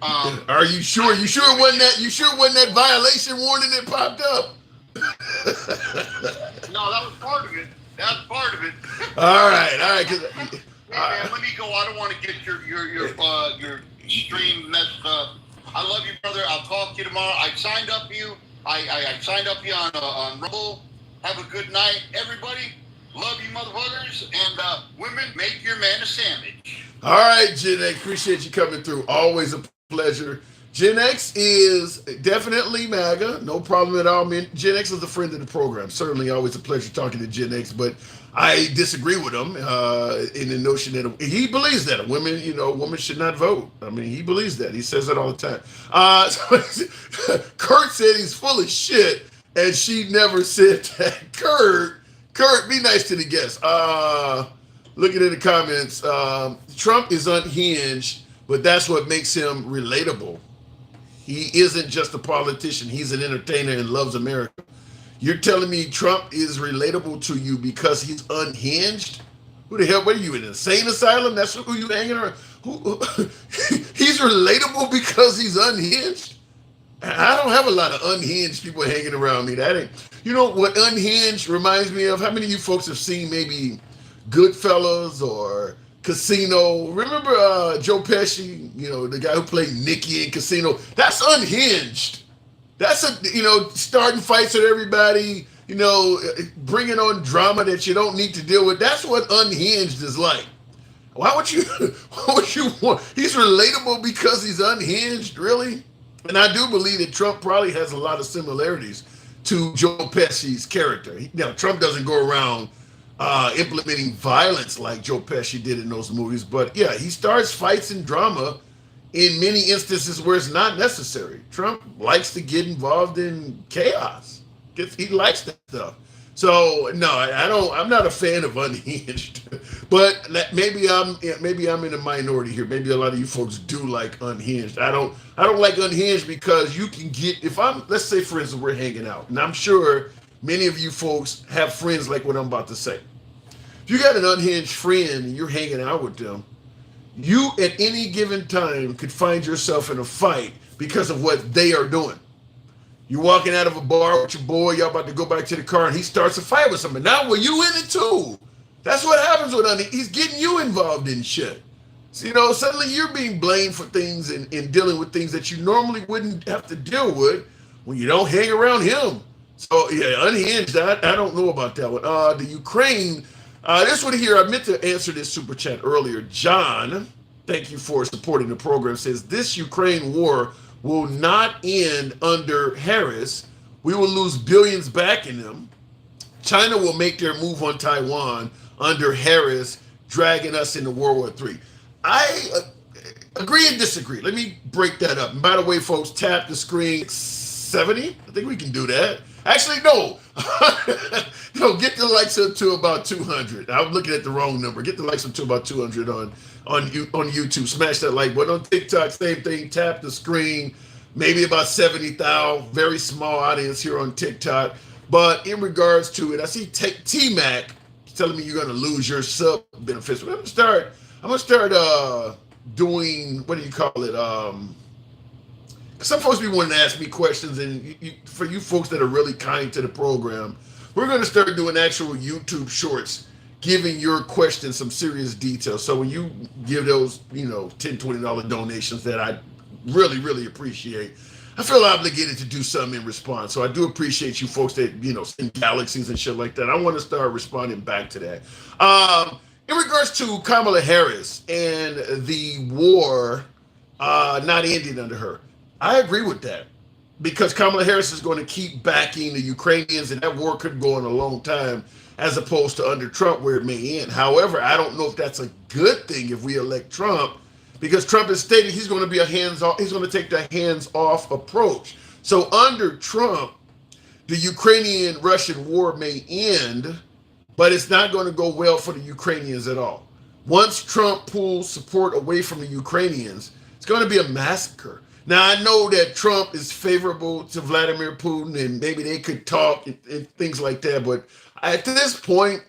Are you sure? You sure wasn't that violation warning that popped up? No, that was part of it. That's part of it. All right. Hey man, let me go. I don't want to get your stream messed up. I love you, brother. I'll talk to you tomorrow. I signed up you. I signed up you on Rumble. Have a good night, everybody. Love you, motherfuckers. And women, make your man a sandwich. All right, Gen X. Appreciate you coming through. Always a pleasure. Gen X is definitely MAGA. No problem at all. Gen X is a friend of the program. Certainly always a pleasure talking to Gen X, but I disagree with him in the notion that he believes that women should not vote. I mean, he believes that. He says that all the time. Kurt said he's full of shit, and she never said that. Kurt, be nice to the guests. Looking at the comments, Trump is unhinged, but that's what makes him relatable. He isn't just a politician. He's an entertainer and loves America. You're telling me Trump is relatable to you because he's unhinged? Who the hell, what are you, in an insane asylum? That's who you hanging around? He's relatable because he's unhinged? I don't have a lot of unhinged people hanging around me. That ain't, you know what unhinged reminds me of? How many of you folks have seen maybe Goodfellas or Casino? Remember Joe Pesci, you know, the guy who played Nicky in Casino? That's unhinged. That's starting fights with everybody, bringing on drama that you don't need to deal with. That's what unhinged is like. Why would you want? He's relatable because he's unhinged, really? And I do believe that Trump probably has a lot of similarities to Joe Pesci's character. Trump doesn't go around implementing violence like Joe Pesci did in those movies, but yeah, he starts fights and drama in many instances where it's not necessary. Trump likes to get involved in chaos. He likes that stuff. So no, I'm not a fan of unhinged, but maybe I'm in a minority here. Maybe a lot of you folks do like unhinged. I don't like unhinged because you can get, let's say for instance we're hanging out, and I'm sure many of you folks have friends like what I'm about to say. If you got an unhinged friend and you're hanging out with them, you at any given time could find yourself in a fight because of what they are doing. You're walking out of a bar with your boy, y'all about to go back to the car, and he starts a fight with somebody. Now, well, you in it too. That's what happens with unhinged. He's getting you involved in shit. So, suddenly you're being blamed for things and dealing with things that you normally wouldn't have to deal with when you don't hang around him. So, yeah, unhinged, I don't know about that one. The Ukraine, this one here, I meant to answer this super chat earlier. John, thank you for supporting the program, says this Ukraine war will not end under Harris. We will lose billions backing them. China will make their move on Taiwan under Harris, dragging us into World War III. I agree and disagree. Let me break that up. And by the way, folks, tap the screen. 70? I think we can do that. Actually, no. No, get the likes up to about 200. I'm looking at the wrong number. Get the likes up to about 200 on YouTube. Smash that like button. On TikTok, same thing. Tap the screen. Maybe about 70,000. Very small audience here on TikTok. But in regards to it, I see T-Mac telling me you're going to lose your sub benefits. I'm going to start doing, what do you call it? Some folks be wanting to ask me questions, and for you folks that are really kind to the program, we're going to start doing actual YouTube shorts, giving your questions some serious detail. So when you give those, $10, $20 donations that I really, really appreciate, I feel obligated to do something in response. So I do appreciate you folks that, send galaxies and shit like that. I want to start responding back to that. In regards to Kamala Harris and the war not ending under her, I agree with that, because Kamala Harris is going to keep backing the Ukrainians, and that war could go on a long time, as opposed to under Trump where it may end. However, I don't know if that's a good thing if we elect Trump, because Trump has stated he's going to be he's going to take the hands-off approach. So under Trump, the Ukrainian-Russian war may end, but it's not going to go well for the Ukrainians at all. Once Trump pulls support away from the Ukrainians, it's going to be a massacre. Now, I know that Trump is favorable to Vladimir Putin, and maybe they could talk and things like that. But at this point,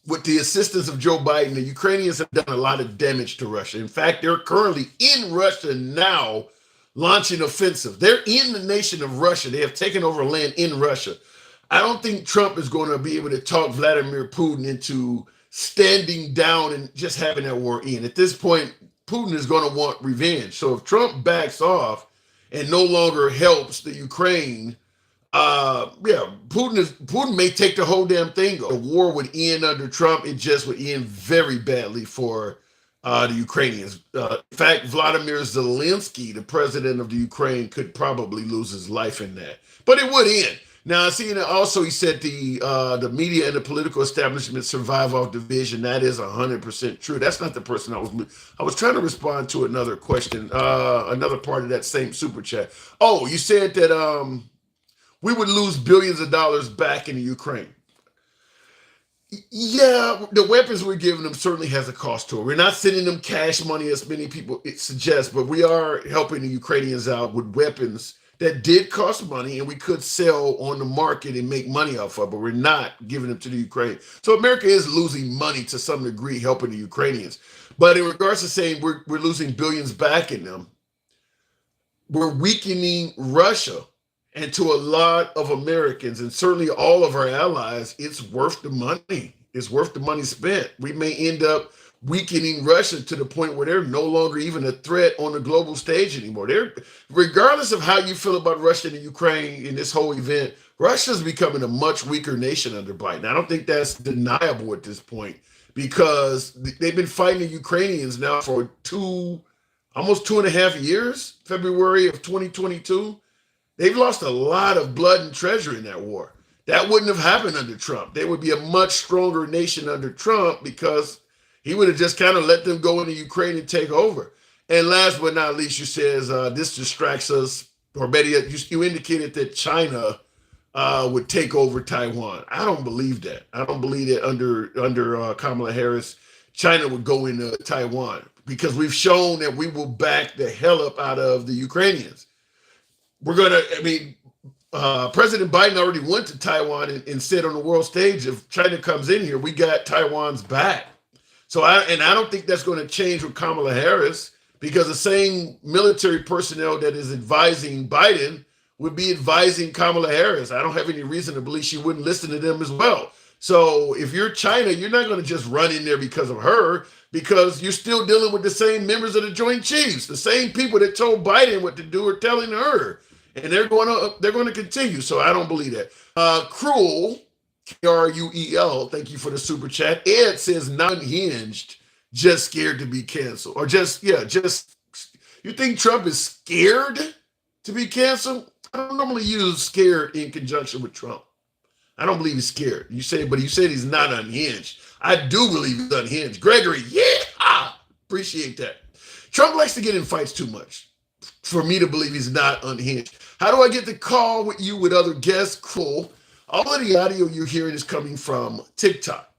with the assistance of Joe Biden, the Ukrainians have done a lot of damage to Russia. In fact, they're currently in Russia now, launching offensive. They're in the nation of Russia. They have taken over land in Russia. I don't think Trump is going to be able to talk Vladimir Putin into standing down and just having that war end. At this point, Putin is going to want revenge. So if Trump backs off and no longer helps the Ukraine, Putin may take the whole damn thing. The war would end under Trump. It just would end very badly for the Ukrainians. In fact, Vladimir Zelensky, the president of the Ukraine, could probably lose his life in that. But it would end. Now, seeing also, he said the media and the political establishment survive off division. That is 100% true. That's not the person I was trying to respond to another question, another part of that same super chat. Oh, you said that we would lose billions of dollars back in the Ukraine. Yeah, the weapons we're giving them certainly has a cost to it. We're not sending them cash money as many people suggest, but we are helping the Ukrainians out with weapons that did cost money, and we could sell on the market and make money off of, but we're not giving them to the Ukraine. So America is losing money to some degree helping the Ukrainians. But in regards to saying we're losing billions back in them, we're weakening Russia. And to a lot of Americans, and certainly all of our allies, it's worth the money. It's worth the money spent. We may end up weakening Russia to the point where they're no longer even a threat on the global stage anymore. They're, regardless of how you feel about Russia and Ukraine in this whole event, Russia's becoming a much weaker nation under Biden. I don't think that's deniable at this point because they've been fighting the Ukrainians now for almost 2.5 years, February of 2022. They've lost a lot of blood and treasure in that war. That wouldn't have happened under Trump. They would be a much stronger nation under Trump because he would have just kind of let them go into Ukraine and take over. And last but not least, you says this distracts us, or better yet, you indicated that China would take over Taiwan. I don't believe that. I don't believe that under Kamala Harris, China would go into Taiwan because we've shown that we will back the hell up out of the Ukrainians. President Biden already went to Taiwan and said on the world stage, if China comes in here, we got Taiwan's back. So I don't think that's going to change with Kamala Harris because the same military personnel that is advising Biden would be advising Kamala Harris. I don't have any reason to believe she wouldn't listen to them as well. So if you're China, you're not going to just run in there because of her, because you're still dealing with the same members of the Joint Chiefs, the same people that told Biden what to do are telling her. And they're going to continue. So I don't believe that. Cruel, K-R-U-E-L, thank you for the super chat. Ed says not unhinged, just scared to be canceled. Or you think Trump is scared to be canceled? I don't normally use scared in conjunction with Trump. I don't believe he's scared. But you said he's not unhinged. I do believe he's unhinged. Gregory, yeah, appreciate that. Trump likes to get in fights too much for me to believe he's not unhinged. How do I get the call with you with other guests? Cool. All of the audio you're hearing is coming from TikTok.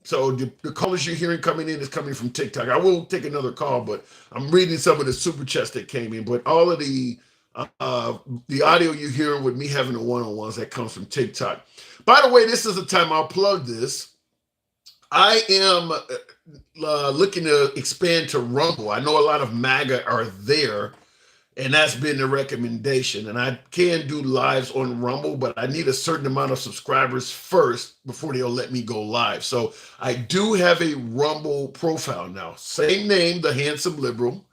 So the callers you're hearing coming in is coming from TikTok. I will take another call, but I'm reading some of the super chats that came in. But all of the audio you're hearing with me having the one-on-ones, that comes from TikTok. By the way, this is the time I'll plug this. I am looking to expand to Rumble. I know a lot of MAGA are there, and that's been the recommendation. And I can do lives on Rumble, but I need a certain amount of subscribers first before they'll let me go live. So I do have a Rumble profile now. Same name, The Handsome Liberal.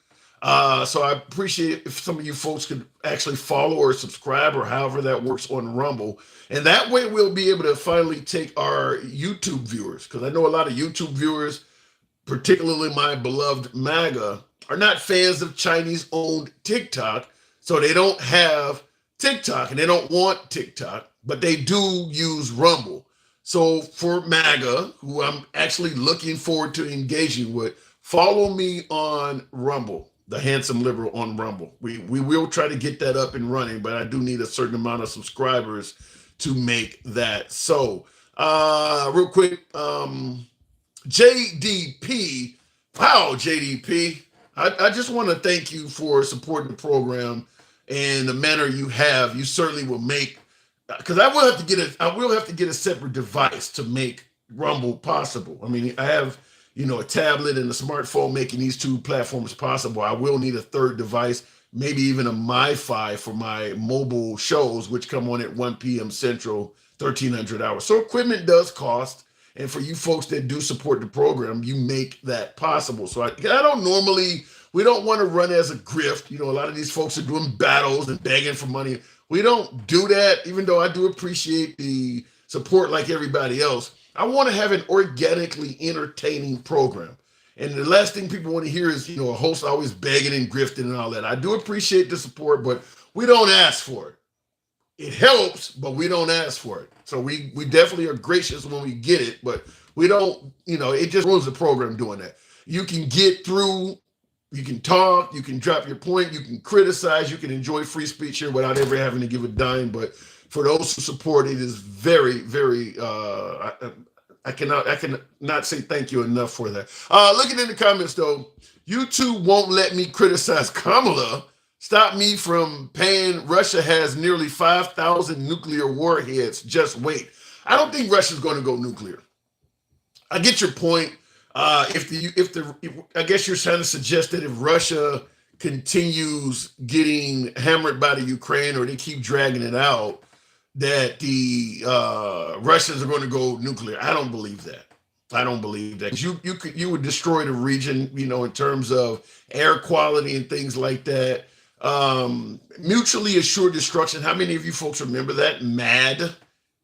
So I appreciate if some of you folks could actually follow or subscribe or however that works on Rumble. And that way we'll be able to finally take our YouTube viewers, because I know a lot of YouTube viewers, particularly my beloved MAGA, are not fans of Chinese-owned TikTok, so they don't have TikTok and they don't want TikTok, but they do use Rumble. So for MAGA, who I'm actually looking forward to engaging with, follow me on Rumble, The Handsome Liberal on Rumble. We will try to get that up and running, but I do need a certain amount of subscribers to make that. So real quick, JDP, wow, JDP. I just want to thank you for supporting the program and the manner you have. You certainly will make, because I will have to get a separate device to make Rumble possible. I mean, I have, a tablet and a smartphone making these two platforms possible. I will need a third device, maybe even a MiFi for my mobile shows, which come on at 1 p.m. Central, 1300 hours. So equipment does cost. And for you folks that do support the program, you make that possible. So we don't want to run as a grift. A lot of these folks are doing battles and begging for money. We don't do that, even though I do appreciate the support like everybody else. I want to have an organically entertaining program. And the last thing people want to hear is, a host always begging and grifting and all that. I do appreciate the support, but we don't ask for it. It helps, but we don't ask for it. So we definitely are gracious when we get it, but we don't, it just ruins the program doing that. You can get through, you can talk, you can drop your point, you can criticize, you can enjoy free speech here without ever having to give a dime. But for those who support it is very, very, I cannot say thank you enough for that. Looking in the comments though, YouTube won't let me criticize Kamala. Stop me from paying. Russia has nearly 5,000 nuclear warheads. Just wait. I don't think Russia's going to go nuclear. I get your point. I guess you're trying to suggest that if Russia continues getting hammered by the Ukraine, or they keep dragging it out, that the Russians are going to go nuclear. I don't believe that. I don't believe that. You would destroy the region, in terms of air quality and things like that. Mutually assured destruction. How many of you folks remember that? MAD,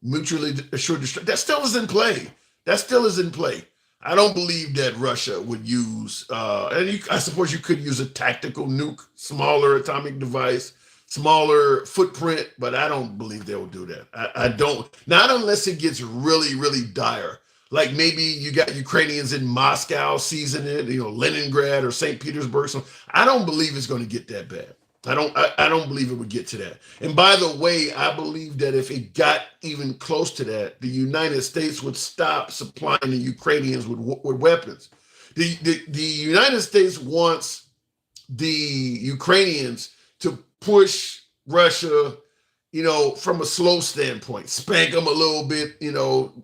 mutually assured destruction. That still is in play. I don't believe that Russia would use, I suppose you could use a tactical nuke, smaller atomic device, smaller footprint, but I don't believe they will do that. I don't, not unless it gets really, really dire. Like maybe you got Ukrainians in Moscow seizing it, Leningrad or St. Petersburg. So I don't believe it's going to get that bad. I don't believe it would get to that. And by the way, I believe that if it got even close to that, the United States would stop supplying the Ukrainians with weapons. The United States wants the Ukrainians to push Russia, from a slow standpoint, spank them a little bit,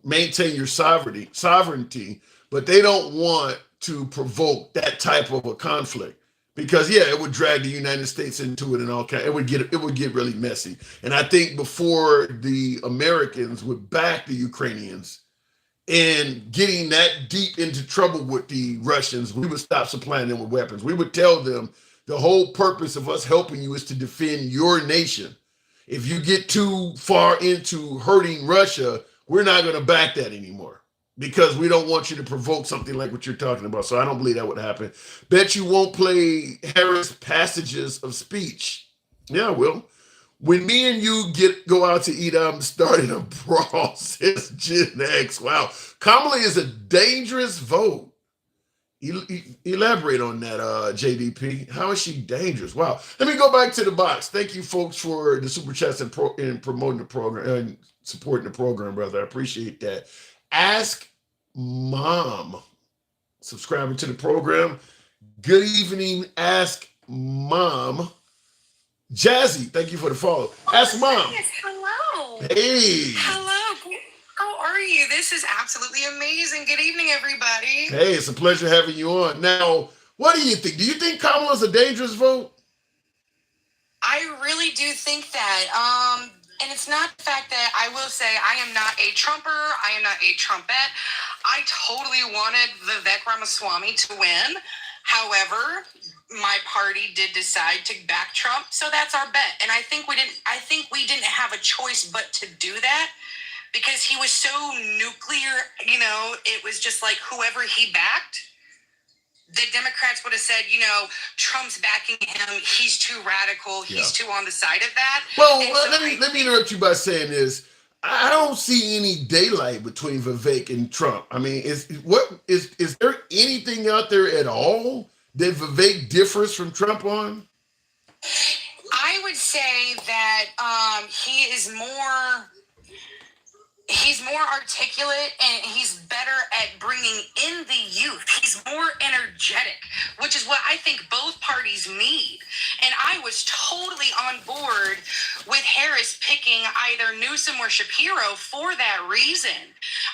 maintain your sovereignty, but they don't want to provoke that type of a conflict. Because it would drag the United States into it and all kind. It would get really messy. And I think before the Americans would back the Ukrainians in getting that deep into trouble with the Russians, we would stop supplying them with weapons. We would tell them the whole purpose of us helping you is to defend your nation. If you get too far into hurting Russia, we're not going to back that anymore, because we don't want you to provoke something like what you're talking about. So I don't believe that would happen. Bet you won't play Harris passages of speech. Yeah, I will. When me and you go out to eat, I'm starting a brawl, says Gen X. Wow. Kamala is a dangerous vote. Elaborate on that, JDP. How is she dangerous? Wow. Let me go back to the box. Thank you, folks, for the super chats and promoting the program and supporting the program, brother. I appreciate that. Ask Mom, subscribing to the program. Good evening, Ask Mom. Jazzy, thank you for the follow. Ask Mom. Yes, hello. Hey. Hello. How are you? This is absolutely amazing. Good evening, everybody. Hey, it's a pleasure having you on. Now, what do you think? Do you think Kamala's a dangerous vote? I really do think that. And it's not the fact that I will say I am not a Trumper. I am not a Trumpette. I totally wanted Vivek Ramaswamy to win. However, my party did decide to back Trump, so that's our bet. And I think we didn't have a choice but to do that, because he was so nuclear. It was just like whoever he backed, the Democrats would have said, Trump's backing him. He's too radical. He's too on the side of that. Well, let me interrupt you by saying this. I don't see any daylight between Vivek and Trump. I mean, is there anything out there at all that Vivek differs from Trump on? I would say that he's more articulate, and he's better at bringing in the youth. He's more energetic, which is what I think both parties need. And I was totally on board with Harris picking either Newsom or Shapiro for that reason.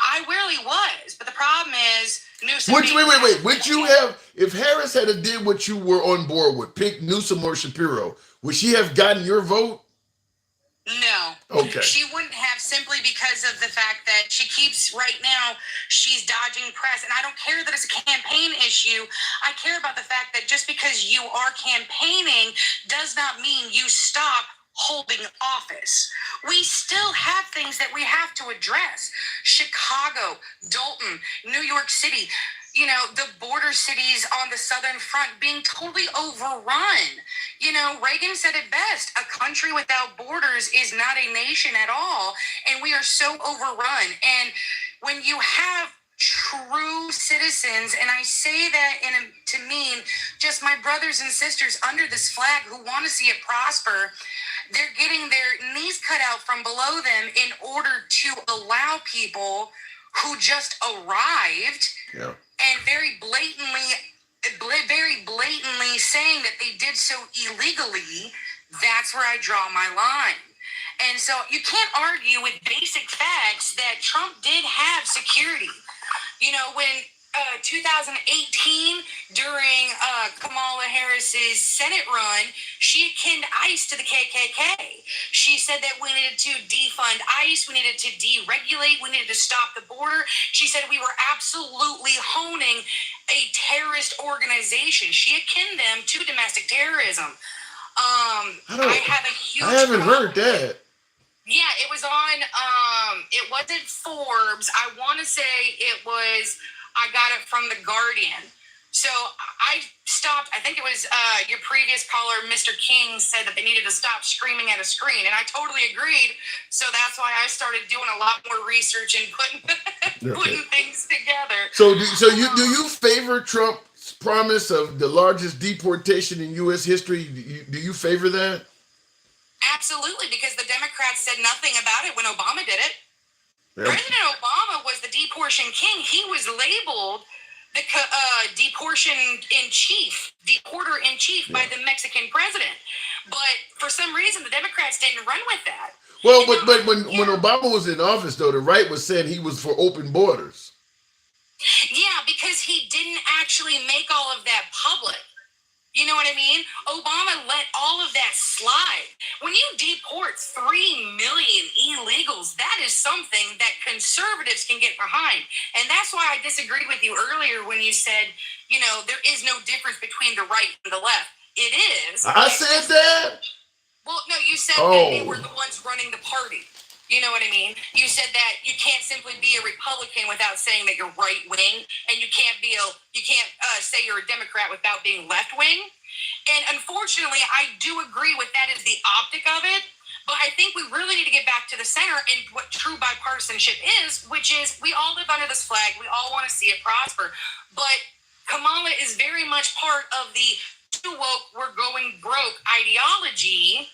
I really was. But the problem is Newsom. Wait. Would you have, if Harris had did what you were on board with, pick Newsom or Shapiro, would she have gotten your vote? No. Okay. She wouldn't have, simply because of the fact that right now, she's dodging press. And I don't care that it's a campaign issue. I care about the fact that just because you are campaigning does not mean you stop holding office. We still have things that we have to address. Chicago, Dalton, New York City, the border cities on the southern front being totally overrun. Reagan said it best: a country without borders is not a nation at all. And we are so overrun. And when you have true citizens, and I say that to mean just my brothers and sisters under this flag who want to see it prosper, they're getting their knees cut out from below them in order to allow people who just arrived and very blatantly saying that they did so illegally. That's where I draw my line. And so you can't argue with basic facts that Trump did have security. When 2018, during Kamala Harris's Senate run, she akined ICE to the KKK. She said that we needed to defund ICE, we needed to deregulate, we needed to stop the border. She said we were absolutely honing a terrorist organization. She akined them to domestic terrorism. I have a huge I haven't problem. heard that. Yeah, it was on, it wasn't Forbes. I want to say it was, I got it from The Guardian. So I stopped, I think it was your previous caller, Mr. King, said that they needed to stop screaming at a screen. And I totally agreed. So that's why I started doing a lot more research and putting things together. So do you favor Trump's promise of the largest deportation in U.S. history? Do you favor that? Absolutely, because the Democrats said nothing about it when Obama did it. Yep. President Obama was the deportation king. He was labeled the deporter in chief by the Mexican president. But for some reason, the Democrats didn't run with that. Well, but when Obama was in office, though, the right was saying he was for open borders. Yeah, because he didn't actually make all of that public. You know what I mean? Obama let all of that slide. When you deport 3 million illegals, that is something that conservatives can get behind. And that's why I disagreed with you earlier when you said, you know, there is no difference between the right and the left. It is. I said that? Well, no, you said that they were the ones running the party. You know what I mean? You said that you can't simply be a Republican without saying that you're right wing, and you can't say you're a Democrat without being left wing. And unfortunately, I do agree with that as the optic of it. But I think we really need to get back to the center and what true bipartisanship is, which is we all live under this flag. We all want to see it prosper. But Kamala is very much part of the too woke, we're going broke ideology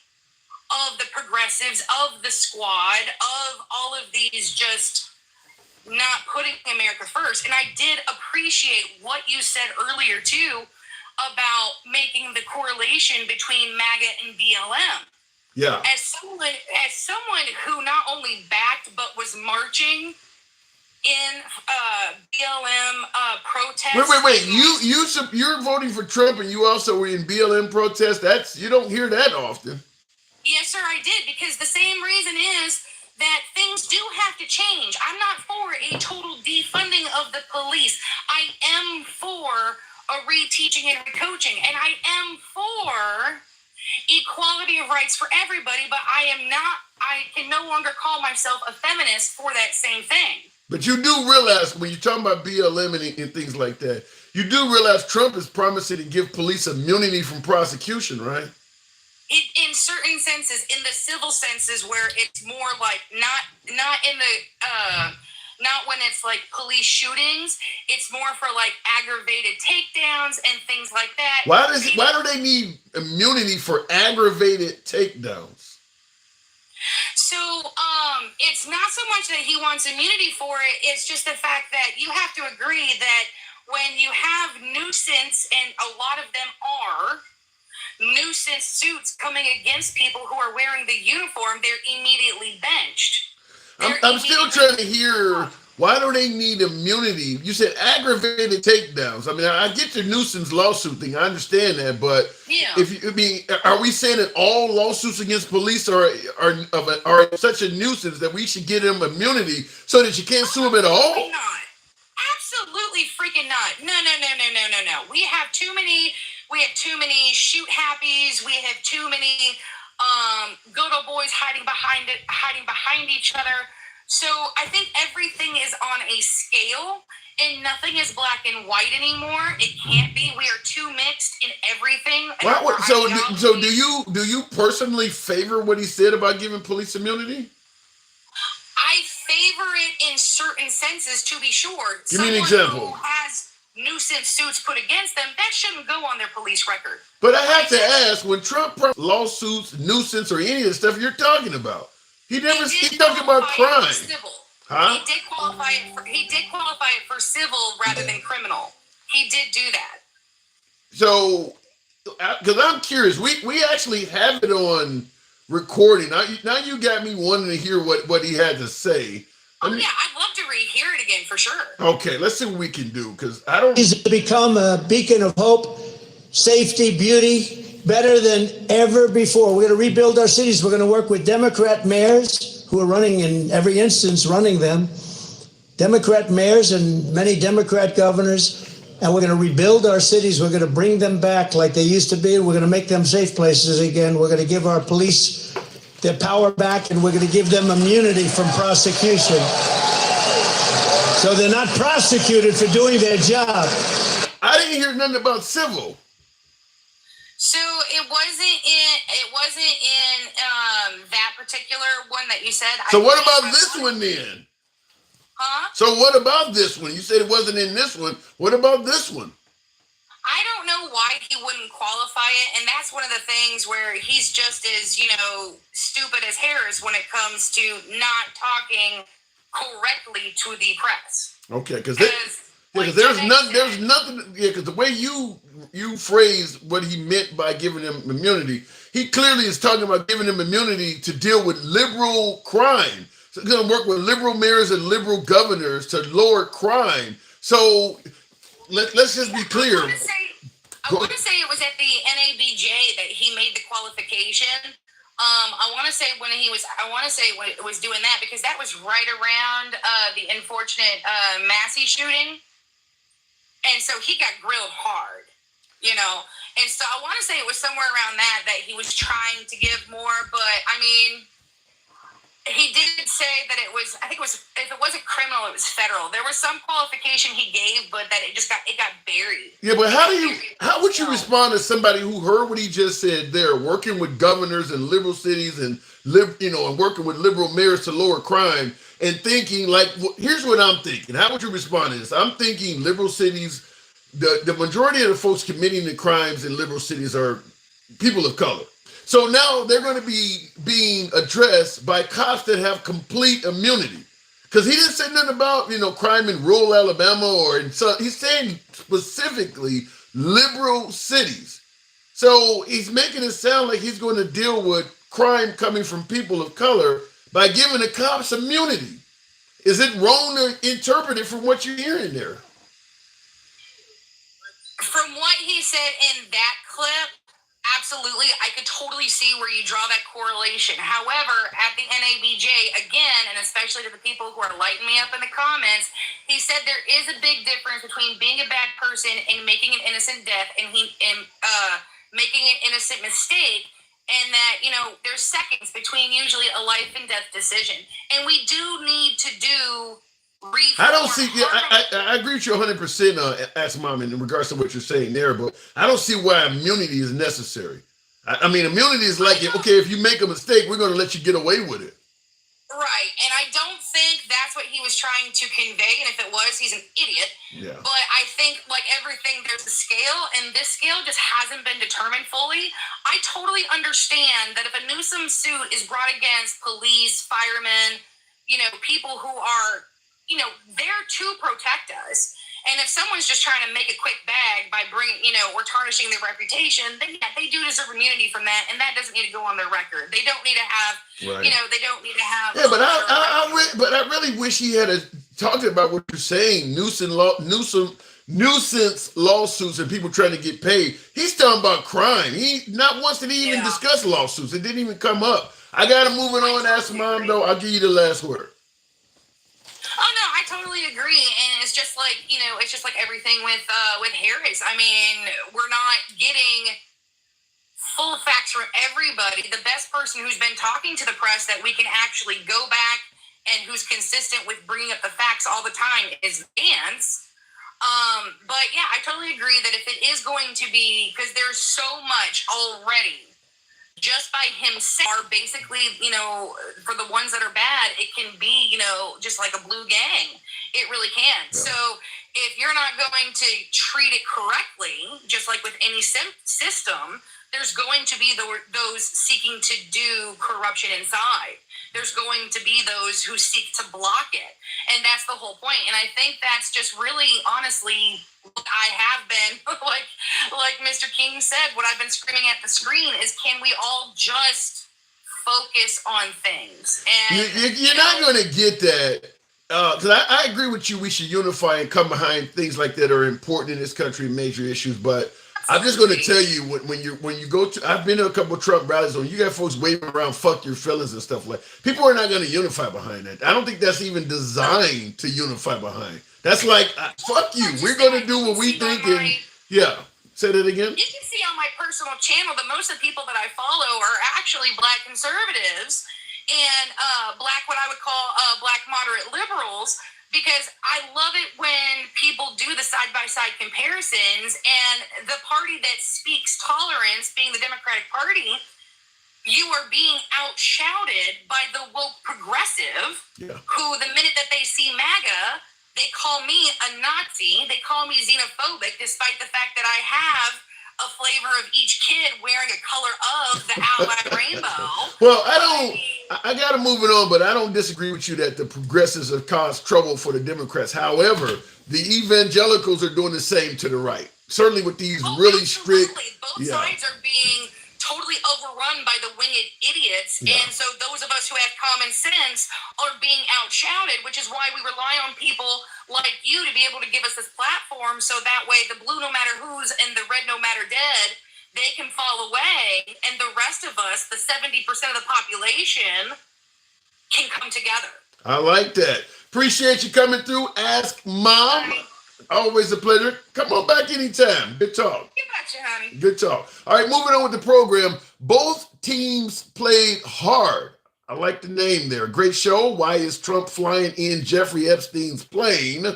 of the progressives, of the squad, of all of these just not putting America first. And I did appreciate what you said earlier, too, about making the correlation between MAGA and BLM. Yeah. As someone who not only backed but was marching in BLM protests. Wait. You're voting for Trump and you also were in BLM protests. You don't hear that often. Yes, sir, I did, because the same reason is that things do have to change. I'm not for a total defunding of the police. I am for a reteaching and recoaching, and I am for equality of rights for everybody, but I can no longer call myself a feminist for that same thing. But you do realize when you're talking about BLM and things like that, you do realize Trump is promising to give police immunity from prosecution, right? In certain senses, in the civil senses, where it's more like not when it's like police shootings, it's more for like aggravated takedowns and things like that. Why do they need immunity for aggravated takedowns? So it's not so much that he wants immunity for it, it's just the fact that you have to agree that when you have nuisance, and a lot of them are nuisance suits coming against people who are wearing the uniform, they're immediately benched. I'm still trying to hear, why do they need immunity? You said aggravated takedowns. I mean, I get your nuisance lawsuit thing. I understand that, but are we saying that all lawsuits against police are such a nuisance that we should give them immunity so that you can't sue them at all? Not. Absolutely freaking not. No. We have too many shoot happies. We have too many good old boys hiding behind each other. So I think everything is on a scale, and nothing is black and white anymore. It can't be. We are too mixed in everything. So do you personally favor what he said about giving police immunity? I favor it in certain senses, to be sure. Give me an example. Who has nuisance suits put against them, that shouldn't go on their police record. But I have to ask, when Trump lawsuits, nuisance, or any of the stuff you're talking about, he talked about crime. Huh? He did qualify it for civil rather than criminal. He did do that. So, because I'm curious, we actually have it on recording. Now you got me wanting to hear what he had to say. Oh yeah, I'd love to rehear it again for sure. Okay, let's see what we can do, because I don't. He's become a beacon of hope, safety, beauty, better than ever before. We're going to rebuild our cities. We're going to work with Democrat mayors who are running, in every instance, running them, Democrat mayors and many Democrat governors. And we're going to rebuild our cities. We're going to bring them back like they used to be. We're going to make them safe places again. We're going to give our police their power back, and we're going to give them immunity from prosecution. So they're not prosecuted for doing their job. I didn't hear nothing about civil. So it wasn't in that particular one that you said. So what about this one then? Huh? So what about this one? You said it wasn't in this one. What about this one? I don't know why he wouldn't qualify it, and that's one of the things where he's just as, stupid as Harris when it comes to not talking correctly to the press. Okay, because there's nothing. Yeah, because the way you phrased what he meant by giving him immunity, he clearly is talking about giving him immunity to deal with liberal crime. So he's going to work with liberal mayors and liberal governors to lower crime. So let's just be clear. I want to say it was at the NABJ that he made the qualification. I want to say when it was doing that, because that was right around the unfortunate Massey shooting, and so he got grilled hard, And so I want to say it was somewhere around that he was trying to give more, but I mean, he did say that it was. I think it was. If it wasn't criminal, it was federal. There was some qualification he gave, but that it got buried. Yeah, but how would you respond to somebody who heard what he just said there, working with governors in liberal cities and and working with liberal mayors to lower crime, and thinking like, here's what I'm thinking. How would you respond to this? I'm thinking liberal cities. The majority of the folks committing the crimes in liberal cities are people of color. So now they're going to be being addressed by cops that have complete immunity. Because he didn't say nothing about, crime in rural Alabama he's saying specifically liberal cities. So he's making it sound like he's going to deal with crime coming from people of color by giving the cops immunity. Is it wrong to interpret it from what you're hearing there? From what he said in that clip, absolutely, I could totally see where you draw that correlation. However, at the NABJ, again, and especially to the people who are lighting me up in the comments, he said there is a big difference between being a bad person and making an innocent death and making an innocent mistake, and that, there's seconds between usually a life and death decision. And we do need to do I don't see. Yeah, I agree with you 100%. Ask Mom in regards to what you're saying there, but I don't see why immunity is necessary. I mean, immunity is like, okay, if you make a mistake, we're going to let you get away with it. Right, and I don't think that's what he was trying to convey. And if it was, he's an idiot. Yeah. But I think, like everything, there's a scale, and this scale just hasn't been determined fully. I totally understand that if a Newsom suit is brought against police, firemen, people who are there to protect us. And if someone's just trying to make a quick bag by bringing, or tarnishing their reputation, then yeah, they do deserve immunity from that, and that doesn't need to go on their record. They don't need to have, they don't need to have. Yeah, but I really wish he had talked about what you're saying, nuisance lawsuits and people trying to get paid. He's talking about crime. He not once did he even discuss lawsuits. It didn't even come up. I got to move it on. Ask Mom though. I'll give you the last word. Oh no, I totally agree, and it's just like it's just like everything with Harris. I mean, we're not getting full facts from everybody. The best person who's been talking to the press that we can actually go back and who's consistent with bringing up the facts all the time is Vance. But yeah, I totally agree that if it is going to be, because there's so much already. Just by himself, are basically, for the ones that are bad, it can be, just like a blue gang. It really can. Yeah. So if you're not going to treat it correctly, just like with any system, there's going to be those seeking to do corruption inside. There's going to be those who seek to block it. And that's the whole point. And I think that's just really, honestly, I have been, like Mr. King said, what I've been screaming at the screen is, can we all just focus on things? And you're not going to get that because I agree with you. We should unify and come behind things like that are important in this country, major issues. But I'm just going to tell you when you go to. I've been to a couple of Trump rallies, and you got folks waving around "fuck your feelings" and stuff like. People are not going to unify behind that. I don't think that's even designed to unify behind. That's like fuck you. We're going to do what we think, and yeah. Say that again. You can see on my personal channel that most of the people that I follow are actually Black conservatives and Black, what I would call Black moderate liberals, because I love it when people do the side-by-side comparisons, and the party that speaks tolerance, being the Democratic Party, you are being outshouted by the woke progressive, who the minute that they see MAGA, they call me a Nazi, they call me xenophobic, despite the fact that I have a flavor of each kid wearing a color of the allied rainbow. Well, I got to move it on, but I don't disagree with you that the progressives have caused trouble for the Democrats. However, the evangelicals are doing the same to the right. Certainly with these really strict. Both sides are being totally overrun by the winged idiots, and so those of us who have common sense are being outshouted, which is why we rely on people like you to be able to give us this platform, so that way the blue no matter who's and the red no matter dead, they can fall away, and the rest of us, the 70% of the population, can come together. I like that. Appreciate you coming through. Ask Mom. Always a pleasure. Come on back anytime. Good talk. You betcha, honey. Good talk. All right, moving on with the program. Both teams played hard. I like the name there. Great show. Why is Trump flying in Jeffrey Epstein's plane?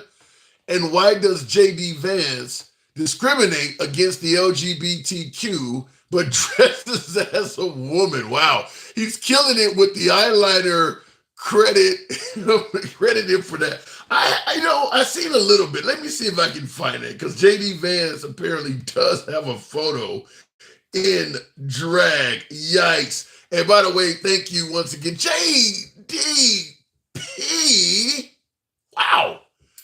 And why does J.D. Vance discriminate against the LGBTQ but dresses as a woman? Wow. He's killing it with the eyeliner credit him for that. I seen a little bit. Let me see if I can find it, because JD Vance apparently does have a photo in drag. Yikes. And by the way, thank you once again. JDP, wow,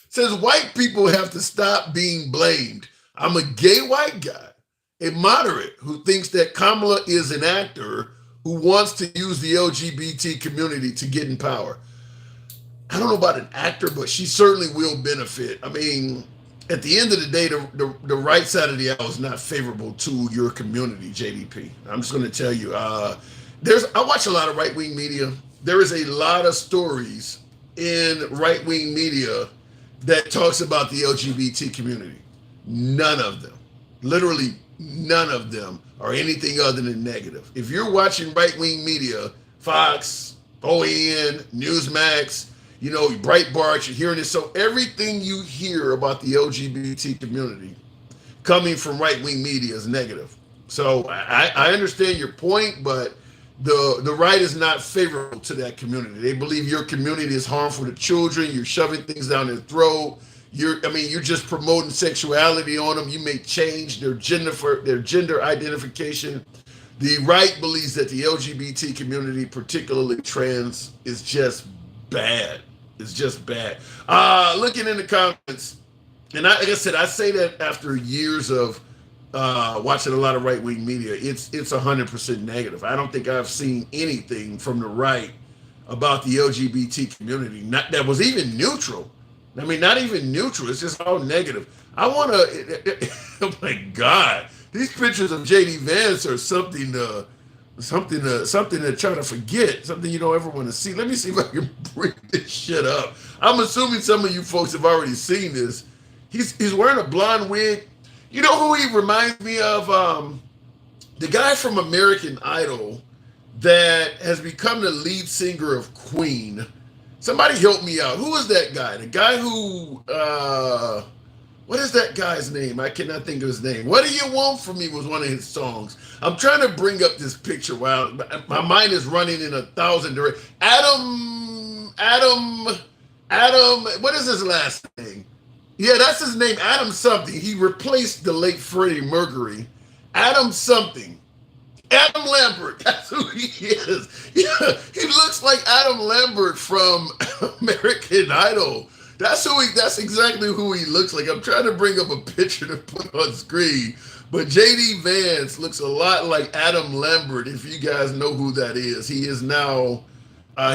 says white people have to stop being blamed. I'm a gay white guy, a moderate who thinks that Kamala is an actor who wants to use the LGBT community to get in power. I don't know about an actor, but she certainly will benefit. I mean, at the end of the day, the right side of the aisle is not favorable to your community, JDP. I'm just going to tell you. I watch a lot of right-wing media. There is a lot of stories in right-wing media that talks about the LGBT community. None of them, literally none of them, are anything other than negative. If you're watching right-wing media, Fox, OAN, Newsmax, Breitbart, you're hearing this. So everything you hear about the LGBT community coming from right-wing media is negative. So I understand your point, but the right is not favorable to that community. They believe your community is harmful to children. You're shoving things down their throat. You're just promoting sexuality on them. You may change their gender identification. The right believes that the LGBT community, particularly trans, is just bad. It's just bad. Looking in the comments, and like I said, I say that after years of watching a lot of right-wing media. It's 100% negative. I don't think I've seen anything from the right about the LGBT community that was even neutral. I mean, not even neutral. It's just all negative. I want to. Oh my God, these pictures of JD Vance are something to try to forget. Something you don't ever want to see. Let me see if I can bring this shit up. I'm assuming some of you folks have already seen this. He's wearing a blonde wig. You know who he reminds me of? The guy from American Idol that has become the lead singer of Queen. Somebody help me out. Who is that guy? The guy who, what is that guy's name? I cannot think of his name. What Do You Want From Me was one of his songs. I'm trying to bring up this picture while my mind is running in 1,000 directions. Adam, what is his last name? Yeah, that's his name, Adam something. He replaced the late Freddie Mercury. Adam something. Adam Lambert, that's who he is. Yeah, he looks like Adam Lambert from American Idol. That's exactly who he looks like. I'm trying to bring up a picture to put on screen. But JD Vance looks a lot like Adam Lambert, if you guys know who that is. He is now,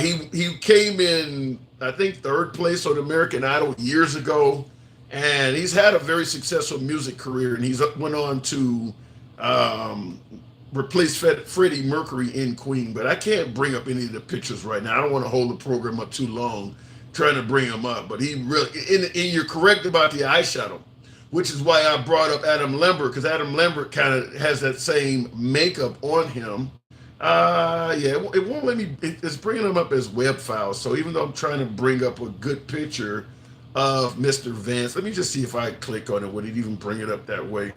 he came in I think, third place on American Idol years ago. And he's had a very successful music career, and he's went on to replace Freddie Mercury in Queen. But I can't bring up any of the pictures right now. I don't want to hold the program up too long trying to bring him up. But he really, and you're correct about the eyeshadow, which is why I brought up Adam Lambert, because Adam Lambert kind of has that same makeup on him. Yeah, it won't let me, it's bringing him up as web files. So even though I'm trying to bring up a good picture of Mr. Vance, let me just see if I click on it, would it even bring it up that way?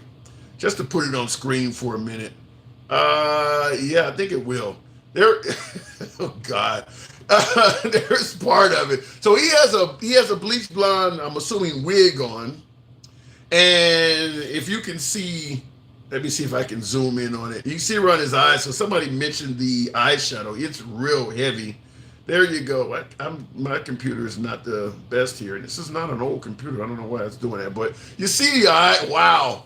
Just to put it on screen for a minute. Yeah, I think it will. There, oh God, there's part of it. So he has a bleach blonde, I'm assuming, wig on, and if you can see, let me see if I can zoom in on it. You can see around his eyes. So somebody mentioned the eyeshadow. It's real heavy. There you go. My computer is not the best here. This is not an old computer. I don't know why it's doing that, but you see the eye. Wow.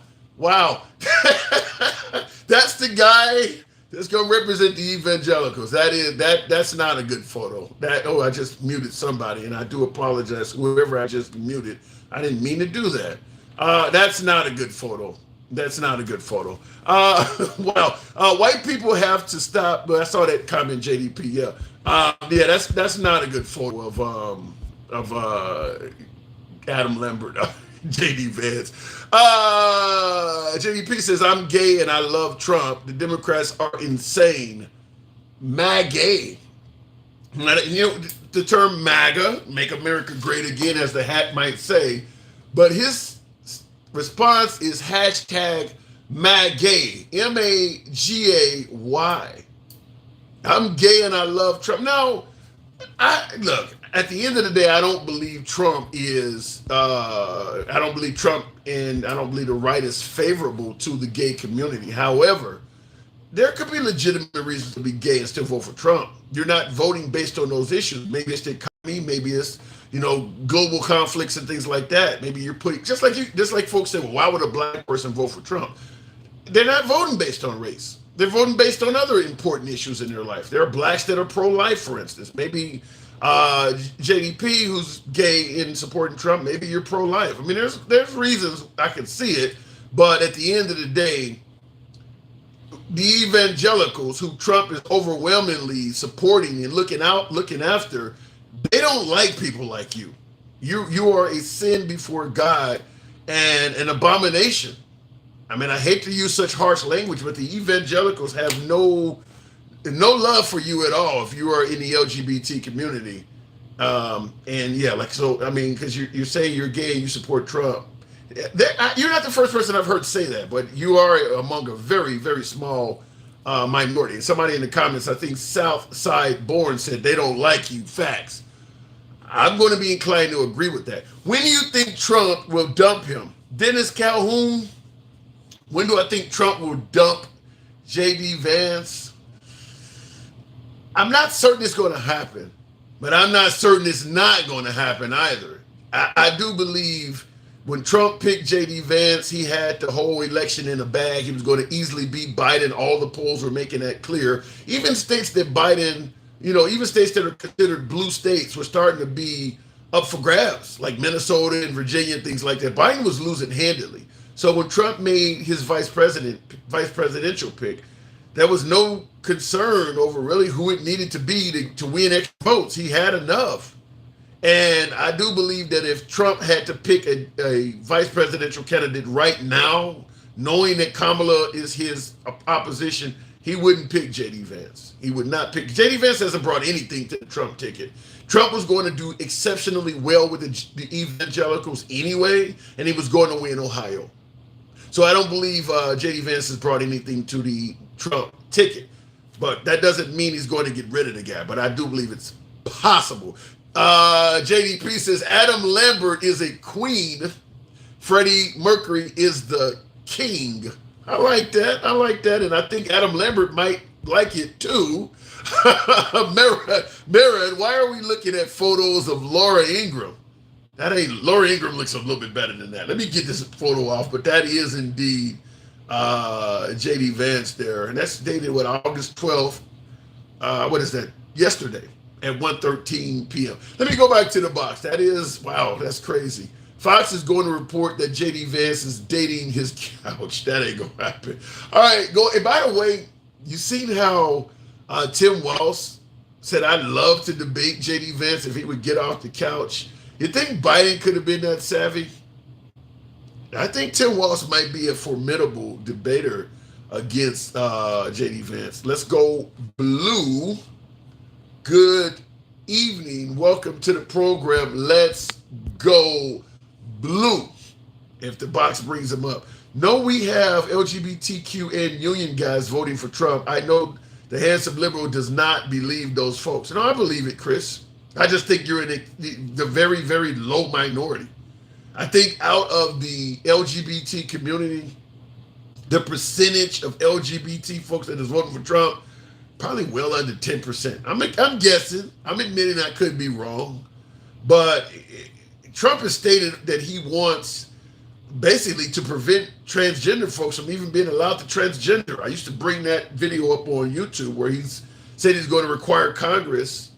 That's the guy that's gonna represent the evangelicals. That's not a good photo. I just muted somebody, and I do apologize, whoever I just muted. I didn't mean to do that. That's not a good photo. That's not a good photo. White people have to stop. But I saw that comment, JDP. Yeah. Yeah, that's not a good photo of Adam Lambert, JD Vance. JDP says, I'm gay and I love Trump. The Democrats are insane. MAGA. You know, the term MAGA, Make America Great Again, as the hat might say, but his response is hashtag MAGA, MAGAY. I'm gay and I love Trump. Now, look, at the end of the day, I don't believe Trump is, I don't believe Trump, and I don't believe the right is favorable to the gay community. However, there could be legitimate reasons to be gay and still vote for Trump. You're not voting based on those issues. Maybe it's the economy, maybe it's, global conflicts and things like that. Maybe you're putting, just like folks say, well, why would a black person vote for Trump? They're not voting based on race. They're voting based on other important issues in their life. There are blacks that are pro-life, for instance. Maybe JDP, who's gay in supporting Trump, maybe you're pro-life. I mean, there's reasons I can see it, but at the end of the day, the evangelicals who Trump is overwhelmingly supporting and looking after, they don't like people like you. You are a sin before God and an abomination. I mean, I hate to use such harsh language, but the evangelicals have no love for you at all if you are in the LGBT community. And yeah, because you're saying you're gay and you support Trump. You're not the first person I've heard say that, but you are among a very, very small minority. And somebody in the comments, I think Southside Born, said they don't like you. Facts. I'm going to be inclined to agree with that. When do you think Trump will dump him? Dennis Calhoun? When do I think Trump will dump JD Vance? I'm not certain it's going to happen, but I'm not certain it's not going to happen either. I do believe when Trump picked JD Vance, he had the whole election in the bag. He was going to easily beat Biden. All the polls were making that clear. Even states that Biden, even states that are considered blue states were starting to be up for grabs, like Minnesota and Virginia and things like that. Biden was losing handily. So when Trump made his vice presidential pick, there was no concern over really who it needed to be to win extra votes. He had enough. And I do believe that if Trump had to pick a vice presidential candidate right now, knowing that Kamala is his opposition, he wouldn't pick J.D. Vance. He would not pick. J.D. Vance hasn't brought anything to the Trump ticket. Trump was going to do exceptionally well with the evangelicals anyway, and he was going to win Ohio. So I don't believe J.D. Vance has brought anything to the Trump ticket. But that doesn't mean he's going to get rid of the guy. But I do believe it's possible. JDP says Adam Lambert is a queen. Freddie Mercury is the king. I like that. And I think Adam Lambert might like it too. Mara, why are we looking at photos of Laura Ingraham? Laura Ingraham looks a little bit better than that. Let me get this photo off, but that is indeed JD Vance there. And that's dated, August 12th. What is that? Yesterday. at 1:13 p.m. Let me go back to the box. That is, wow, that's crazy. Fox is going to report that J.D. Vance is dating his couch. That ain't going to happen. All right, go. And by the way, you seen how Tim Walz said, I'd love to debate J.D. Vance if he would get off the couch. You think Biden could have been that savvy? I think Tim Walz might be a formidable debater against J.D. Vance. Let's go blue. Good evening. Welcome to the program. Let's go blue. If the box brings them up. No, we have LGBTQ and union guys voting for Trump. I know the handsome liberal does not believe those folks. No, I believe it, Chris. I just think you're in the very, very low minority. I think out of the LGBT community, the percentage of LGBT folks that is voting for Trump, probably well under 10%. I'm guessing. I'm admitting I could be wrong. But Trump has stated that he wants basically to prevent transgender folks from even being allowed to transgender. I used to bring that video up on YouTube where he's said he's going to require Congress,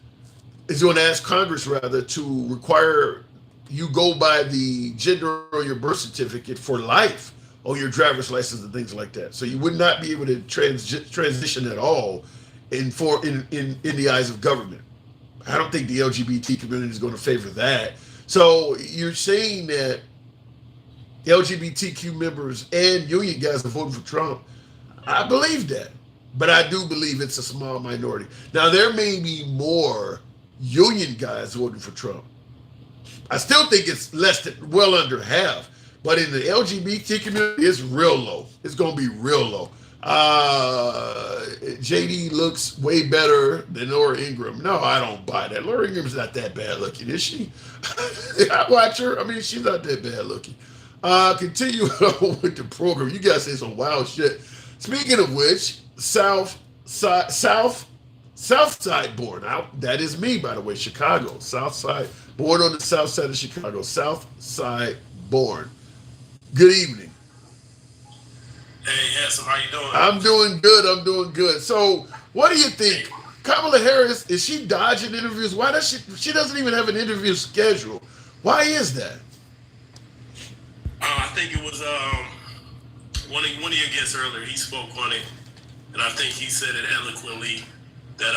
he's going to ask Congress rather to require you go by the gender on your birth certificate for life on your driver's license and things like that. So you would not be able to transition at all in the eyes of government. I don't think the LGBT community is going to favor that. So you're saying that LGBTQ members and union guys are voting for Trump. I believe that, but I do believe it's a small minority. Now, there may be more union guys voting for Trump. I still think it's less than, well under half, but in the LGBT community, it's real low. It's going to be real low. JD looks way better than Laura Ingraham. No, I don't buy that. Laura Ingram's not that bad looking, is she? I watch her. I mean, she's not that bad looking. Continue on with the program. You guys say some wild shit. Speaking of which, South Side born out. That is me, by the way, Chicago. South Side, born on the south side of Chicago. South Side born. Good evening. Hey, Hanson, how you doing? I'm doing good. So, what do you think? Kamala Harris, is she dodging interviews? Why does she doesn't even have an interview schedule? Why is that? I think it was one of your guests earlier. He spoke on it, and I think he said it eloquently that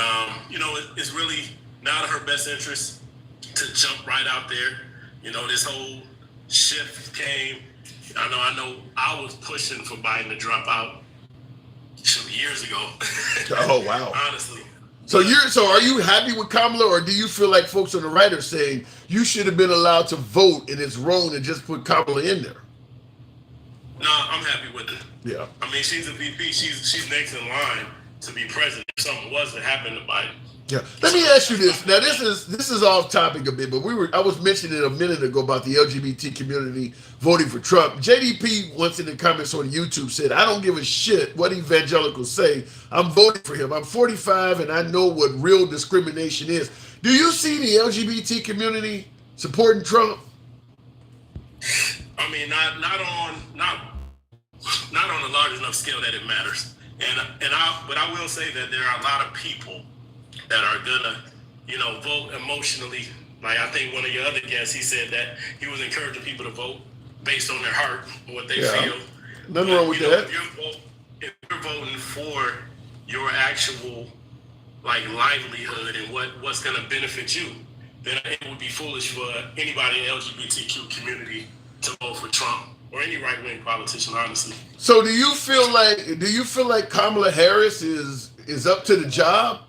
it's really not in her best interest to jump right out there. This whole shift came. I know. I was pushing for Biden to drop out years ago. Oh wow! Honestly. So are you happy with Kamala, or do you feel like folks on the right are saying you should have been allowed to vote and it's wrong to just put Kamala in there? No, I'm happy with it. Yeah. I mean, she's a VP. She's next in line to be president if something was to happen to Biden. Yeah. Let me ask you this. Now, this is off topic a bit, but I was mentioning a minute ago about the LGBT community voting for Trump. JDP once in the comments on YouTube said, I don't give a shit what evangelicals say. I'm voting for him. I'm 45 and I know what real discrimination is. Do you see the LGBT community supporting Trump? I mean, not on a large enough scale that it matters. But I will say that there are a lot of people that are gonna, vote emotionally. Like I think one of your other guests, he said that he was encouraging people to vote based on their heart and what they feel. Nothing wrong with that. If you're voting for your actual livelihood and what's gonna benefit you, then it would be foolish for anybody in the LGBTQ community to vote for Trump or any right-wing politician, honestly. So do you feel like Kamala Harris is up to the job?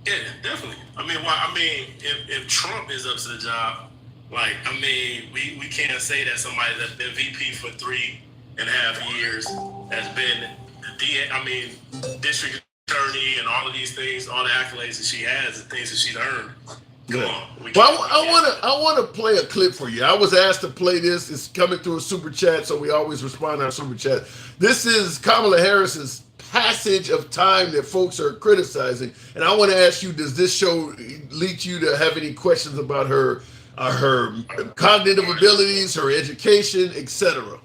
Yeah, definitely. If Trump is up to the job, we can't say that somebody that's been VP for 3.5 years has been district attorney and all of these things, all the accolades that she has and things that she's earned. Come on. Well, I want to play a clip for you. I was asked to play this. It's coming through a super chat, so we always respond to our super chat. This is Kamala Harris's passage of time that folks are criticizing, and I want to ask you: does this show lead you to have any questions about her cognitive abilities, her education, etc.?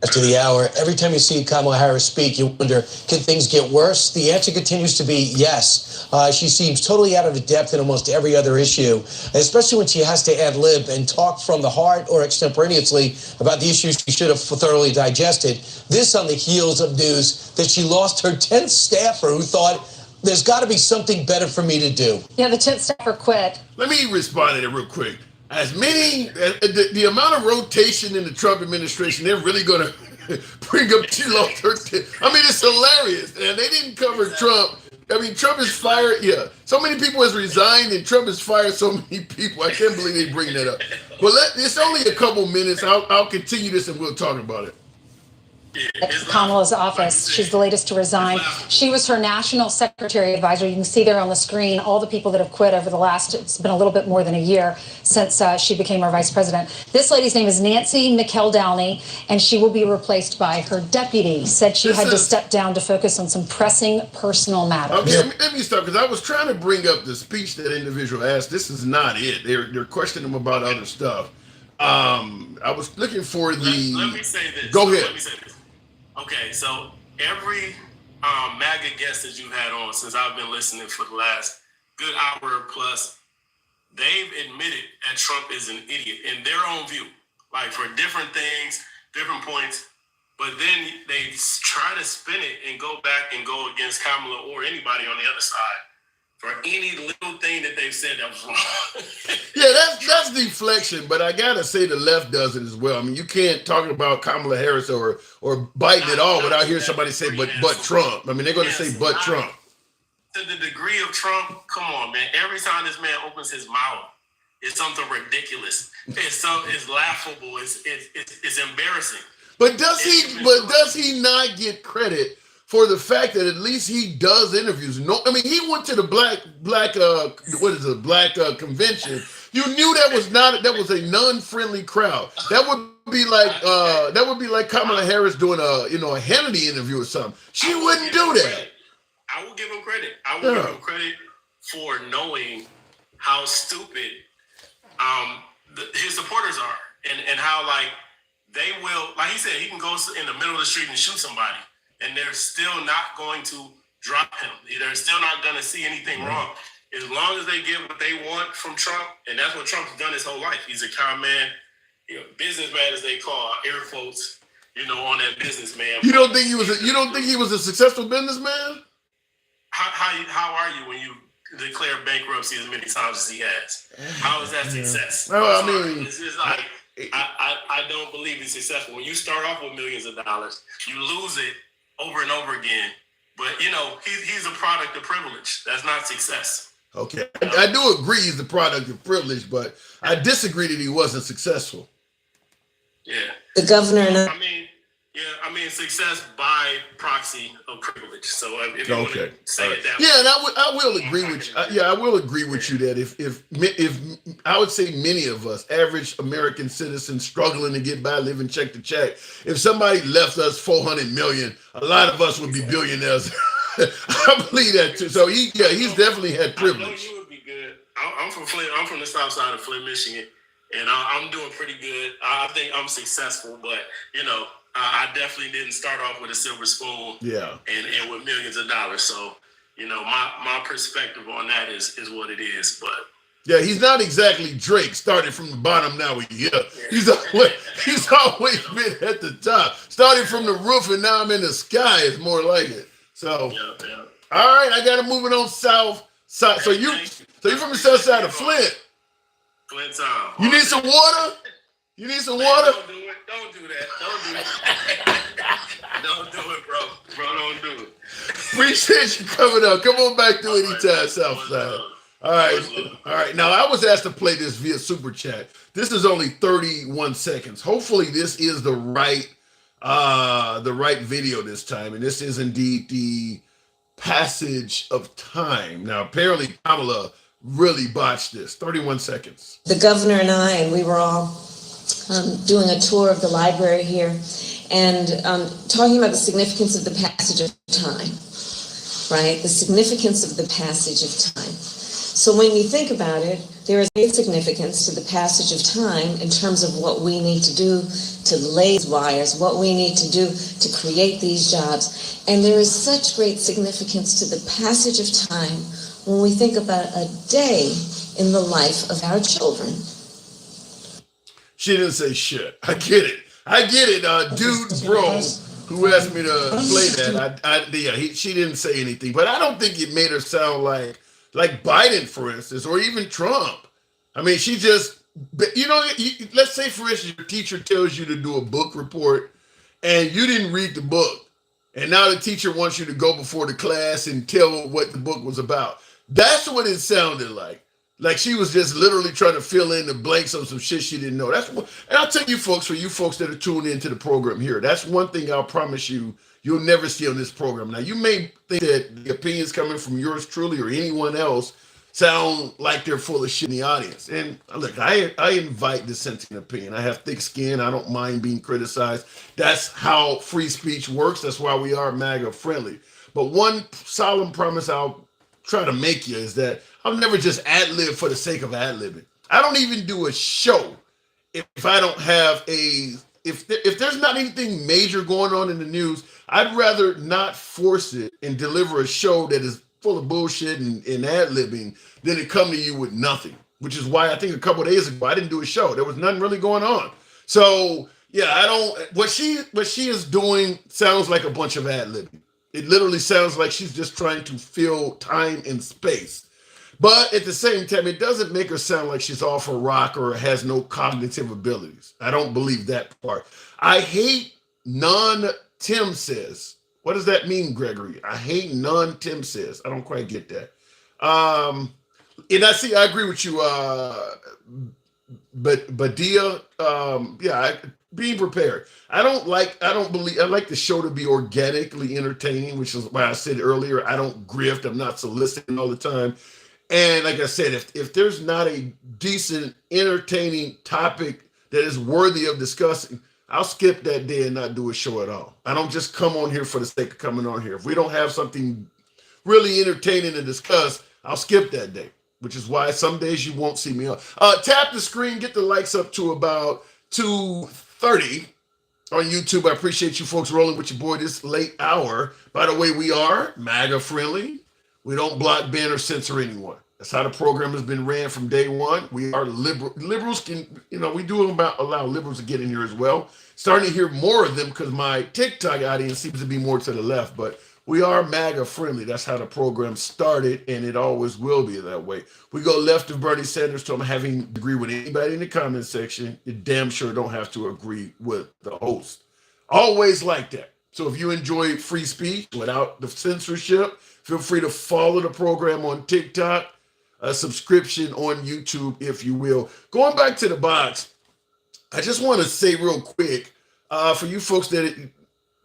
After the hour, every time you see Kamala Harris speak, you wonder, can things get worse? The answer continues to be yes. She seems totally out of depth in almost every other issue, especially when she has to ad-lib and talk from the heart or extemporaneously about the issues she should have thoroughly digested. This on the heels of news that she lost her 10th staffer who thought, there's got to be something better for me to do. Yeah, the 10th staffer quit. Let me respond to that real quick. As many, the amount of rotation in the Trump administration, they're really going to bring up she lost her. I mean, it's hilarious. And they didn't cover Trump. I mean, Trump is fired. Yeah. So many people has resigned and Trump has fired so many people. I can't believe they bring that up. But it's only a couple minutes. I'll continue this and we'll talk about it. Kamala's office. She's the latest to resign. She was her national secretary advisor. You can see there on the screen all the people that have quit over the last, it's been a little bit more than a year since she became our vice president. This lady's name is Nancy McEldowney, and she will be replaced by her deputy. Said she had to step down to focus on some pressing personal matters. Okay, let me start, because I was trying to bring up the speech that individual asked. This is not it. They're questioning him about other stuff. I was looking for the... Let me say this. Go ahead. Let me say this. Okay, so every MAGA guest that you've had on since I've been listening for the last good hour plus, they've admitted that Trump is an idiot in their own view, like for different things, different points. But then they try to spin it and go back and go against Kamala or anybody on the other side for any little thing that they've said that was wrong. Yeah, that's deflection, but I gotta say the left does it as well. I mean, you can't talk about Kamala Harris or Biden at all without hearing somebody say but Trump. I mean, they're gonna say but Trump. To the degree of Trump, come on, man. Every time this man opens his mouth, it's something ridiculous. It's laughable. It's embarrassing. But does he not get credit for the fact that at least he does interviews? No, I mean, he went to the black convention. You knew that was a non-friendly crowd. That would be like Kamala Harris doing a Hannity interview or something. She wouldn't do that. I will give him credit. I will give him credit for knowing how stupid his supporters are, and how they will, like he said, he can go in the middle of the street and shoot somebody, and they're still not going to drop him. They're still not going to see anything wrong. As long as they get what they want from Trump, and that's what Trump's done his whole life. He's a con man, businessman, as they call, air quotes, on that businessman. You don't think he was a successful businessman? How are you when you declare bankruptcy as many times as he has? How is that success? Well, I mean, it's just like, I don't believe he's successful. When you start off with millions of dollars, you lose it over and over again. But he's a product of privilege. That's not success. Okay, I do agree he's the product of privilege, but I disagree that he wasn't successful. Yeah, the governor and I mean success by proxy of privilege. So if you want to say it that way. Yeah, and I will agree with you. I will agree with you that if I would say many of us, average American citizens struggling to get by, living check to check, if somebody left us $400 million, a lot of us would be billionaires. I believe that too. So he's definitely had privilege. I know you would be good. I'm from Flint. I'm from the south side of Flint, Michigan, and I'm doing pretty good. I think I'm successful, but I definitely didn't start off with a silver spoon. Yeah. And with millions of dollars. So my perspective on that is what it is. But yeah, he's not exactly Drake, started from the bottom. Now he's always been at the top. Started from the roof and now I'm in the sky. It's more like it. So, all right, I got to move it on south side. So you're from the south side of Flint. Flint town. You need some water? You need some water? Don't do it. Don't do that. Don't do it. Don't do it, bro. Bro, don't do it. Appreciate you coming up. Come on back to anytime, Southside. All right. Now, I was asked to play this via Super Chat. This is only 31 seconds. Hopefully, this is the right video this time, and this is indeed the passage of time. Now, apparently, Kamala really botched this. 31 seconds. The governor and I, we were all doing a tour of the library here and talking about the significance of the passage of time, right? The significance of the passage of time. So when you think about it, there is great significance to the passage of time in terms of what we need to do to lay these wires, what we need to do to create these jobs. And there is such great significance to the passage of time when we think about a day in the life of our children. She didn't say shit. I get it. Dude, bro, who asked me to play that, she didn't say anything. But I don't think it made her sound like Biden, for instance, or even Trump. I mean, she just, let's say, for instance, your teacher tells you to do a book report and you didn't read the book. And now the teacher wants you to go before the class and tell what the book was about. That's what it sounded like. Like she was just literally trying to fill in the blanks on some shit she didn't know. That's what, and I'll tell you folks, for you folks that are tuned into the program here, that's one thing I'll promise you, you'll never see on this program. Now, you may think that the opinions coming from yours truly or anyone else sound like they're full of shit in the audience. And look, I invite dissenting opinion. I have thick skin. I don't mind being criticized. That's how free speech works. That's why we are MAGA friendly. But one solemn promise I'll try to make you is that I'll never just ad-lib for the sake of ad-libbing. I don't even do a show if I don't have if there's not anything major going on in the news. I'd rather not force it and deliver a show that is full of bullshit and ad-libbing than to come to you with nothing, which is why I think a couple of days ago I didn't do a show. There was nothing really going on. So yeah, I don't, what she is doing sounds like a bunch of ad-libbing. It literally sounds like she's just trying to fill time and space. But at the same time, it doesn't make her sound like she's off a rock or has no cognitive abilities. I don't believe that part. I hate non-Tim says. What does that mean, Gregory? I hate non-Tim says. I don't quite get that. And I agree with you, but Dia, being prepared. I like the show to be organically entertaining, which is why I said earlier, I don't grift. I'm not soliciting all the time. And like I said, if there's not a decent, entertaining topic that is worthy of discussing, I'll skip that day and not do a show at all. I don't just come on here for the sake of coming on here. If we don't have something really entertaining to discuss, I'll skip that day, which is why some days you won't see me on. Tap the screen, get the likes up to about 230 on YouTube. I appreciate you folks rolling with your boy this late hour. By the way, we are MAGA friendly. We don't block, ban, or censor anyone. That's how the program has been ran from day one. We are liberal. Liberals can, we do allow liberals to get in here as well. Starting to hear more of them because my TikTok audience seems to be more to the left, but we are MAGA friendly. That's how the program started, and it always will be that way. We go left of Bernie Sanders to having to agree with anybody in the comment section. You damn sure don't have to agree with the host. Always like that. So if you enjoy free speech without the censorship, feel free to follow the program on TikTok, a subscription on YouTube, if you will. Going back to the box, I just want to say real quick, for you folks that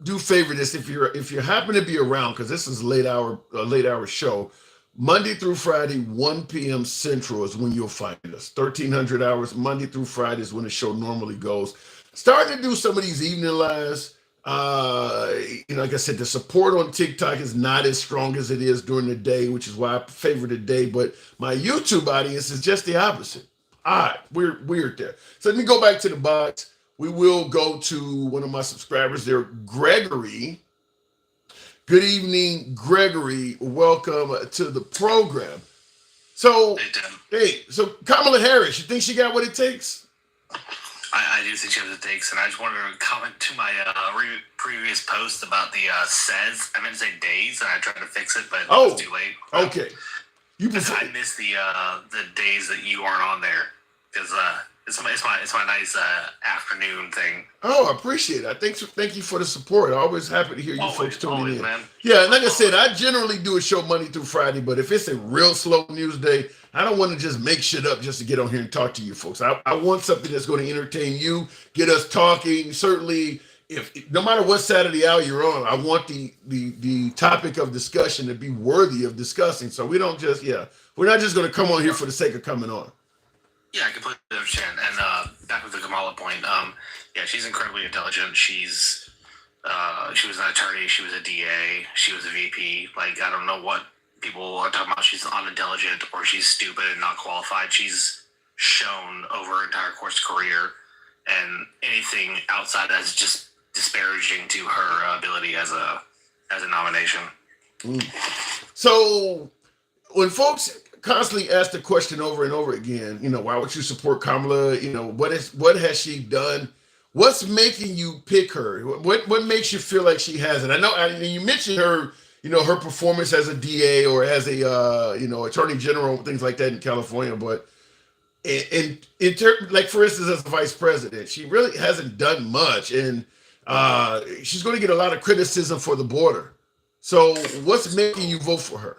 do favor this, if you happen to be around, because this is a late hour show, Monday through Friday, 1 p.m. Central is when you'll find us. 1,300 hours, Monday through Friday is when the show normally goes. Starting to do some of these evening lives. Like I said, the support on TikTok is not as strong as it is during the day, which is why I favor the day. But my YouTube audience is just the opposite. All right, we're weird there. So let me go back to the box. We will go to one of my subscribers there, Gregory. Good evening, Gregory. Welcome to the program. So, so Kamala Harris, you think she got what it takes? I do think she has what it takes, and I just wanted to comment to my previous post about the says. I meant to say days, and I tried to fix it, but it was too late. Okay. I missed the days that you aren't on there because it's my nice afternoon thing. Oh, I appreciate it. Thank you for the support. Always happy to hear you folks tuning in. Man. Yeah, and like I said, I generally do a show Monday through Friday, but if it's a real slow news day, I don't want to just make shit up just to get on here and talk to you folks. I want something that's going to entertain you, get us talking. Certainly, if no matter what side of the aisle you're on, I want the topic of discussion to be worthy of discussing. So we don't just, we're not just going to come on here for the sake of coming on. Yeah, I completely understand. And back with the Kamala point, she's incredibly intelligent. She was an attorney. She was a DA. She was a VP. Like, I don't know what people are talking about she's unintelligent or she's stupid and not qualified. She's shown over her entire course career, and anything outside that is just disparaging to her ability as a nomination. So when folks constantly ask the question over and over again, why would you support Kamala? What has she done? What's making you pick her? What makes you feel like she has it? I know, you mentioned her, her performance as a DA or as a, attorney general, things like that in California. But like for instance, as a vice president, she really hasn't done much, and she's going to get a lot of criticism for the border. So what's making you vote for her,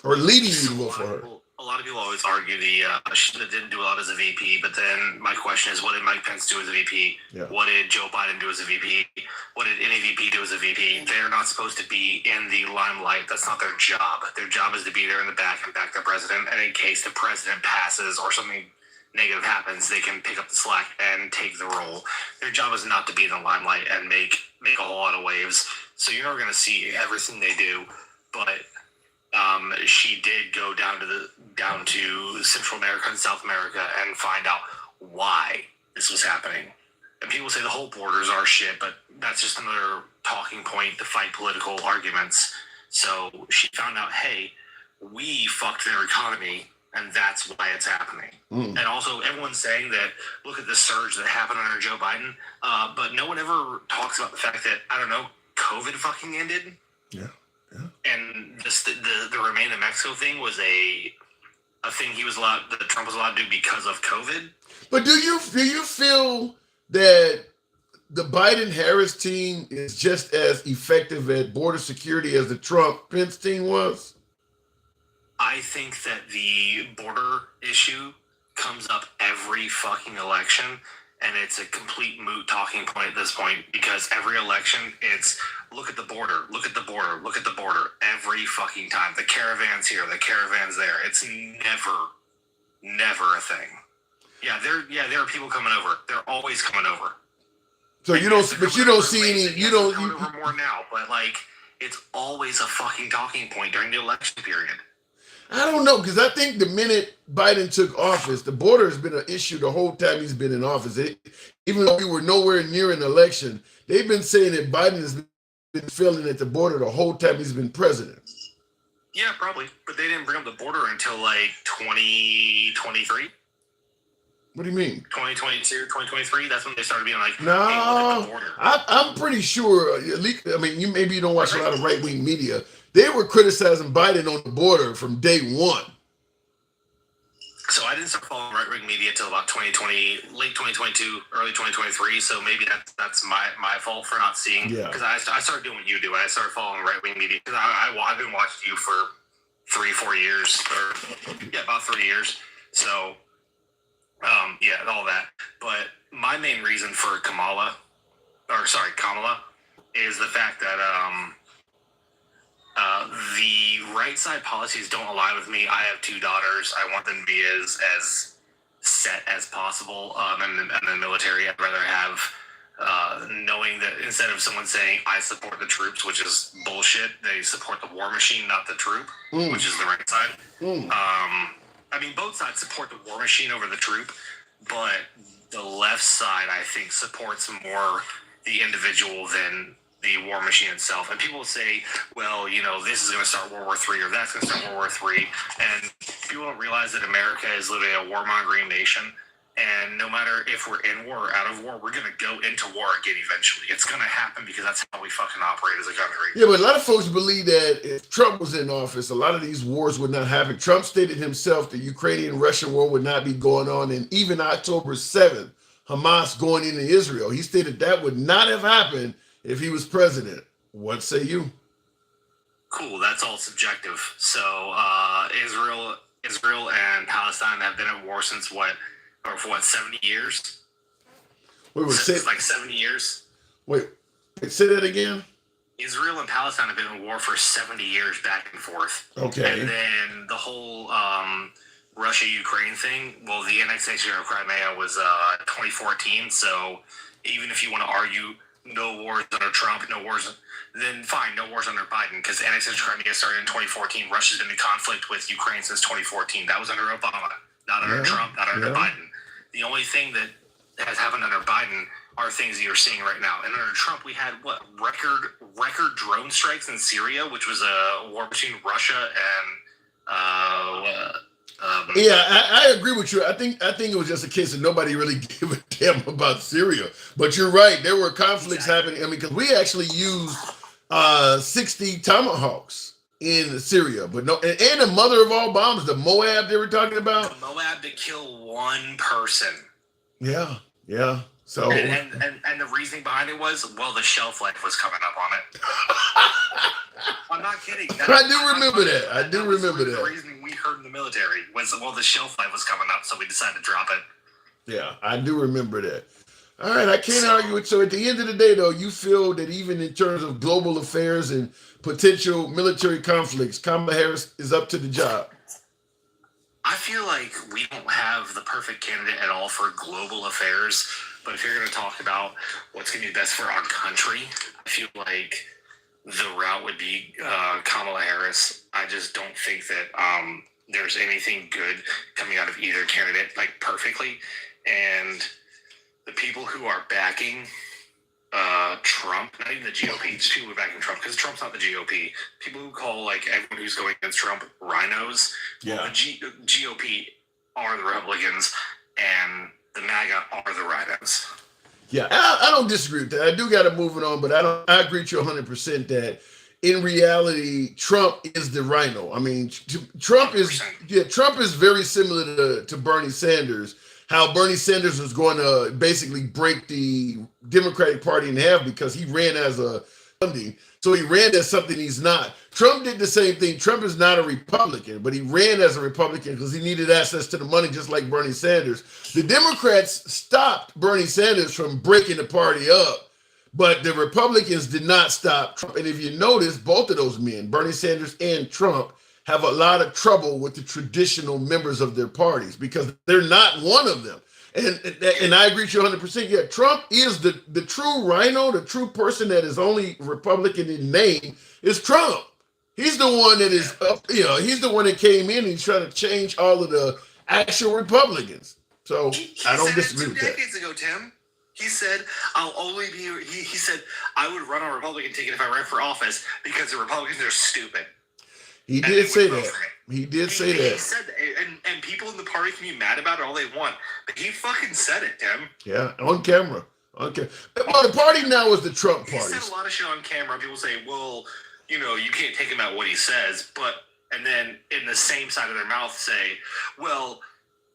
or leading you to vote for her? A lot of people always argue she didn't do a lot as a VP, but then my question is, what did Mike Pence do as a VP? Yeah. What did Joe Biden do as a VP? What did any VP do as a VP? They're not supposed to be in the limelight. That's not their job. Their job is to be there in the back and back their president. And in case the president passes or something negative happens, they can pick up the slack and take the role. Their job is not to be in the limelight and make a whole lot of waves. So you're never going to see everything they do, but she did go down to Central America and South America and find out why this was happening. And people say the whole borders are shit, but that's just another talking point to fight political arguments. So she found out, hey, we fucked their economy, and that's why it's happening. And also, everyone's saying that, look at the surge that happened under Joe Biden, but no one ever talks about the fact that, I don't know, COVID fucking ended. Yeah. And just the Remain in Mexico thing was a thing that Trump was allowed to do because of COVID. But do you feel that the Biden-Harris team is just as effective at border security as the Trump-Pence team was? I think that the border issue comes up every fucking election, and it's a complete moot talking point at this point, because every election, it's look at the border, look at the border, look at the border, every fucking time. The caravan's here, the caravan's there. It's never a thing. Yeah, there are people coming over. They're always coming over. So you don't see any. You don't. Coming over more now, but like it's always a fucking talking point during the election period. I don't know, because I think the minute Biden took office, the border has been an issue the whole time he's been in office. Even though we were nowhere near an election, they've been saying that Biden has been failing at the border the whole time he's been president. Yeah, probably. But they didn't bring up the border until like 2023. What do you mean? 2022, 2023? That's when they started being like, no, hey, look at the border. I'm pretty sure, at least, I mean, you don't watch a lot of right-wing media. They were criticizing Biden on the border from day one. So I didn't start following right-wing media until about 2020, late 2022, early 2023. So maybe that's my fault for not seeing. Yeah. Because I started doing what you do. I started following right-wing media because I've been watching you for 3-4 years, about 3 years. So, all that. But my main reason for Kamala, is the fact that the right side policies don't align with me. I have 2 daughters. I want them to be as set as possible in the military. I'd rather have knowing that instead of someone saying I support the troops, which is bullshit, they support the war machine, not the troop, which is the right side. I mean, both sides support the war machine over the troop, but the left side, I think, supports more the individual than the war machine itself. And people say, well, this is going to start World War III or that's going to start World War III. And people don't realize that America is literally a warmongering nation. And no matter if we're in war or out of war, we're going to go into war again eventually. It's going to happen because that's how we fucking operate as a country. Yeah, but a lot of folks believe that if Trump was in office, a lot of these wars would not happen. Trump stated himself the Ukrainian-Russian war would not be going on. And even October 7th, Hamas going into Israel, he stated that would not have happened if he was president. What say you? Cool, that's all subjective. So Israel and Palestine have been at war since for 70 years? Since like 70 years. Wait, say that again? Israel and Palestine have been at war for 70 years back and forth. Okay. And then the whole Russia-Ukraine thing, well, the annexation of Crimea was 2014, so even if you want to argue no wars under Trump, no wars, then fine, no wars under Biden, because annexation of Crimea started in 2014. Russia's been in conflict with Ukraine since 2014. That was under Obama, not under Trump, not under Biden. The only thing that has happened under Biden are things that you're seeing right now. And under Trump, we had record drone strikes in Syria, which was a war between Russia and I agree with you. I think it was just a case of nobody really gave a damn about Syria. But you're right, there were conflicts happening. I mean, because we actually used 60 Tomahawks in Syria, but no, and the mother of all bombs, the Moab they were talking about. The Moab to kill one person. Yeah. So and the reasoning behind it was, well, the shelf life was coming up on it. I'm not kidding. I do remember that. The reasoning we heard in the military was, well, the shelf life was coming up, so we decided to drop it. Yeah, I do remember that. All right, I can't argue it. So at the end of the day, though, you feel that even in terms of global affairs and potential military conflicts, Kamala Harris is up to the job. I feel like we don't have the perfect candidate at all for global affairs, but if you're going to talk about what's going to be best for our country, I feel like the route would be Kamala Harris. I just don't think that there's anything good coming out of either candidate, like perfectly. And the people who are backing Trump, not even the GOP, just people who are backing Trump, because Trump's not the GOP. People who call like everyone who's going against Trump rhinos. Yeah. Well, the GOP are the Republicans, and the MAGA are the rhinos. Yeah, I don't disagree with that. I do got to move it on, but I agree with you 100% that in reality, Trump is the rhino. I mean, Trump is very similar to Bernie Sanders. How Bernie Sanders was going to basically break the Democratic Party in half because he ran as a funding. So he ran as something he's not. Trump did the same thing. Trump is not a Republican, but he ran as a Republican because he needed access to the money just like Bernie Sanders. The Democrats stopped Bernie Sanders from breaking the party up, but the Republicans did not stop Trump. And if you notice, both of those men, Bernie Sanders and Trump, have a lot of trouble with the traditional members of their parties because they're not one of them. And I agree with you 100%. Yeah, Trump is the true rhino, the true person that is only Republican in name is Trump. He's the one that is, he's the one that came in and he's trying to change all of the actual Republicans. So I don't disagree with that. 2 decades ago, Tim, he said, I'll only be, he said, I would run a Republican ticket if I ran for office because the Republicans are stupid. He did say that. He did say that. He said that. And people in the party can be mad about it all they want, but he fucking said it, Tim. Yeah, on camera. Okay. Well, the party now is the Trump party. He said a lot of shit on camera. People say, well, you can't take him at what he says, and then in the same side of their mouth say, well,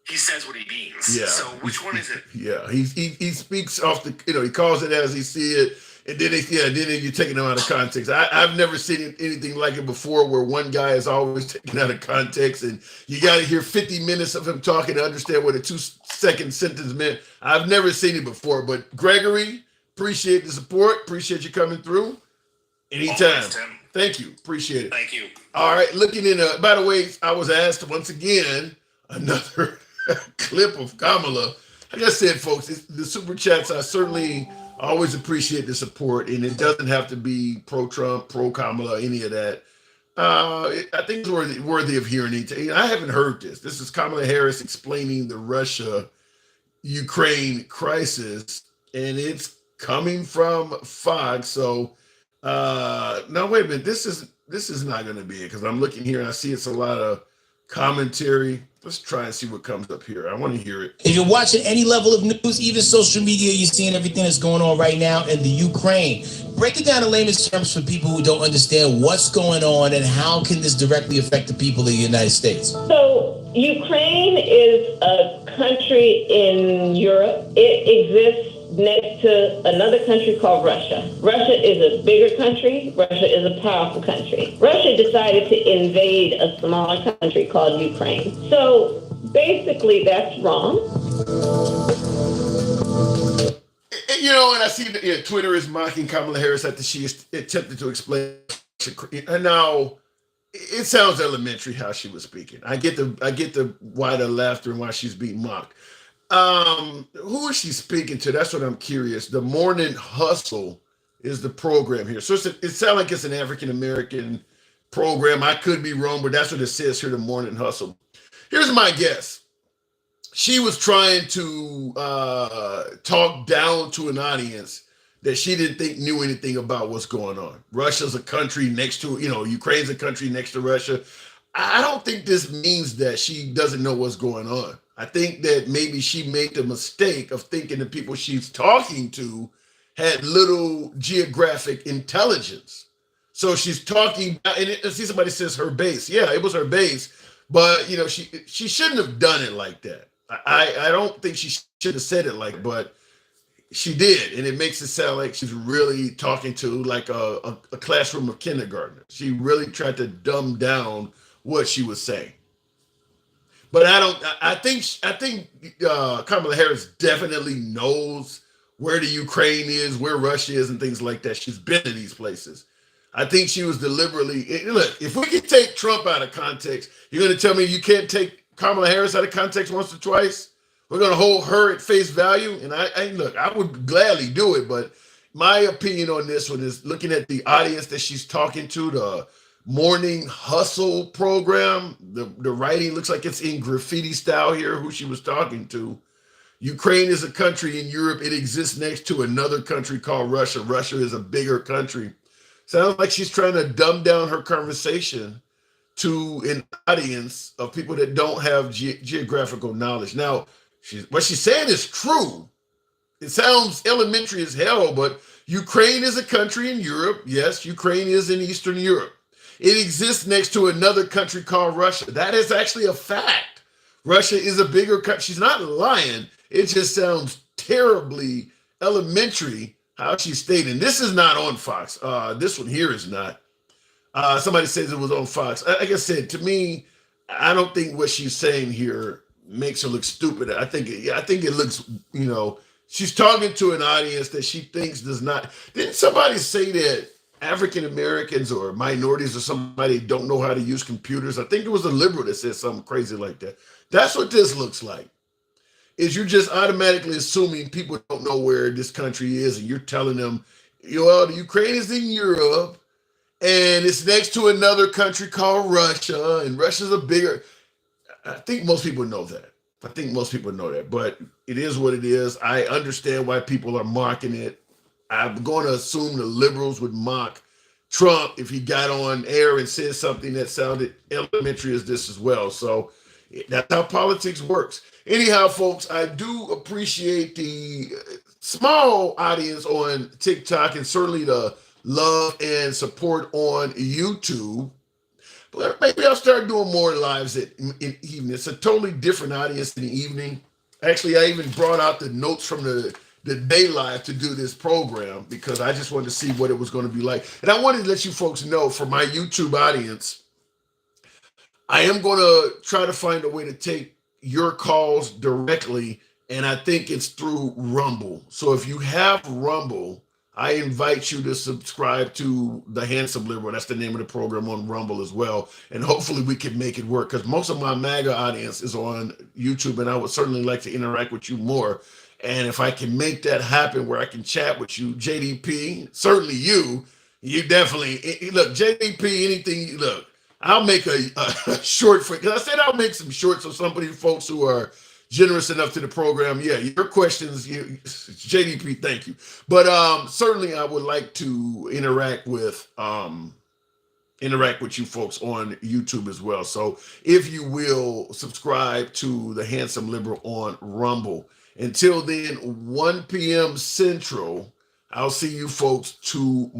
he says what he means. Yeah. So which one is it? Yeah, he speaks off the, he calls it as he see it. And then you're taking them out of context. I've never seen anything like it before where one guy is always taken out of context and you got to hear 50 minutes of him talking to understand what a 2-second sentence meant. I've never seen it before, but Gregory, appreciate the support. Appreciate you coming through. Anytime. Always, Tim. Thank you. Appreciate it. Thank you. All right. Looking in, by the way, I was asked once again, another clip of Kamala. Like I said, folks, the super chats, I certainly always appreciate the support, and it doesn't have to be pro-Trump, pro-Kamala, any of that. I think it's worthy of hearing it. I haven't heard this. This is Kamala Harris explaining the Russia-Ukraine crisis, and it's coming from Fox. So, no, wait a minute. This is not going to be it because I'm looking here and I see it's a lot of commentary. Let's try and see what comes up here. I want to hear it. If you're watching any level of news, even social media, you're seeing everything that's going on right now in the Ukraine. Break it down in layman's terms for people who don't understand what's going on and how can this directly affect the people of the United States. So Ukraine is a country in Europe. It exists next to another country called Russia. Russia is a bigger country. Russia is a powerful country. Russia decided to invade a smaller country called Ukraine. So basically that's wrong. And I see that Twitter is mocking Kamala Harris after she attempted to explain. And now it sounds elementary how she was speaking. I get the why the laughter and why she's being mocked. Who is she speaking to? That's what I'm curious. The Morning Hustle is the program here. So it sounds like it's an African American program. I could be wrong, but that's what it says here, the Morning Hustle. Here's my guess. She was trying to talk down to an audience that she didn't think knew anything about what's going on. Russia's a country next to, Ukraine's a country next to Russia. I don't think this means that she doesn't know what's going on. I think that maybe she made the mistake of thinking the people she's talking to had little geographic intelligence. So she's talking, and I see somebody says her base. Yeah, it was her base, but she shouldn't have done it like that. I don't think she should have said it like, but she did, and it makes it sound like she's really talking to like a classroom of kindergartners. She really tried to dumb down what she was saying. But I think Kamala Harris definitely knows where the Ukraine is, where Russia is, and things like that. She's been in these places. I think she was deliberately, look, if we can take Trump out of context, you're going to tell me you can't take Kamala Harris out of context once or twice? We're going to hold her at face value? And I would gladly do it, but my opinion on this one is looking at the audience that she's talking to, the Morning Hustle program, the writing looks like it's in graffiti style here, who she was talking to. Ukraine is a country in Europe. It exists next to another country called Russia. Russia is a bigger country. Sounds like she's trying to dumb down her conversation to an audience of people that don't have geographical knowledge. Now, what she's saying is true. It sounds elementary as hell, but Ukraine is a country in Europe. Yes, Ukraine is in Eastern Europe. It exists next to another country called Russia. That is actually a fact. Russia is a bigger country. She's not lying. It just sounds terribly elementary how she's stating. This is not on Fox. This one here is not. Somebody says it was on Fox. Like I said, to me, I don't think what she's saying here makes her look stupid. I think it looks, she's talking to an audience that she thinks does not. Didn't somebody say that African Americans or minorities or somebody don't know how to use computers? I think it was a liberal that said something crazy like that. That's what this looks like. Is you're just automatically assuming people don't know where this country is, and you're telling them, the Ukraine is in Europe, and it's next to another country called Russia, and Russia's a bigger. I think most people know that. But it is what it is. I understand why people are mocking it. I'm going to assume the liberals would mock Trump if he got on air and said something that sounded elementary as this as well. So that's how politics works. Anyhow, folks, I do appreciate the small audience on TikTok and certainly the love and support on YouTube. But maybe I'll start doing more lives in evening. It's a totally different audience in the evening. Actually, I even brought out the notes from the day live to do this program because I just wanted to see what it was going to be like. And I wanted to let you folks know, for my YouTube audience, I am going to try to find a way to take your calls directly, and I think it's through Rumble. So if you have Rumble, I invite you to subscribe to The Handsome Liberal. That's the name of the program on Rumble as well. And hopefully we can make it work, because most of my MAGA audience is on YouTube, and I would certainly like to interact with you more. And if I can make that happen where I can chat with you, JDP, certainly you definitely, look, JDP, anything, look, I'll make a short for, because I said I'll make some shorts of some of you folks who are generous enough to the program. Yeah, your questions, JDP, thank you. But certainly I would like to interact with you folks on YouTube as well. So if you will subscribe to The Handsome Liberal on Rumble. Until then, 1 p.m. Central, I'll see you folks tomorrow.